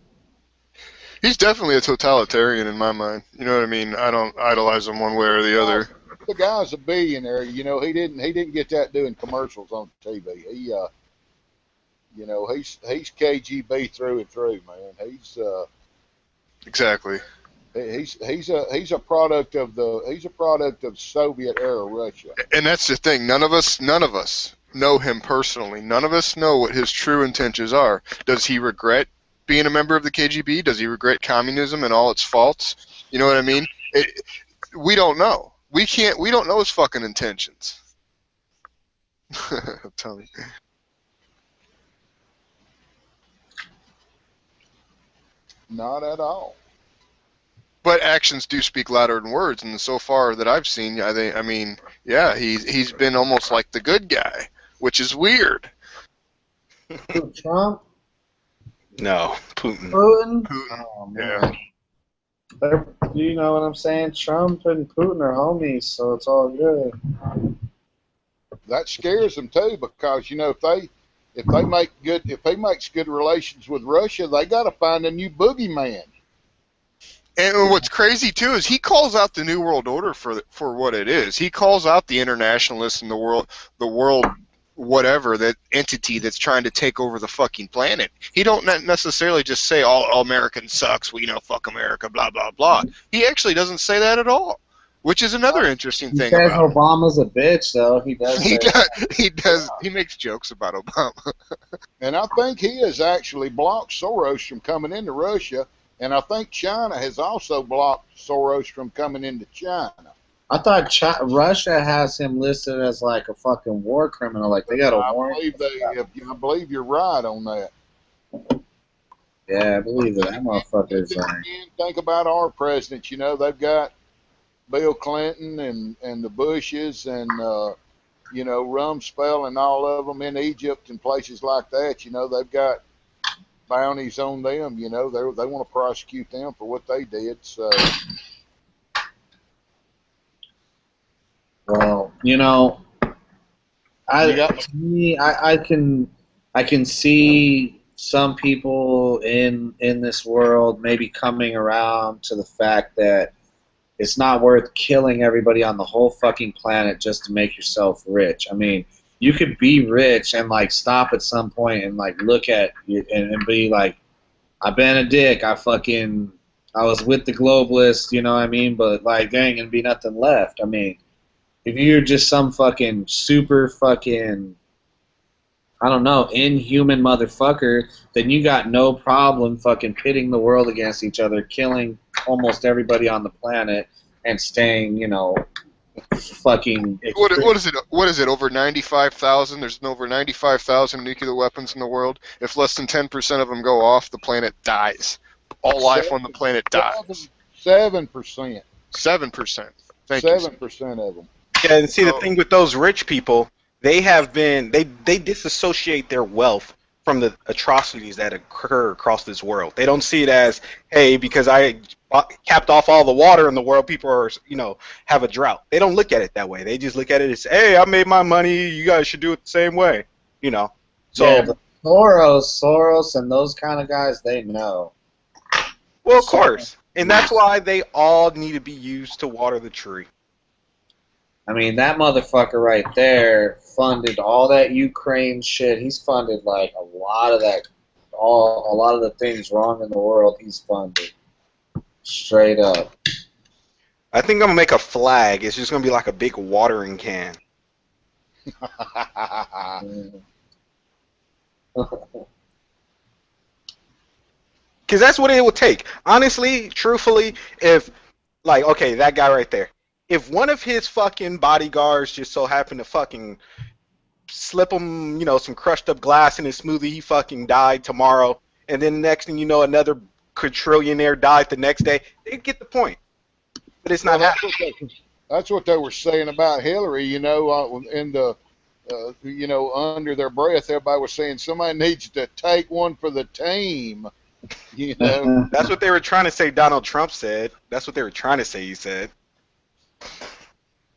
He's definitely a totalitarian in my mind. You know what I mean? I don't idolize him one way or the other. The guy's a billionaire. You know, he didn't get that doing commercials on TV. He you know, he's KGB through and through, man. Exactly. He's a product of Soviet era Russia. And that's the thing. None of us know him personally. None of us know what his true intentions are. Does he regret being a member of the KGB? Does he regret communism and all its faults? You know what I mean? We don't know. We don't know his fucking intentions. I'm telling you. Not at all. But actions do speak louder than words, and so far that I've seen, I mean, yeah, he's been almost like the good guy, which is weird. Trump? No, Putin. Putin? Oh, man. Yeah. You know what I'm saying? Trump and Putin are homies, so it's all good. That scares them too, because you know if they make good relations with Russia, they got to find a new boogeyman. And what's crazy too is he calls out the New World Order for what it is. He calls out the internationalists and the world whatever, that entity that's trying to take over the fucking planet. He don't necessarily just say all American sucks, fuck America, blah blah blah. He actually doesn't say that at all, which is another interesting thing. He says about Obama's a bitch, though. He does. He does. He makes jokes about Obama. And I think he has actually blocked Soros from coming into Russia, and I think China has also blocked Soros from coming into China. I thought Russia has him listed as like a fucking war criminal. Like they got a warrant. I believe you're right on that. Yeah, I believe that motherfucker's like. Think about our presidents. You know, they've got Bill Clinton and the Bushes and Rumsfeld and all of them in Egypt and places like that. You know, they've got bounties on them. You know, they want to prosecute them for what they did. So. Well, I can see some people in this world maybe coming around to the fact that it's not worth killing everybody on the whole fucking planet just to make yourself rich. I mean, you could be rich and like stop at some point and like look at it and be like, I've been a dick. I was with the globalists, you know what I mean? But like, there ain't gonna be nothing left. I mean. If you're just some fucking super fucking, I don't know, inhuman motherfucker, then you got no problem fucking pitting the world against each other, killing almost everybody on the planet, and staying, fucking. What is it? What is it? Over 95,000? There's over 95,000 nuclear weapons in the world. If less than 10% of them go off, the planet dies. All life on the planet dies. 7%. 7%. Thank you. 7% of them. Yeah, and see, the thing with those rich people, they disassociate their wealth from the atrocities that occur across this world. They don't see it as, hey, because I capped off all the water in the world, people are, have a drought. They don't look at it that way. They just look at it as, hey, I made my money, you guys should do it the same way, So yeah, but Soros and those kind of guys, they know. Well, of course. And that's why they all need to be used to water the tree. I mean, that motherfucker right there funded all that Ukraine shit. He's funded like a lot of the things wrong in the world. He's funded straight up. I think I'm gonna make a flag. It's just gonna be like a big watering can. Because that's what it would take. Honestly, truthfully, if that guy right there. If one of his fucking bodyguards just so happened to fucking slip him, some crushed up glass in his smoothie, he fucking died tomorrow, and then next thing you know, another quadrillionaire died the next day, they get the point. But it's not happening. That's what they were saying about Hillary, in the, under their breath, everybody was saying somebody needs to take one for the team. That's what they were trying to say Donald Trump said. That's what they were trying to say he said.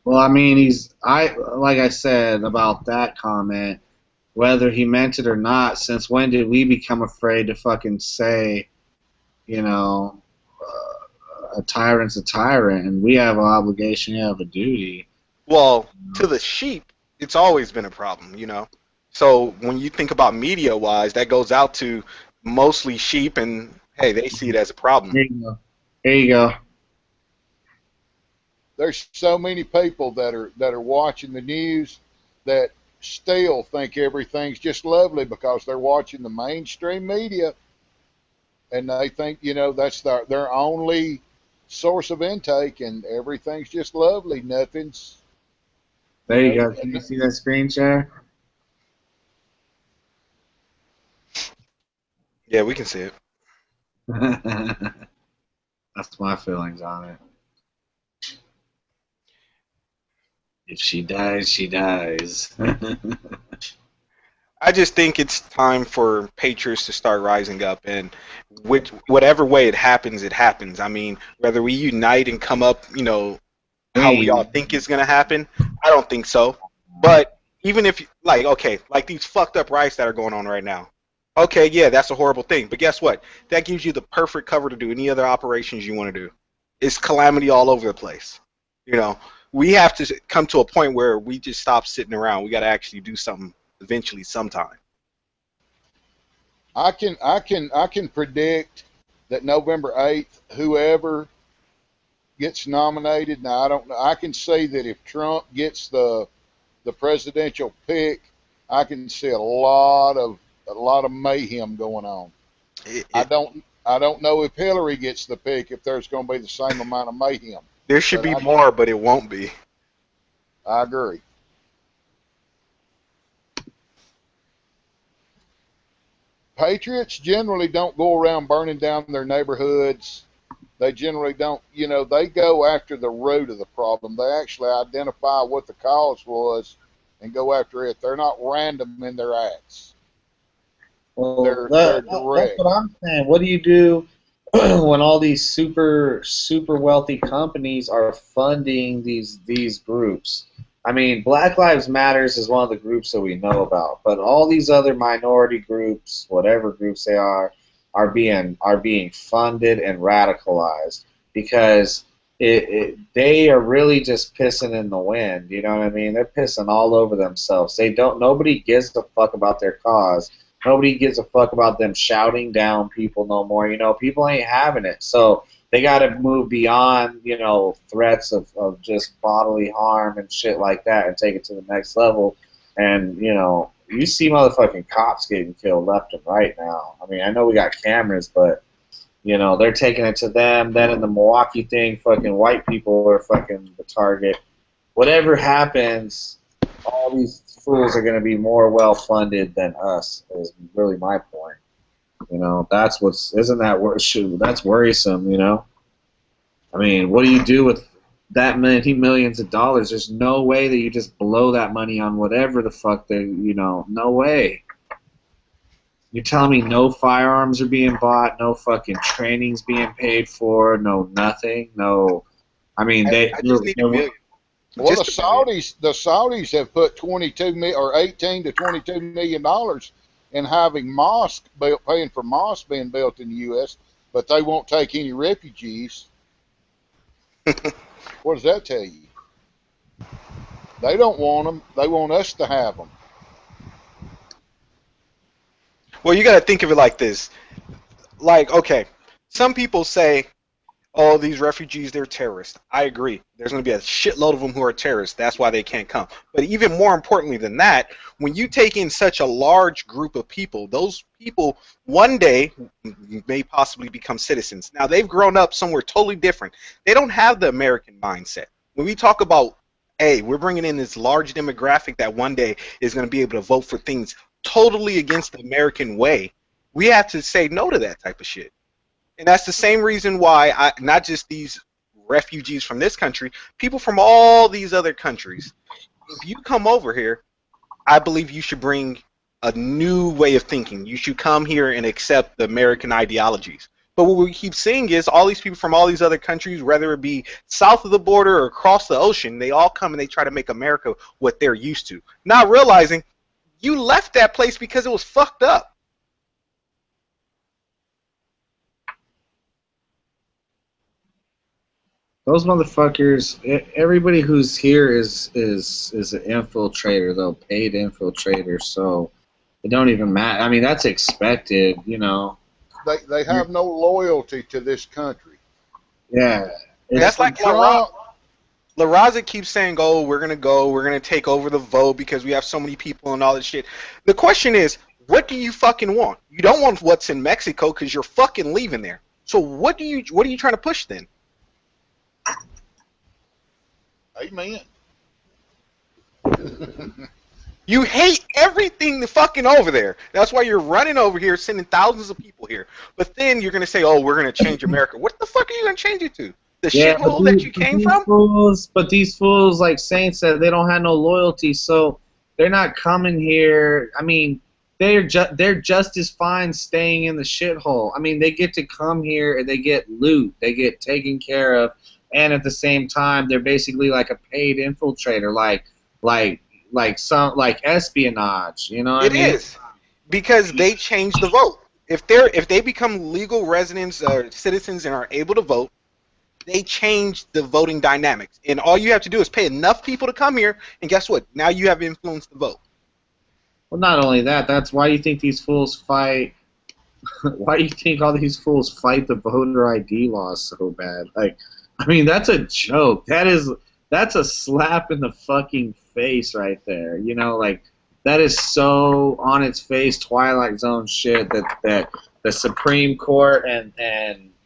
Well, I mean, like I said about that comment, whether he meant it or not, since when did we become afraid to fucking say you know, a tyrant's a tyrant, and we have an obligation, we have a duty. Well, to the sheep, it's always been a problem, you know. So when you think about media-wise, that goes out to mostly sheep, and hey, they see it as a problem. Here you go. Here you go. There's so many people that are watching the news that still think everything's just lovely because they're watching the mainstream media, and they think, that's their only source of intake, and everything's just lovely. Nothing's, There you go. Can you see that screen share? Yeah, we can see it. That's my feelings on it. If she dies, she dies. I just think it's time for patriots to start rising up, and whatever way it happens, it happens. I mean, whether we unite and come up, you know, how we all think it's gonna happen, I don't think so. But even if, like, okay, like these fucked up riots that are going on right now. Okay, yeah, that's a horrible thing. But guess what? That gives you the perfect cover to do any other operations you want to do. It's calamity all over the place. You know, we have to come to a point where we just stop sitting around. We got to actually do something eventually, sometime. I can predict that November 8th, whoever gets nominated. Now I don't know. I can see that if Trump gets the presidential pick, I can see a lot of mayhem going on. I don't know if Hillary gets the pick, if there's going to be the same amount of mayhem. There should be more, but it won't be. I agree. Patriots generally don't go around burning down their neighborhoods. They generally don't, they go after the root of the problem. They actually identify what the cause was and go after it. They're not random in their acts. Well, They're that's direct. what I'm saying. What do you do when all these super wealthy companies are funding these groups? I mean, Black Lives Matters is one of the groups that we know about, but all these other minority groups, whatever groups they are being funded and radicalized because they are really just pissing in the wind. You know what I mean? They're pissing all over themselves. Nobody gives a fuck about their cause. Nobody gives a fuck about them shouting down people no more. People ain't having it. So they got to move beyond, threats of just bodily harm and shit like that and take it to the next level. And, you see motherfucking cops getting killed left and right now. I mean, I know we got cameras, but, they're taking it to them. Then in the Milwaukee thing, fucking white people are fucking the target. Whatever happens, all these fools are going to be more well-funded than us, is really my point. That's that's worrisome, I mean, what do you do with that many millions of dollars? There's no way that you just blow that money on whatever the fuck no way. You're telling me no firearms are being bought, no fucking training's being paid for, no nothing, no. I mean, I just need $1 million. Well, the Saudis have put 18 to 22 million dollars in having mosques built, paying for mosques being built in the U.S., but they won't take any refugees. What does that tell you? They don't want them. They want us to have them. Well, you got to think of it like this. Like, okay, some people say, oh, these refugees, they're terrorists. I agree. There's going to be a shitload of them who are terrorists. That's why they can't come. But even more importantly than that, when you take in such a large group of people, those people one day may possibly become citizens. Now, they've grown up somewhere totally different. They don't have the American mindset. When we talk about, hey, we're bringing in this large demographic that one day is going to be able to vote for things totally against the American way, we have to say no to that type of shit. And that's the same reason why not just these refugees from this country, people from all these other countries, if you come over here, I believe you should bring a new way of thinking. You should come here and accept the American ideologies. But what we keep seeing is all these people from all these other countries, whether it be south of the border or across the ocean, they all come and they try to make America what they're used to, not realizing you left that place because it was fucked up. Those motherfuckers. Everybody who's here is an infiltrator, though, paid infiltrator. So it don't even matter. I mean, that's expected, you know. They have no loyalty to this country. Yeah. That's like Trump. La Raza keeps saying, "Oh, we're gonna take over the vote because we have so many people and all this shit." The question is, what do you fucking want? You don't want what's in Mexico because you're fucking leaving there. So what are you trying to push then? Amen. You hate everything fucking over there. That's why you're running over here, sending thousands of people here. But then you're gonna say, "Oh, we're gonna change America." What the fuck are you gonna change it to? The shithole that you came from? But these fools, like Saint said, they don't have no loyalty, so they're not coming here. I mean, they're just as fine staying in the shithole. I mean, they get to come here and they get loot, they get taken care of, and at the same time, they're basically like a paid infiltrator, like espionage. You know what I mean? It is because they changed the vote. If they become legal residents or citizens and are able to vote, they change the voting dynamics. And all you have to do is pay enough people to come here, and guess what? Now you have influenced the vote. Well, not only that, that's why you think these fools fight. Why do you think all these fools fight the voter ID laws so bad? Like, I mean, that's a joke. That's a slap in the fucking face right there. You know, like that is so on its face Twilight Zone shit that the Supreme Court and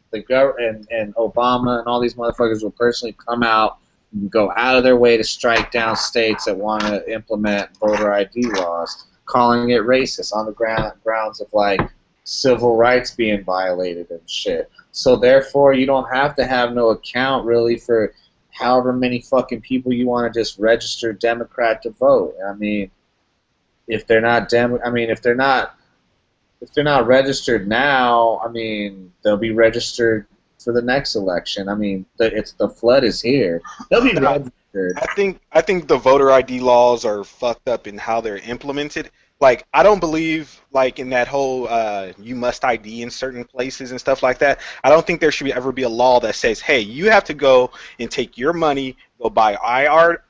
the government and Obama and all these motherfuckers will personally come out and go out of their way to strike down states that want to implement voter ID laws, calling it racist on the grounds of like civil rights being violated and shit. So therefore, you don't have to have no account really for however many fucking people you want to just register Democrat to vote. I mean, if they're not if they're not registered now, I mean, they'll be registered for the next election. I mean, the flood is here. They'll be registered. I think the voter ID laws are fucked up in how they're implemented. Like, I don't believe like in that whole you must ID in certain places and stuff like that. I don't think there should ever be a law that says, hey, you have to go and take your money, go buy our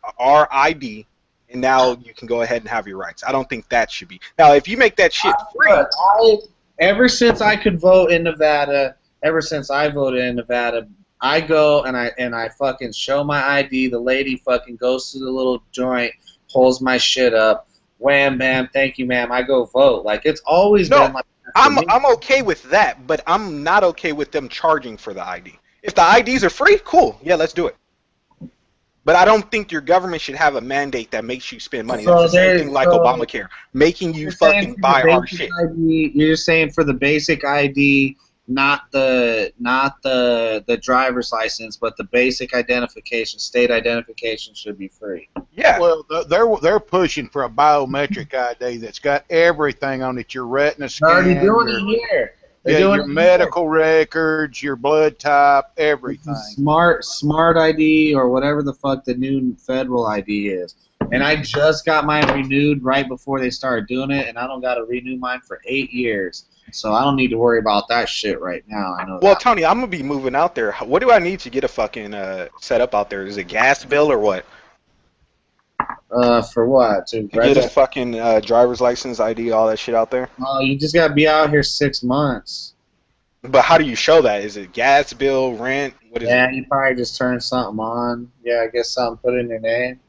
ID, and now you can go ahead and have your rights. I don't think that should be. Now, if you make that shit free. Ever since I could vote in Nevada, ever since I voted in Nevada, I go and I fucking show my ID. The lady fucking goes to the little joint, pulls my shit up. Wham, bam, thank you, ma'am. I go vote. Like, it's always been like that for me. I'm okay with that, but I'm not okay with them charging for the ID. If the IDs are free, cool. Yeah, let's do it. But I don't think your government should have a mandate that makes you spend money. That's the same thing like Obamacare, making you fucking buy our shit. ID, you're saying for the basic ID, not the driver's license, but the basic identification, state identification should be free. Yeah. Well, they're pushing for a biometric ID that's got everything on it. Your retina scan. They're already doing it here. Your medical records, your blood type, everything. Smart ID or whatever the fuck the new federal ID is. And I just got mine renewed right before they started doing it, and I don't got to renew mine for 8 years. So I don't need to worry about that shit right now. I know. Well, Tony, I'm gonna be moving out there. What do I need to get a fucking setup out there? Is it gas bill or what? For what? To get a fucking driver's license, ID, all that shit out there? You just gotta be out here 6 months. But how do you show that? Is it gas bill, rent? What is it? Yeah, you probably just turn something on. Yeah, I guess something put in your name.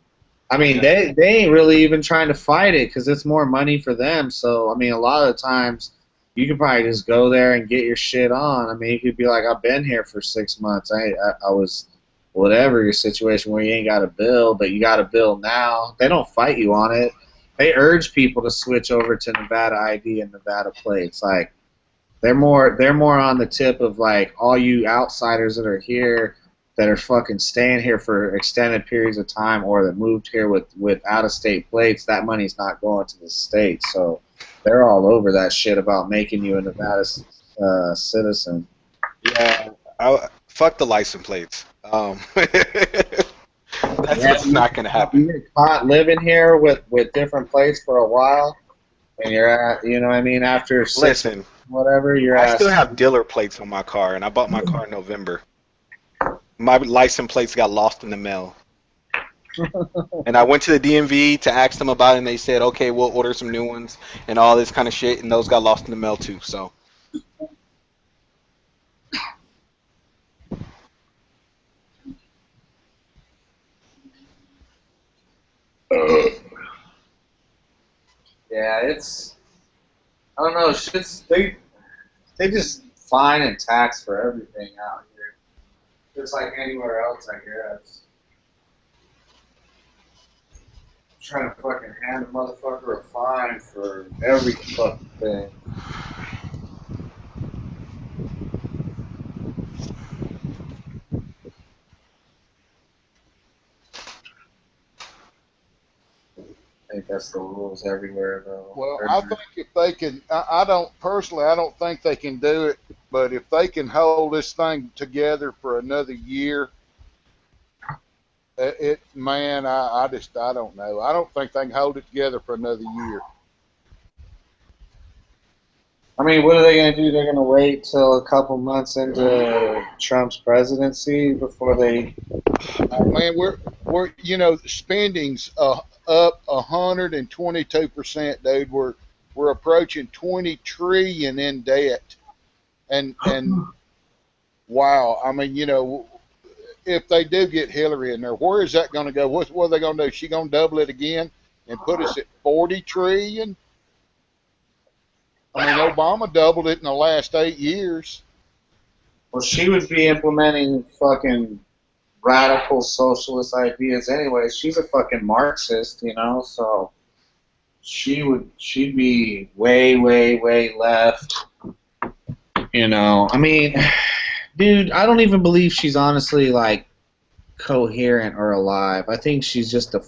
I mean, they ain't really even trying to fight it because it's more money for them. So, I mean, a lot of the times you could probably just go there and get your shit on. I mean, you could be like, I've been here for 6 months. I was whatever your situation where you ain't got a bill, but you got a bill now. They don't fight you on it. They urge people to switch over to Nevada ID and Nevada plates. Like, they're more on the tip of like all you outsiders that are here that are fucking staying here for extended periods of time or that moved here with out-of-state plates. That money's not going to the state, so they're all over that shit about making you a Nevada citizen. Yeah, fuck the license plates. That's not gonna happen. You get caught living here with different plates for a while, and you're at, you know what I mean, after whatever you're I still have dealer plates on my car, and I bought my car in November. My license plates got lost in the mail. And I went to the DMV to ask them about it, and they said, okay, we'll order some new ones and all this kind of shit, and those got lost in the mail too. So Yeah, it's I don't know. Shit's they just fine and tax for everything out here, just like anywhere else, I guess. Trying to fucking hand a motherfucker a fine for every fucking thing. I think that's the rules everywhere, though. Well, I think if they can, I don't personally, I don't think they can do it. But if they can hold this thing together for another year, man, I don't know. I don't think they can hold it together for another year. I mean, what are they going to do? They're going to wait till a couple months into Trump's presidency before they. Man, we're spending's up 122%, dude. We're approaching 20 trillion in debt, and wow, I mean, if they do get Hillary in there, where is that going to go? What are they going to do? She going to double it again and put us at 40 trillion? I mean, Obama doubled it in the last 8 years. Well, she would be implementing fucking radical socialist ideas anyway. She's a fucking Marxist, so she'd be way, way, way left. I mean, dude, I don't even believe she's honestly like coherent or alive. I think she's just a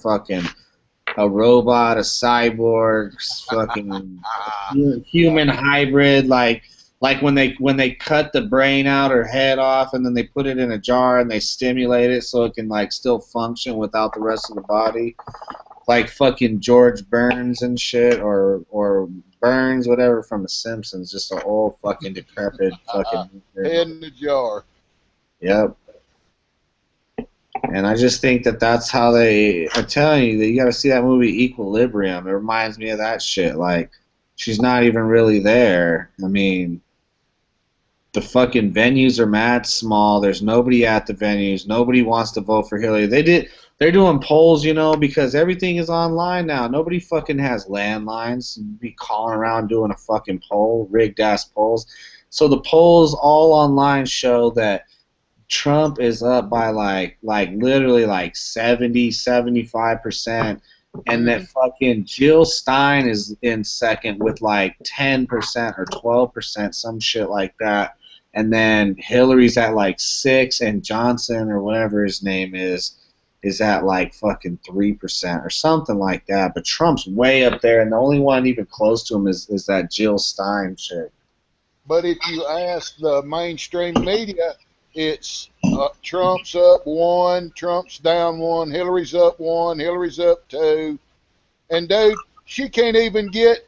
robot, a cyborg, fucking human hybrid, like when they cut the brain out or head off and then they put it in a jar and they stimulate it so it can like still function without the rest of the body, like fucking George Burns and shit, or Burns, whatever, from The Simpsons, just an old fucking decrepit fucking head in the jar. Yep. And I just think that's how I'm telling you, that you got to see that movie Equilibrium. It reminds me of that shit. Like, she's not even really there. I mean, the fucking venues are mad small. There's nobody at the venues. Nobody wants to vote for Hillary. They're doing polls, because everything is online now. Nobody fucking has landlines and be calling around doing a fucking poll, rigged ass polls. So the polls all online show that Trump is up by like literally like 75%, and that fucking Jill Stein is in second with like 10% or 12%, some shit like that. And then Hillary's at like 6, and Johnson or whatever his name is at like fucking 3% or something like that. But Trump's way up there, and the only one even close to him is that Jill Stein shit. But if you ask the mainstream media, it's Trump's up 1, Trump's down 1, Hillary's up 1, Hillary's up 2. And, dude, she can't even get...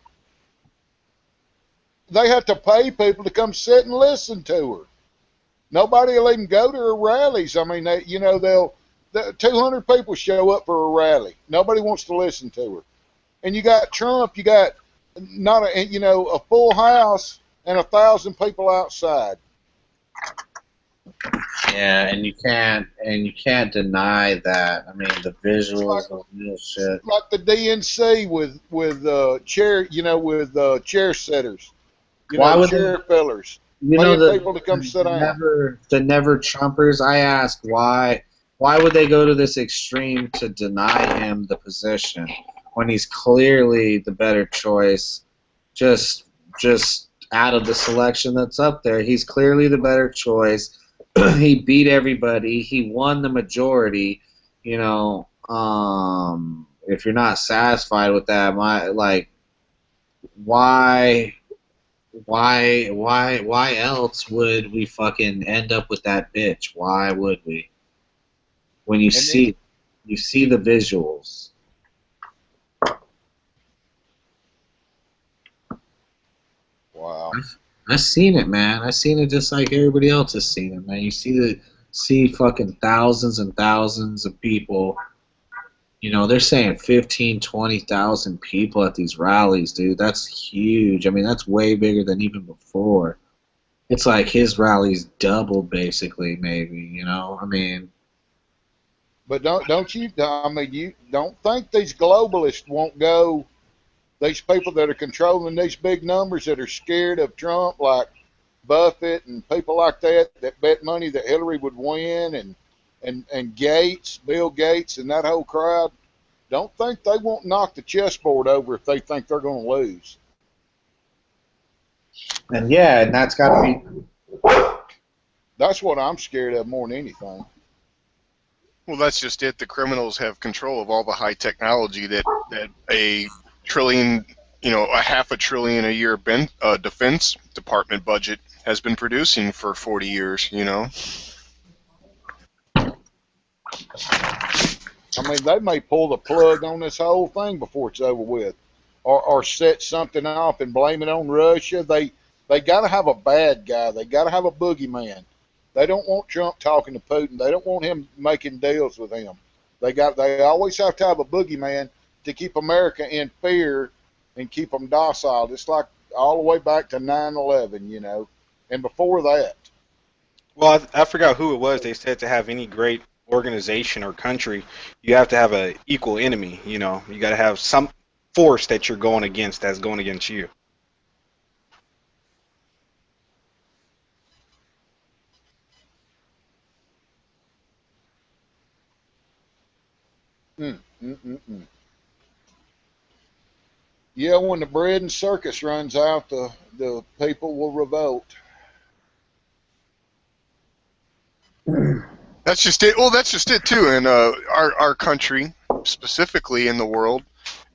They have to pay people to come sit and listen to her. Nobody will even go to her rallies. I mean, they'll 200 people show up for a rally. Nobody wants to listen to her. And you got Trump, you got a full house and 1,000 people outside. Yeah, and you can't deny that. I mean, the visuals of real shit. Like the DNC with chair, with chair setters, chair fillers. People to come sit down. The never Trumpers. I ask why would they go to this extreme to deny him the position when he's clearly the better choice? Just out of the selection that's up there, he's clearly the better choice. He beat everybody. He won the majority. If you're not satisfied with that, why else would we fucking end up with that bitch? Why would we? When you see the visuals. Wow. I've seen it, man. I've seen it just like everybody else has seen it, man. You see see fucking thousands and thousands of people. You know, they're saying 15, 20,000 people at these rallies, dude. That's huge. I mean, that's way bigger than even before. It's like his rallies doubled, basically, maybe, you know? I mean... But don't you, I mean, you don't think these globalists won't go, these people that are controlling these big numbers that are scared of Trump, like Buffett and people like that bet money that Hillary would win, and Gates, Bill Gates, and that whole crowd, don't think they won't knock the chessboard over if they think they're going to lose. And yeah, and that's got to be... That's what I'm scared of more than anything. Well, that's just it. The criminals have control of all the high technology that a trillion, you know, a half a trillion a year Defense Department budget has been producing for 40 years, you know. I mean, they may pull the plug on this whole thing before it's over with, or set something off and blame it on Russia. They got to have a bad guy. They got to have a boogeyman. They don't want Trump talking to Putin. They don't want him making deals with him. They always have to have a boogeyman to keep America in fear and keep them docile. It's like all the way back to 9/11, you know, and before that. Well, I forgot who it was. They said to have any great organization or country, you have to have an equal enemy. You know, you got to have some force that you're going against that's going against you. Yeah, when the bread and circus runs out, the people will revolt. That's just it. Well, that's just it too. And our country, specifically in the world,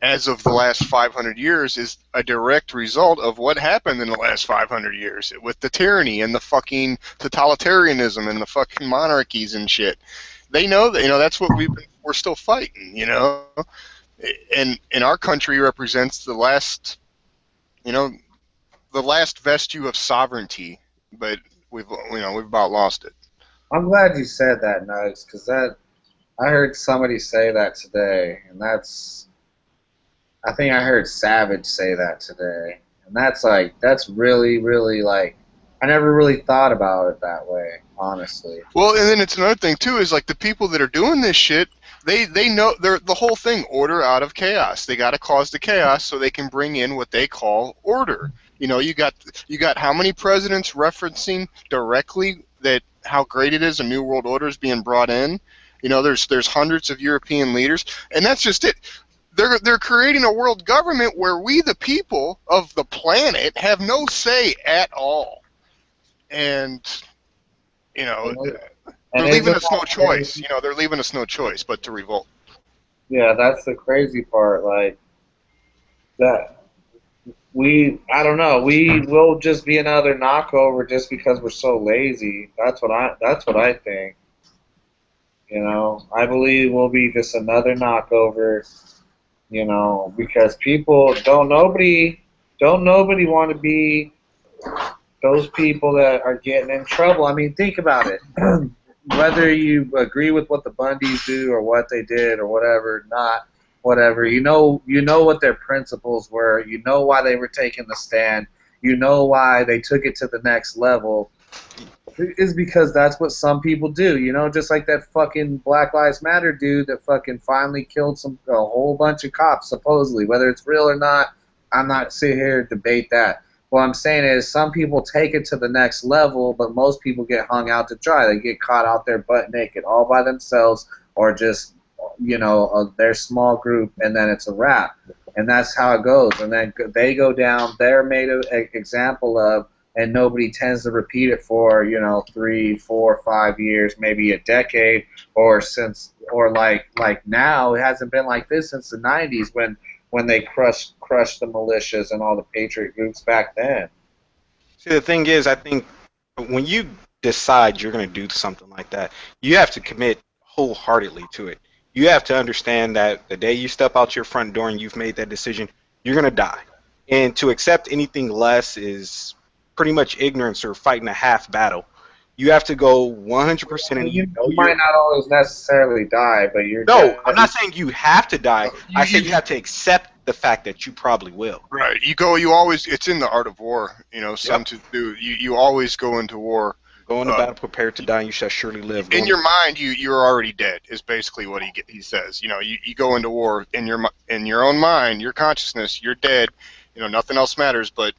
as of the last 500 years, is a direct result of what happened in the last 500 years with the tyranny and the fucking totalitarianism and the fucking monarchies and shit. They know that, you know, that's what we're still fighting, you know. And our country represents the last, you know, the last vestige of sovereignty, but we've about lost it. I'm glad you said that, Nugs, because I heard somebody say that today, and I think I heard Savage say that today, and that's really, really, like, I never really thought about it that way, honestly. Well, and then it's another thing too, is like the people that are doing this shit, they know the whole thing, order out of chaos. They got to cause the chaos so they can bring in what they call order. You know, you got how many presidents referencing directly that how great it is a new world order is being brought in. You know, there's hundreds of European leaders, and that's just it. They're creating a world government where we, the people of the planet, have no say at all. And, you know, they're leaving us no choice. You know, they're leaving us no choice but to revolt. Yeah, that's the crazy part. Like, that I don't know, we will just be another knockover just because we're so lazy. That's what I think. You know, I believe we'll be just another knockover, you know, because people don't nobody want to be those people that are getting in trouble. I mean, think about it. Whether you agree with what the Bundys do or what they did or whatever, not whatever, you know what their principles were. You know why they were taking the stand. You know why they took it to the next level. Is because that's what some people do. You know, just like that fucking Black Lives Matter dude that fucking finally killed a whole bunch of cops, supposedly. Whether it's real or not, I'm not sitting here to debate that. What I'm saying is some people take it to the next level, but most people get hung out to dry. They get caught out there butt naked all by themselves or just, you know, their small group, and then it's a wrap. And that's how it goes. And then they go down, they're made an example of, and nobody tends to repeat it for, you know, 3, 4, 5 years, maybe a decade, or like now. It hasn't been like this since the 90s when they crushed the militias and all the patriot groups back then. See, the thing is, I think when you decide you're going to do something like that, you have to commit wholeheartedly to it. You have to understand that the day you step out your front door and you've made that decision, you're going to die. And to accept anything less is pretty much ignorance or fighting a half battle. You have to go 100%, and You, you know you might not always necessarily die, but you're No, dead. I'm not saying you have to die. I say you- you have to accept the fact that you probably will. Right. You always, it's in the art of war, some Yep. to do. You always go into war. Go into battle prepared to die, and you shall surely live. In your mind, you're already dead, is basically what he says. You go into war in your own mind, your consciousness, you're dead. Nothing else matters but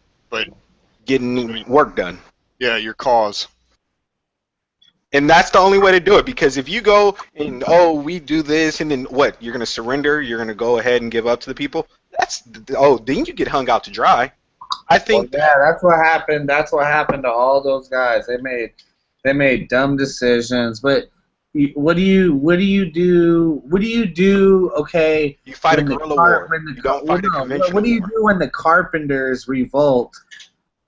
getting work done. Yeah, your cause. And that's the only way to do it, because if you go and, we do this, and then what? You're going to surrender? You're going to go ahead and give up to the people? Then you get hung out to dry. I think that's what happened. That's what happened to all those guys. They made dumb decisions. But what do you do? Okay, you fight a guerrilla war. You don't fight a conventional What do you war. do when the carpenters revolt,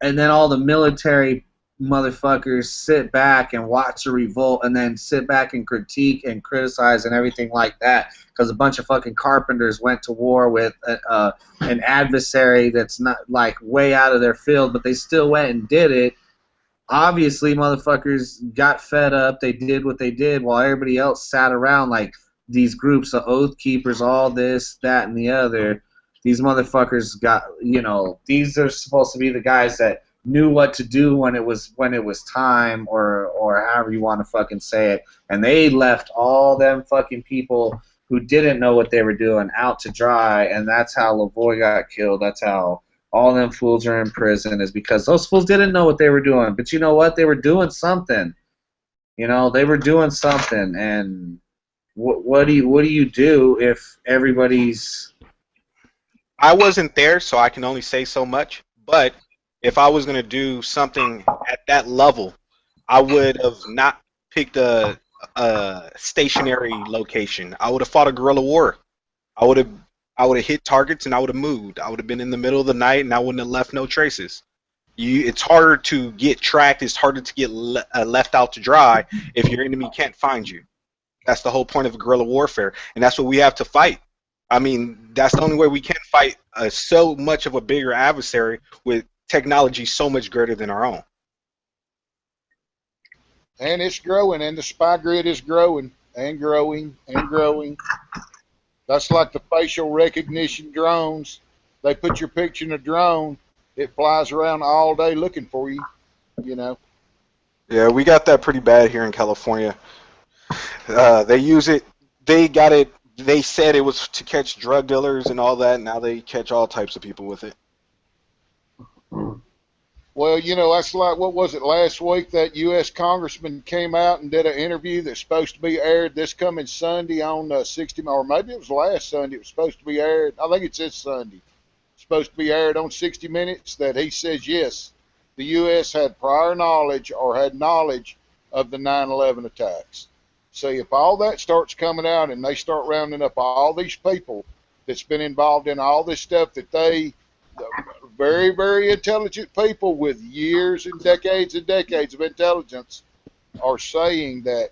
and then all the military motherfuckers sit back and watch a revolt, and then sit back and critique and criticize and everything like that, because a bunch of fucking carpenters went to war with an adversary that's not, like, way out of their field, but they still went and did it. Obviously, motherfuckers got fed up. They did what they did, while everybody else sat around like these groups of oath keepers, all this, that, and the other. These motherfuckers got, these are supposed to be the guys that knew what to do when it was time, or however you want to fucking say it, and they left all them fucking people who didn't know what they were doing out to dry, and that's how Lavoie got killed. That's how all them fools are in prison, is because those fools didn't know what they were doing. But you know what? They were doing something. They were doing something, and what do you do if everybody's... I wasn't there, so I can only say so much, but if I was going to do something at that level, I would have not picked a stationary location. I would have fought a guerrilla war. I would have hit targets, and I would have moved. I would have been in the middle of the night, and I wouldn't have left no traces. It's harder to get tracked. It's harder to get left out to dry if your enemy can't find you. That's the whole point of guerrilla warfare, and that's what we have to fight. I mean, that's the only way we can fight so much of a bigger adversary with technology so much greater than our own. And it's growing, and the spy grid is growing and growing and growing. That's like the facial recognition drones. They put your picture in a drone, it flies around all day looking for you, Yeah, we got that pretty bad here in California. They use it. They got it. They said it was to catch drug dealers and all that. Now they catch all types of people with it. Well, that's like, what was it, last week, that U.S. congressman came out and did an interview that's supposed to be aired this coming Sunday on 60, or maybe it was last Sunday. It was supposed to be aired. I think it's this Sunday. It's supposed to be aired on 60 Minutes, that he says, yes, the U.S. had prior knowledge or had knowledge of the 9/11 attacks. See, if all that starts coming out and they start rounding up all these people that's been involved in all this stuff, that they, very, very intelligent people with years and decades of intelligence, are saying that,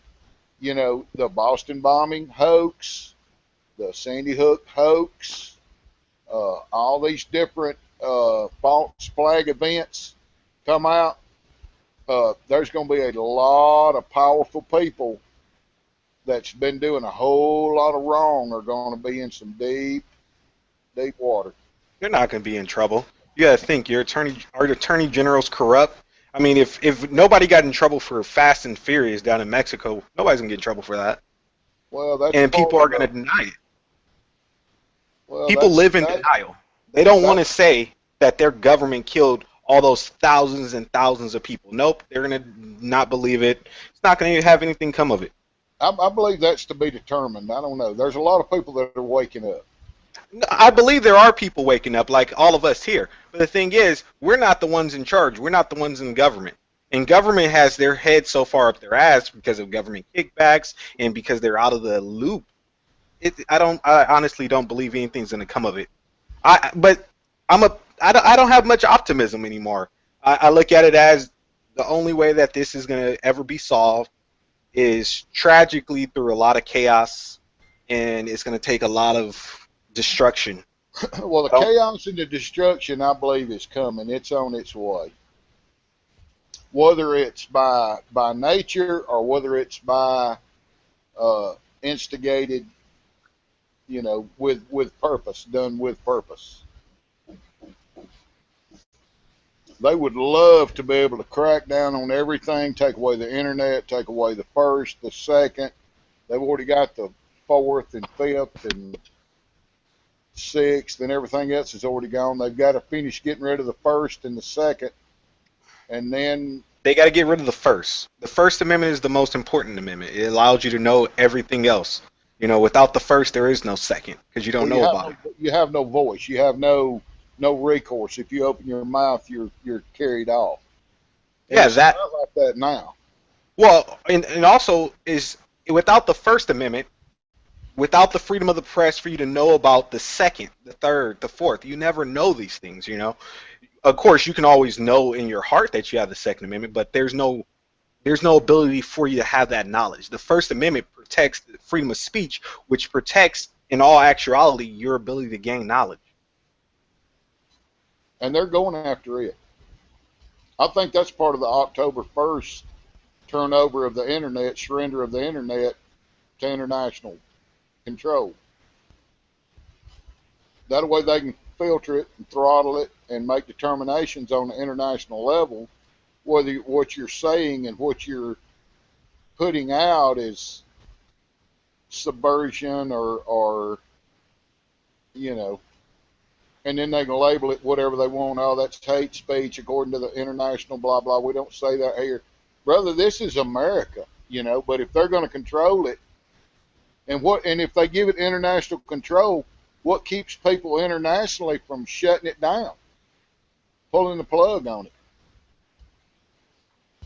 the Boston bombing hoax, the Sandy Hook hoax, all these different false flag events come out, there's going to be a lot of powerful people that's been doing a whole lot of wrong are going to be in some deep, deep water. You're not going to be in trouble. You got to think, our attorney general's corrupt. I mean, if nobody got in trouble for Fast and Furious down in Mexico, nobody's going to get in trouble for that. Well, that's and people are going to deny it. Well, people live in denial. They don't want to say that their government killed all those thousands and thousands of people. Nope, they're going to not believe it. It's not going to have anything come of it. I believe that's to be determined. I don't know. There's a lot of people that are waking up. I believe there are people waking up, like all of us here. But the thing is, we're not the ones in charge. We're not the ones in government. And government has their head so far up their ass because of government kickbacks and because they're out of the loop. I honestly don't believe anything's going to come of it. But I don't have much optimism anymore. I look at it as the only way that this is going to ever be solved is tragically through a lot of chaos, and it's going to take a lot of destruction. Well, the chaos and the destruction, I believe, is coming. It's on its way. whether it's by nature or whether it's by instigated, with purpose, done with purpose. They would love to be able to crack down on everything, take away the internet, take away the first, the second. They've already got the fourth and fifth and sixth, and everything else is already gone. They've got to finish getting rid of the first and the second, and then They got to get rid of the first. The First Amendment is the most important amendment. It allows you to know everything else. Without the first, there is no second because you don't know about it. You have no voice. You have no recourse. If you open your mouth, you're carried off. And Yeah, it's that. not like that now. Well, and also is without the First Amendment, without the freedom of the press for you to know about the second, the third, the fourth, you never know these things. Of course, you can always know in your heart that you have the Second Amendment, but there's no ability for you to have that knowledge. The First Amendment protects the freedom of speech, which protects, in all actuality, your ability to gain knowledge. And they're going after it. I think that's part of the October 1st turnover of the internet, surrender of the internet to international control. That way they can filter it and throttle it and make determinations on the international level whether what you're saying and what you're putting out is subversion or and then they can label it whatever they want. Oh, that's hate speech according to the international blah blah. We don't say that here, brother. This is America, But if they're going to control it, and if they give it international control, what keeps people internationally from shutting it down, pulling the plug on it?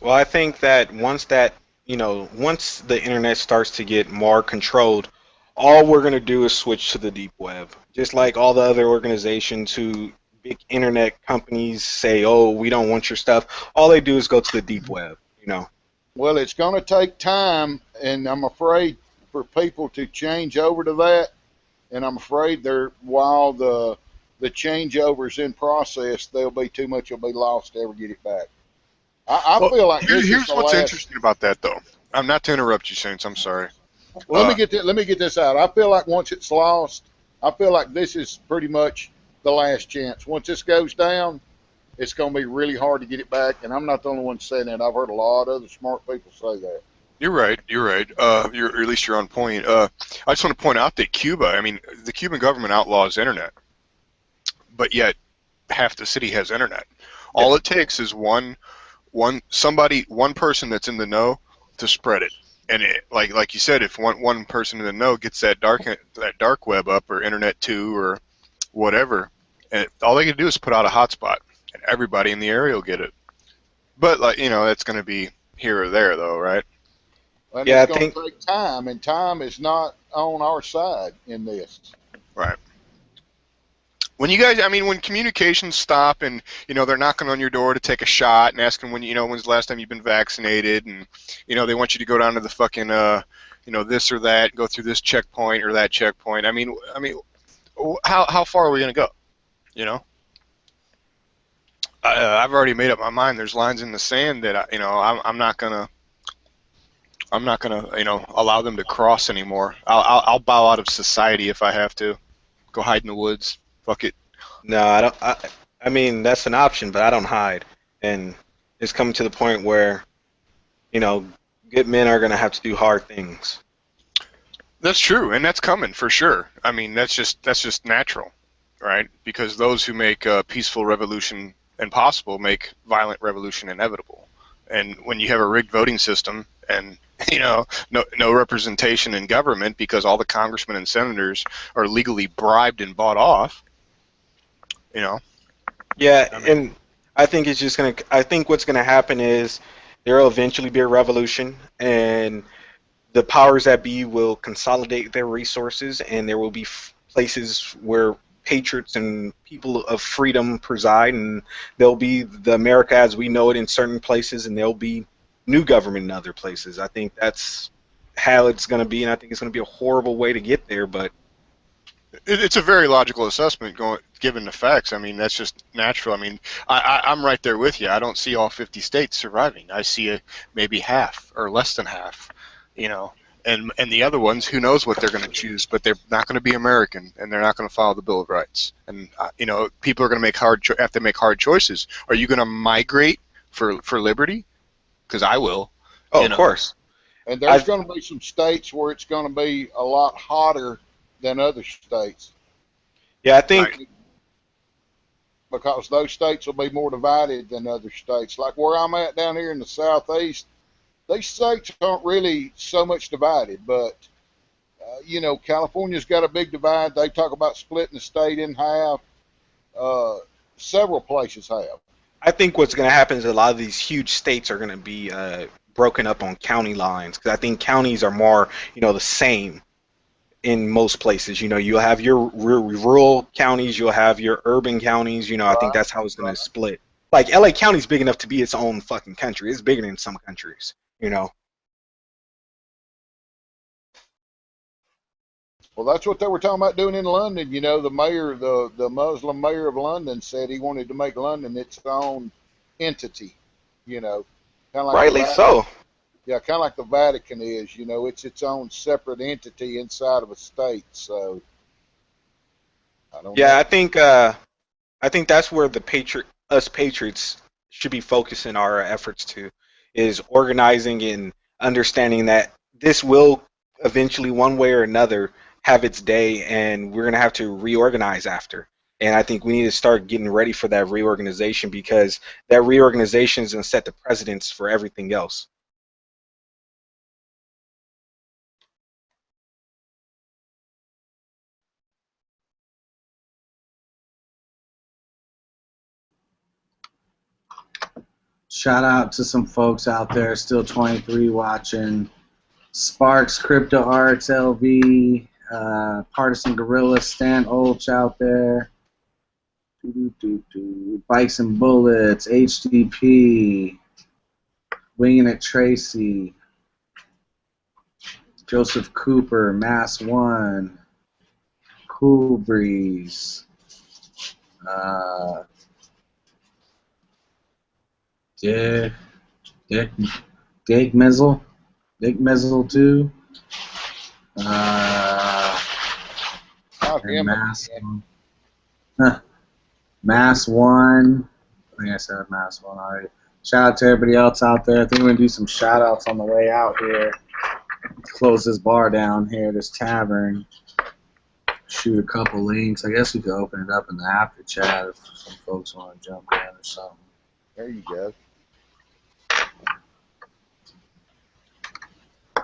Well, I think that once the internet starts to get more controlled, all we're going to do is switch to the deep web. Just like all the other organizations who big internet companies say, oh, we don't want your stuff. All they do is go to the deep web, Well, it's going to take time, and I'm afraid for people to change over to that. And I'm afraid while the changeover's in process, there'll be too much will be lost to ever get it back. I feel like here's what's interesting about that, though. I'm not to interrupt you, Saints. I'm sorry. Well, let me get this out. I feel like once it's lost, I feel like this is pretty much the last chance. Once this goes down, it's going to be really hard to get it back. And I'm not the only one saying that. I've heard a lot of other smart people say that. You're right. Or at least you're on point. I just want to point out that Cuba, the Cuban government outlaws internet, but yet half the city has internet. All it takes is one person that's in the know to spread it. And like you said, if one person in the know gets that dark web up or internet 2 or whatever, and all they can do is put out a hotspot, and everybody in the area will get it. But that's going to be here or there, though, right? And it's going to take time, and time is not on our side in this. Right. When you guys, when communications stop and, they're knocking on your door to take a shot and asking when's the last time you've been vaccinated, and, they want you to go down to the fucking, this or that, go through this checkpoint or that checkpoint. How far are we going to go? I've already made up my mind. There's lines in the sand that, I'm not going to allow them to cross anymore. I'll bow out of society if I have to. Go hide in the woods. Fuck it. No, I don't. That's an option, but I don't hide. And it's coming to the point where, good men are going to have to do hard things. That's true, and that's coming for sure. That's just natural, right? Because those who make peaceful revolution impossible make violent revolution inevitable. And when you have a rigged voting system and no representation in government because all the congressmen and senators are legally bribed and bought off, Yeah, and I think it's just I think what's gonna happen is there will eventually be a revolution, and the powers that be will consolidate their resources, and there will be places where patriots and people of freedom preside, and there'll be the America as we know it in certain places, and there'll be new government in other places. I think that's how it's going to be, and I think it's going to be a horrible way to get there, but It's a very logical assessment, given the facts. I mean, that's just natural. I mean, I'm right there with you. I don't see all 50 states surviving. I see maybe half or less than half, you know. And the other ones, who knows what they're going to choose? But they're not going to be American, and they're not going to follow the Bill of Rights. And you know, people are going to have to make hard choices. Are you going to migrate for liberty? Because I will. Oh, of course. And there's going to be some states where it's going to be a lot hotter than other states. Yeah, I think because those states will be more divided than other states. Like where I'm at down here in the southeast, these states aren't really so much divided, but you know, California's got a big divide. They talk about splitting the state in half. Several places have. I think what's going to happen is a lot of these huge states are going to be broken up on county lines, because I think counties are more, you know, the same in most places. You know, you'll have your rural counties, you'll have your urban counties. You know, I think that's how it's going to split. Like LA County's big enough to be its own fucking country. It's bigger than some countries. You know. Well, that's what they were talking about doing in London. You know, the mayor, the Muslim mayor of London, said he wanted to make London its own entity. You know, kind of like rightly so. Yeah, kind of like the Vatican is. You know, it's its own separate entity inside of a state. So, I don't know. I think that's where us patriots should be focusing our efforts to, is organizing and understanding that this will eventually, one way or another, have its day, and we're going to have to reorganize after. And I think we need to start getting ready for that reorganization, because that reorganization is going to set the precedents for everything else. Shout out to some folks out there, still 23 watching. Sparks, Crypto Arts, LV, Partisan Gorilla, Stan Olch out there. Bikes and Bullets, HDP, Winging It Tracy, Joseph Cooper, Mass One, Cool Breeze, Dick Mizzle, Dick Mizzle 2, Mass One. I think I said Mass One already. Shout out to everybody else out there. I think we're going to do some shout outs on the way out here. Close this bar down here, this tavern. Shoot a couple links. I guess we could open it up in the after chat if some folks want to jump in or something. There you go.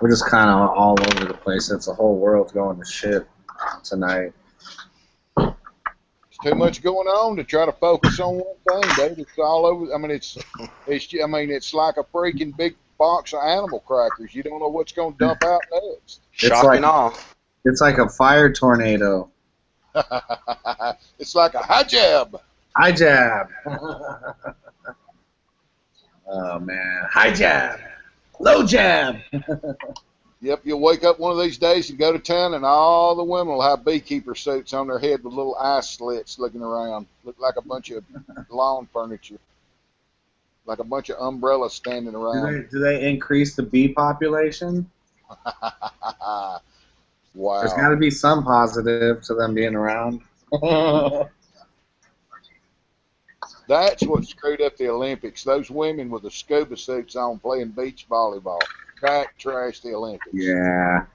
We're just kind of all over the place. It's the whole world's going to shit tonight. Too much going on to try to focus on one thing, dude. It's all over. I mean, it's like a freaking big box of animal crackers. You don't know what's going to dump out next. Shocking off. It's like a fire tornado. It's like a high jab. High jab. Oh man, high jab, low jab. Yep, you'll wake up one of these days and go to town, and all the women will have beekeeper suits on their head with little eye slits looking around. Look like a bunch of lawn furniture. Like a bunch of umbrellas standing around. Do they increase the bee population? Wow. There's got to be some positive to them being around. That's what screwed up the Olympics. Those women with the scuba suits on playing beach volleyball. That trashed the Olympics. Yeah.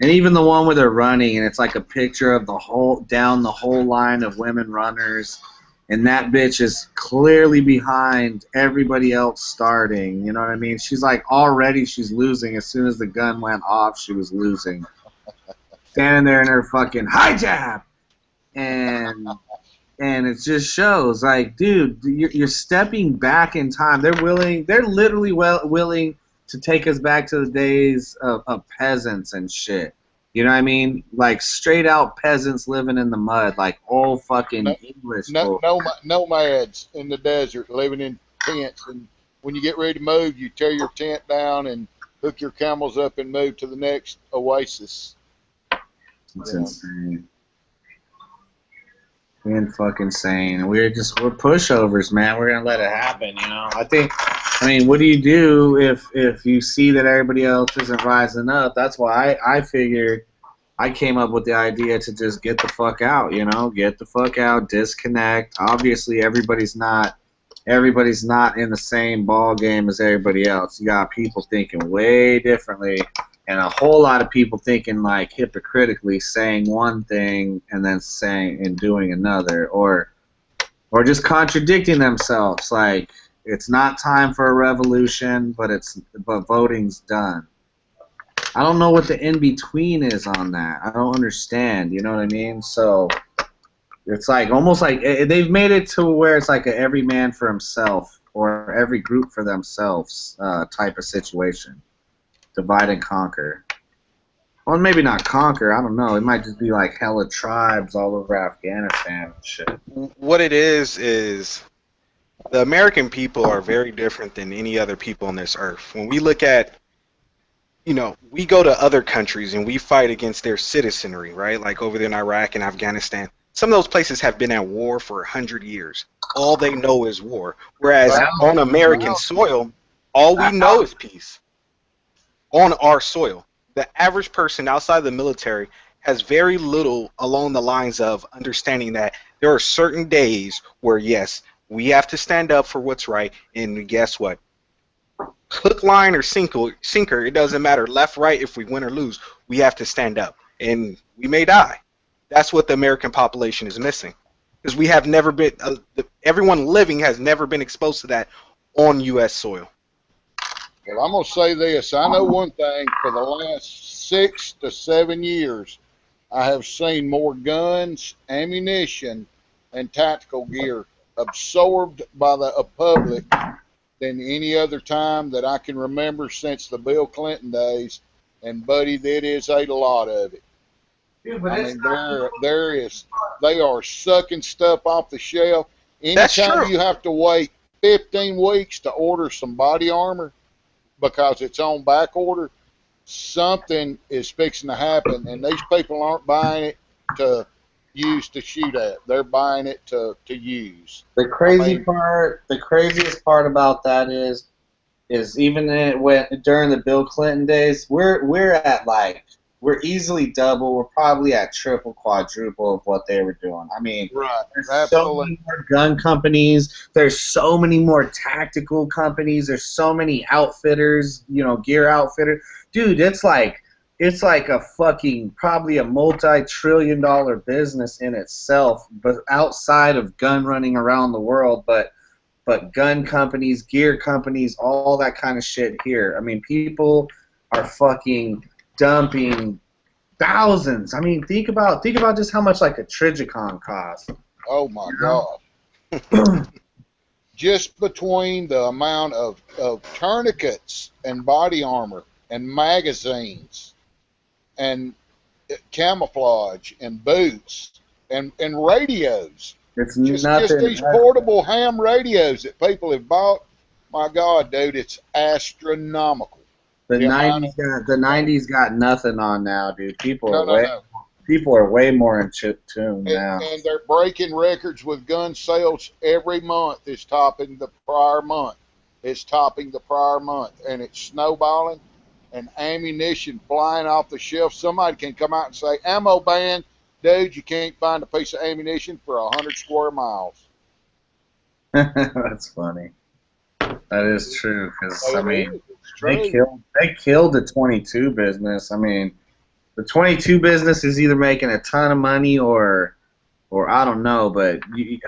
And even the one where they're running, and it's like a picture of the whole line of women runners, and that bitch is clearly behind everybody else starting. You know what I mean? She's like, already she's losing. As soon as the gun went off, she was losing. Standing there in her fucking high jab, and it just shows, like, dude, you're stepping back in time. They're literally willing to take us back to the days of peasants and shit. You know what I mean? Like straight out peasants living in the mud, like old fucking English. Nomads in the desert living in tents, and when you get ready to move, you tear your tent down and hook your camels up and move to the next oasis. It's insane. being fucking sane. We're pushovers, man. We're gonna let it happen, you know. I mean, what do you do if you see that everybody else isn't rising up? That's why I figured I came up with the idea to just get the fuck out, you know, get the fuck out, disconnect. Obviously, everybody's not in the same ball game as everybody else. You got people thinking way differently, and a whole lot of people thinking like hypocritically, saying one thing and then saying and doing another, or just contradicting themselves. Like, it's not time for a revolution, but voting's done. I don't know what the in between is on that. I don't understand. You know what I mean? So it's like almost like they've made it to where it's like a every man for himself or every group for themselves type of situation. Divide and conquer. Well, maybe not conquer. I don't know. It might just be like hella tribes all over Afghanistan and shit. What it is the American people are very different than any other people on this earth. When we look at, you know, we go to other countries and we fight against their citizenry, right? Like over there in Iraq and Afghanistan. Some of those places have been at war for 100 years. All they know is war. Whereas on American soil, all we know is peace. On our soil. The average person outside of the military has very little along the lines of understanding that there are certain days where, yes, we have to stand up for what's right, and guess what? Hook, line, or sinker, it doesn't matter. Left, right, if we win or lose, we have to stand up, and we may die. That's what the American population is missing, because we have never been. Everyone living has never been exposed to that on U.S. soil. Well, I'm going to say this. I know one thing. For the last 6 to 7 years, I have seen more guns, ammunition, and tactical gear absorbed by the public than any other time that I can remember since the Bill Clinton days. And, buddy, that is a lot of it. Dude, I mean, they are sucking stuff off the shelf. Anytime you have to wait 15 weeks to order some body armor, because it's on back order, something is fixing to happen, and these people aren't buying it to use to shoot at. They're buying it to use. The craziest part about that is even during the Bill Clinton days, we're at like, we're easily double, we're probably at triple, quadruple of what they were doing. I mean, there's so many more gun companies, there's so many more tactical companies, there's so many outfitters, you know, gear outfitters. Dude, it's like a fucking, probably a multi-trillion-dollar business in itself, but outside of gun running around the world, but gun companies, gear companies, all that kind of shit here. I mean, people are fucking dumping thousands. I mean, think about just how much like a Trigicon costs. Oh my God. Just between the amount of tourniquets and body armor and magazines and camouflage and boots and radios. It's just these portable ham radios that people have bought. My God, dude, it's astronomical. The 90s got nothing on now, dude. People are way more in tune now. And they're breaking records with gun sales every month. It's topping the prior month. And it's snowballing, and ammunition flying off the shelf. Somebody can come out and say, ammo ban. Dude, you can't find a piece of ammunition for 100 square miles. That's funny. That is true, because I mean, they killed the 22 business. I mean, the 22 business is either making a ton of money or I don't know. But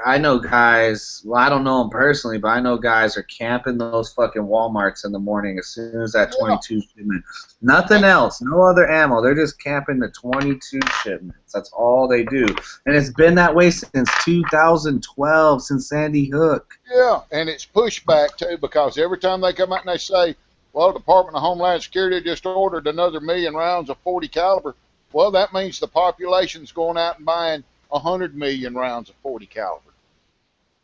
I know guys. Well, I don't know them personally, but I know guys are camping those fucking Walmarts in the morning as soon as that 22 shipment. Nothing else, no other ammo. They're just camping the 22 shipments. That's all they do, and it's been that way since 2012, since Sandy Hook. Yeah, and it's pushback too, because every time they come out and they say, well, the Department of Homeland Security just ordered another 1 million rounds of 40 caliber. Well, that means the population's going out and buying 100 million rounds of 40 caliber.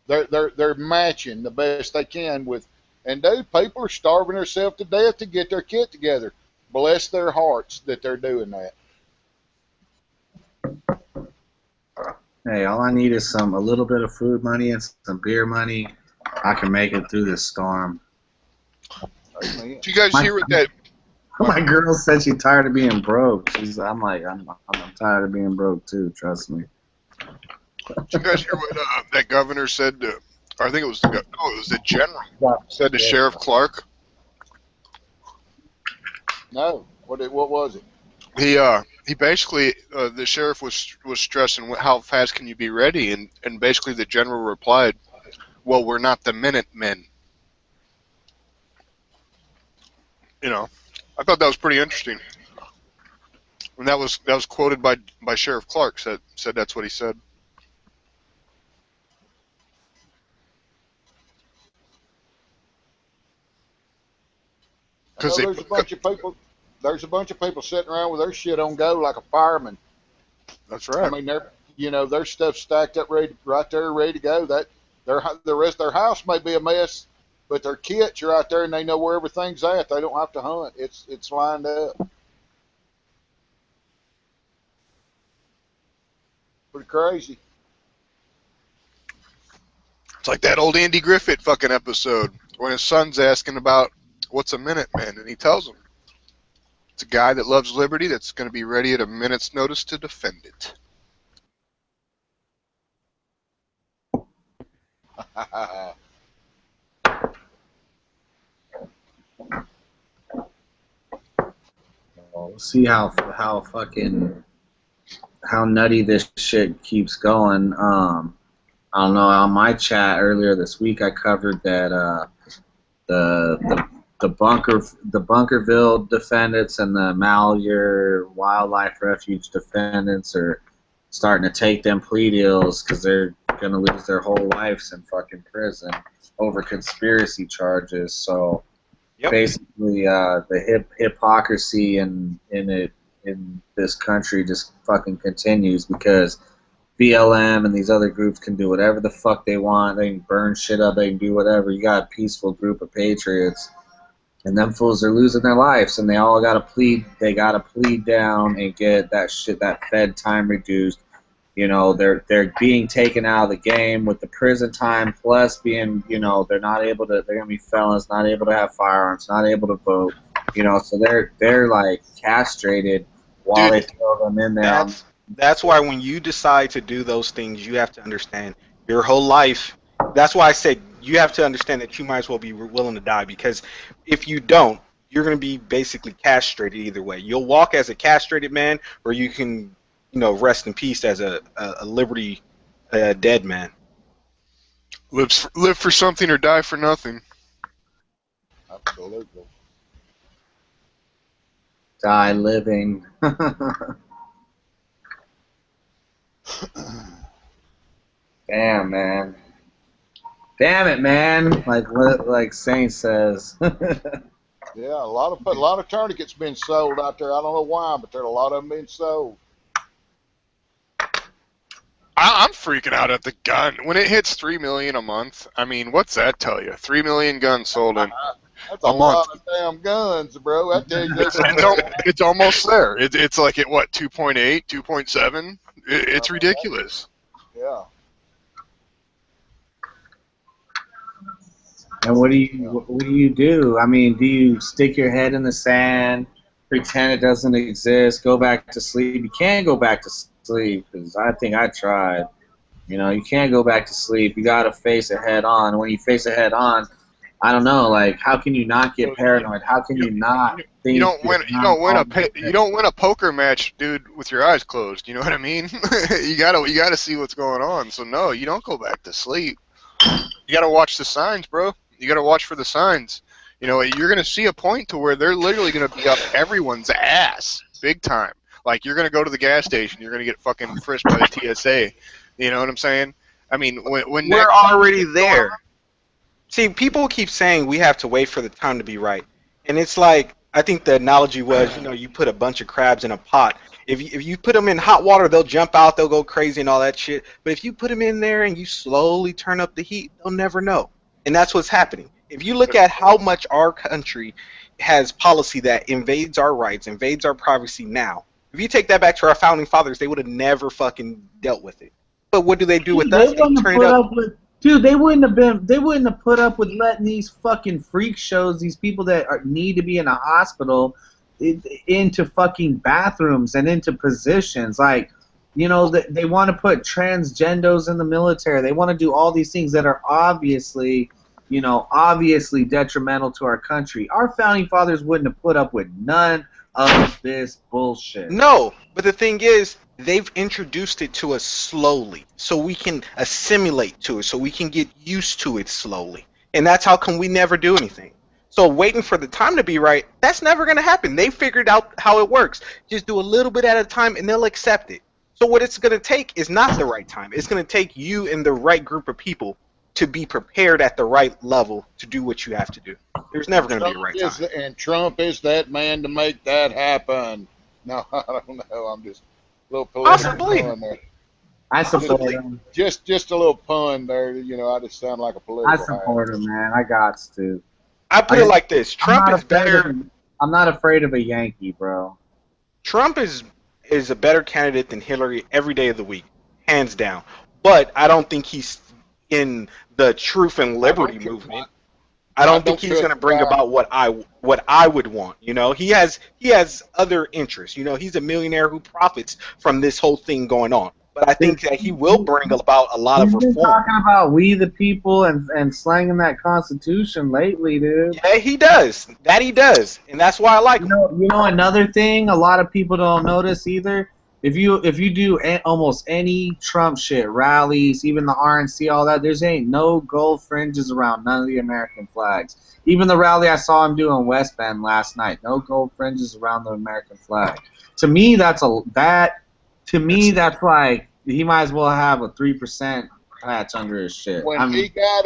They're matching the best they can with, and dude, people are starving themselves to death to get their kit together. Bless their hearts that they're doing that. hey, all I need is a little bit of food money and some beer money. I can make it through this storm. Did you guys hear what that? My girl said she's tired of being broke. I'm tired of being broke too. Trust me. Did you guys hear what that governor said? I think it was it was the general said to Sheriff Clark. No, what was it? He basically the sheriff was stressing how fast can you be ready, and basically the general replied, "Well, we're not the Minutemen." You know, I thought that was pretty interesting, and that was quoted by Sheriff Clark said that's what he said. Because there's a bunch of people. There's a bunch of people sitting around with their shit on go like a fireman. That's right. I mean, their stuff stacked up ready to go. That the rest of their house may be a mess, but their kits are out there and they know where everything's at. They don't have to hunt. It's lined up. Pretty crazy. It's like that old Andy Griffith fucking episode when his son's asking about what's a Minuteman, and he tells him it's a guy that loves liberty that's going to be ready at a minute's notice to defend it. We'll see how nutty this shit keeps going. I don't know. On my chat earlier this week, I covered that the Bunkerville defendants and the Malheur Wildlife Refuge defendants are starting to take them plea deals because they're gonna lose their whole lives in fucking prison over conspiracy charges. So basically, the hypocrisy in this country just fucking continues because BLM and these other groups can do whatever the fuck they want. They can burn shit up. They can do whatever. You got a peaceful group of patriots, and them fools are losing their lives, and they all got to plead. They got to plead down and get that Fed time reduced. You know, they're being taken out of the game with the prison time, plus being, you know, they're gonna be felons, not able to have firearms, not able to vote. You know, so they're like castrated while they throw them in there. That's why when you decide to do those things, you have to understand your whole life. That's why I said you have to understand that you might as well be willing to die, because if you don't, you're going to be basically castrated either way. You'll walk as a castrated man, or you can, you know, rest in peace as a liberty dead man. Live for something or die for nothing. Absolutely. Die living. Damn, man. Damn it, man. Like Saint says. Yeah, a lot of tourniquets been sold out there. I don't know why, but there's a lot of them being sold. I'm freaking out at the gun. When it hits 3 million a month, I mean, what's that tell you? 3 million guns sold in That's a lot of damn guns, bro. I tell you, it's almost there. It's like at what, 2.8, 2.7? It's ridiculous. Yeah. And what do you do? I mean, do you stick your head in the sand, pretend it doesn't exist, go back to sleep? You can't go back to sleep, because I think I tried. You know, you can't go back to sleep. You got to face it head on. When you face it head on, I don't know, like, how can you not get paranoid? How can you not think? You don't win a poker match, dude, with your eyes closed. You know what I mean? you gotta see what's going on. So no, you don't go back to sleep. You gotta watch the signs, bro. You gotta watch for the signs. You know, you're gonna see a point to where they're literally gonna be up everyone's ass, big time. Like, you're gonna go to the gas station, you're gonna get fucking frisked by the TSA. You know what I'm saying? I mean, when we're already there. See, people keep saying we have to wait for the time to be right, and it's like, I think the analogy was, you know, you put a bunch of crabs in a pot. If you put them in hot water, they'll jump out, they'll go crazy and all that shit. But if you put them in there and you slowly turn up the heat, they'll never know. And that's what's happening. If you look at how much our country has policy that invades our rights, invades our privacy now, if you take that back to our founding fathers, they would have never fucking dealt with it. But what do they do with Dude, us? they wouldn't have turn put it up. up with. Dude, they wouldn't have put up with letting these fucking freak shows, these people that need to be in a hospital, into fucking bathrooms and into positions. Like, you know, they want to put transgendos in the military. They want to do all these things that are obviously, you know, obviously detrimental to our country. Our founding fathers wouldn't have put up with none of this bullshit. No, but the thing is, they've introduced it to us slowly, so we can assimilate to it, so we can get used to it slowly. And that's how come we never do anything. So waiting for the time to be right, that's never going to happen. They figured out how it works. Just do a little bit at a time, and they'll accept it. So what it's going to take is not the right time. It's going to take you and the right group of people to be prepared at the right level to do what you have to do. There's never going to be a right time. And Trump is that man to make that happen. No, I don't know. I'm just a little political pun there. I support him. Just a little pun there. You know, I just sound like a political. I support him, man. I got to. I put it like this: Trump is better. I'm not afraid of a Yankee, bro. Trump is a better candidate than Hillary every day of the week, hands down. But I don't think he's in the truth and liberty movement. I don't think he's going to bring about what I would want. You know, he has other interests. You know, he's a millionaire who profits from this whole thing going on. But I think that he will bring about a lot of reform. He's been talking about we the people and slanging that Constitution lately, dude. Yeah, he does. That he does, and that's why I like him. You know another thing a lot of people don't notice either. If you do almost any Trump shit, rallies, even the RNC, all that, there's ain't no gold fringes around none of the American flags. Even the rally I saw him do in West Bend last night, no gold fringes around the American flag. To me, that's like he might as well have a 3% patch under his shit. When he got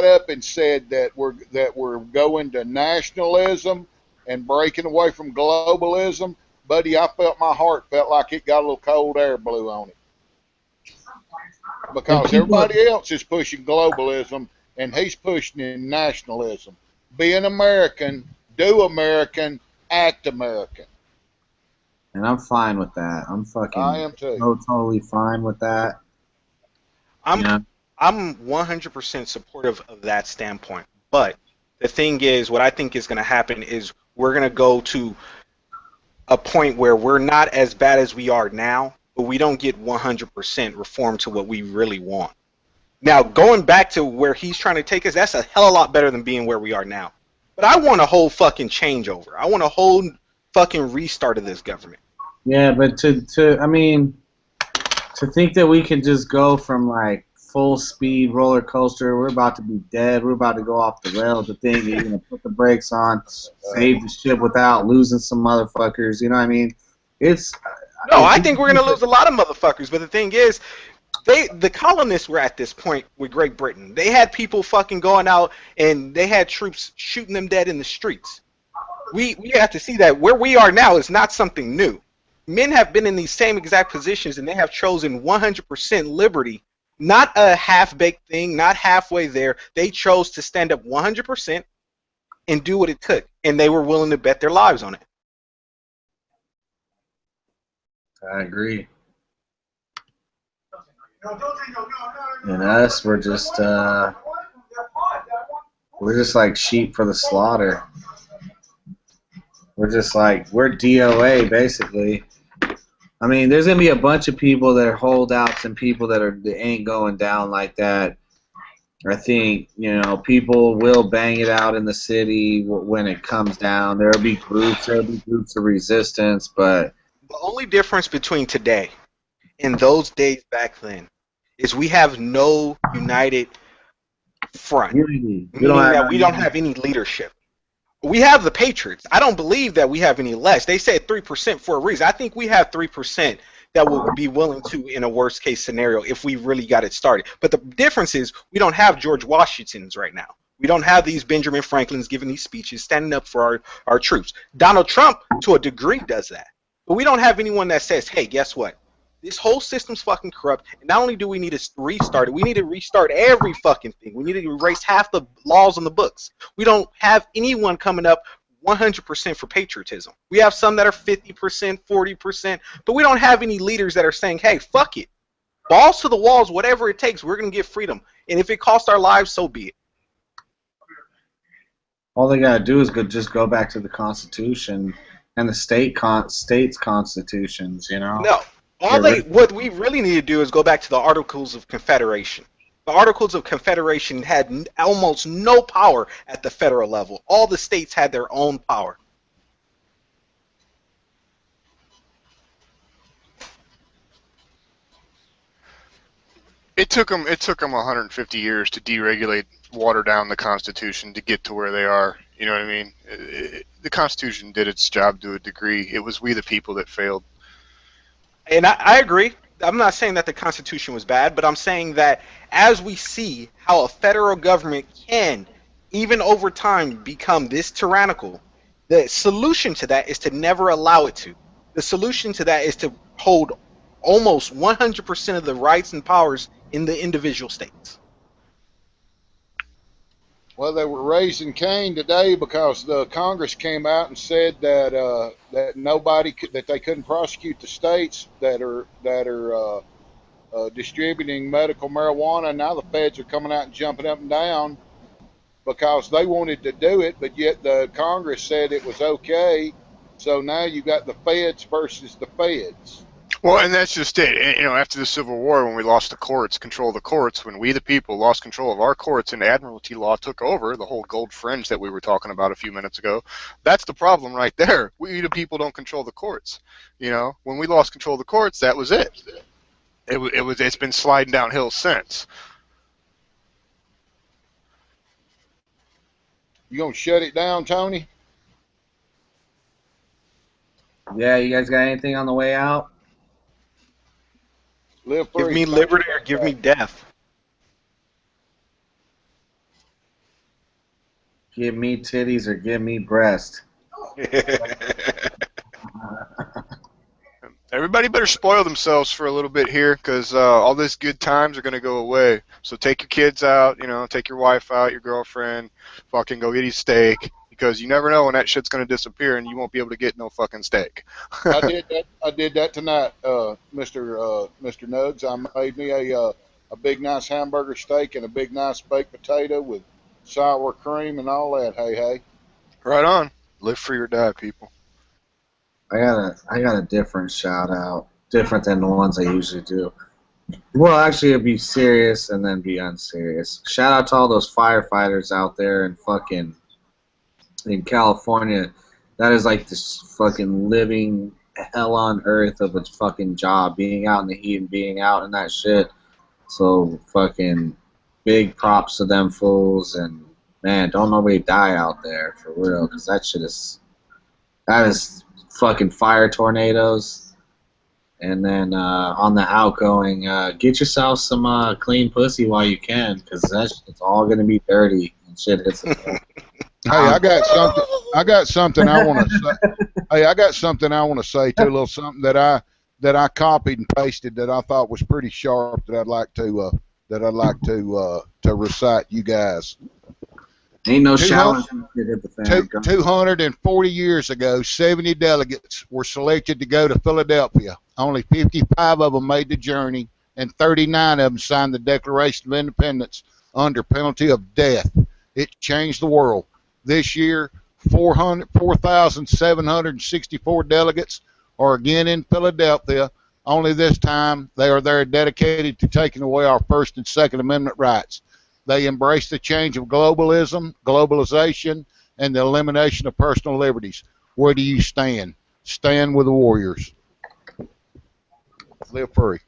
up and said that we're going to nationalism and breaking away from globalism, buddy, I felt my heart felt like it got a little cold air blew on it. Because everybody else is pushing globalism and he's pushing in nationalism. Be an American, do American, act American. And I'm fine with that. I am too. Totally fine with that. I'm 100% supportive of that standpoint. But the thing is, what I think is going to happen is we're going to go to a point where we're not as bad as we are now, but we don't get 100% reform to what we really want. Now, going back to where he's trying to take us, that's a hell of a lot better than being where we are now. But I want a whole fucking changeover. I want a whole fucking restart of this government. Yeah, but to think that we can just go from like full speed roller coaster, we're about to be dead, we're about to go off the rails, the thing you're gonna put the brakes on, save the ship without losing some motherfuckers, you know what I mean? I think we're gonna lose a lot of motherfuckers, but the thing is, the colonists were at this point with Great Britain. They had people fucking going out and they had troops shooting them dead in the streets. We have to see that where we are now is not something new. Men have been in these same exact positions and they have chosen 100% liberty. Not a half-baked thing, not halfway there. They chose to stand up 100% and do what it took, and they were willing to bet their lives on it. I agree. And us, we're just like sheep for the slaughter. We're DOA basically. I mean, there's gonna be a bunch of people that are holdouts and people that ain't going down like that. I think, you know, people will bang it out in the city when it comes down. There'll be groups of resistance, but the only difference between today and those days back then is we have no united front. Unity. Meaning that we don't have any leadership. We have the Patriots. I don't believe that we have any less. They said 3% for a reason. I think we have 3% that will be willing to, in a worst case scenario, if we really got it started. But the difference is we don't have George Washingtons right now. We don't have these Benjamin Franklins giving these speeches, standing up for our troops. Donald Trump, to a degree, does that. But we don't have anyone that says, hey, guess what? This whole system's fucking corrupt, and not only do we need to restart it, we need to restart every fucking thing. We need to erase half the laws on the books. We don't have anyone coming up 100% for patriotism. We have some that are 50%, 40%, but we don't have any leaders that are saying, hey, fuck it. balls to the walls, whatever it takes. We're going to get freedom. And if it costs our lives, so be it. All they gotta do is just go back to the Constitution and the states' constitutions. You know. No. What we really need to do is go back to the Articles of Confederation. The Articles of Confederation had almost no power at the federal level. All the states had their own power. It took them 150 years to deregulate, water down the Constitution to get to where they are. You know what I mean? The Constitution did its job to a degree. It was we the people that failed. And I agree. I'm not saying that the Constitution was bad, but I'm saying that as we see how a federal government can, even over time, become this tyrannical, the solution to that is to never allow it to. The solution to that is to hold almost 100% of the rights and powers in the individual states. Well, they were raising Cain today because the Congress came out and said that that they couldn't prosecute the states that are distributing medical marijuana. Now the feds are coming out and jumping up and down because they wanted to do it, but yet the Congress said it was okay. So now you got the feds versus the feds. Well, and that's just it. You know, after the Civil War, when we lost the courts, control of the courts, when we the people lost control of our courts and admiralty law took over, the whole gold fringe that we were talking about a few minutes ago, that's the problem right there. We the people don't control the courts. You know, when we lost control of the courts, that was it. It's been sliding downhill since. You gonna shut it down, Tony? Yeah, you guys got anything on the way out? Live free. Give me liberty or give me death. Give me titties or give me breast. Everybody better spoil themselves for a little bit here, because all these good times are going to go away. So take your kids out, you know, take your wife out, your girlfriend, fucking go get you steak, because you never know when that shit's going to disappear and you won't be able to get no fucking steak. I did that tonight, Mr. Nugs. I made me a big nice hamburger steak and a big nice baked potato with sour cream and all that. Hey. Right on. Live free or die, people. I got a different shout out, different than the ones I usually do. Well, actually, it'd be serious and then be unserious. Shout out to all those firefighters out there in California. That is like this fucking living hell on earth of a fucking job, being out in the heat and being out in that shit. So fucking big props to them fools, and man, don't nobody die out there for real, because that is fucking fire tornadoes. And then on the outgoing, get yourself some clean pussy while you can, because that shit's all gonna be dirty and shit hits the fan. Hey, I got something I want to say. Hey, I got something I want to say too. A little something that I copied and pasted that I thought was pretty sharp that I'd like to recite you guys. Ain't no showers hit the fan. 240 years ago, 70 delegates were selected to go to Philadelphia. Only 55 of them made the journey, and 39 of them signed the Declaration of Independence under penalty of death. It changed the world. This year, 4,764 delegates are again in Philadelphia. Only this time, they are there dedicated to taking away our First and Second Amendment rights. They embrace the change of globalization, and the elimination of personal liberties. Where do you stand? Stand with the warriors. Live free.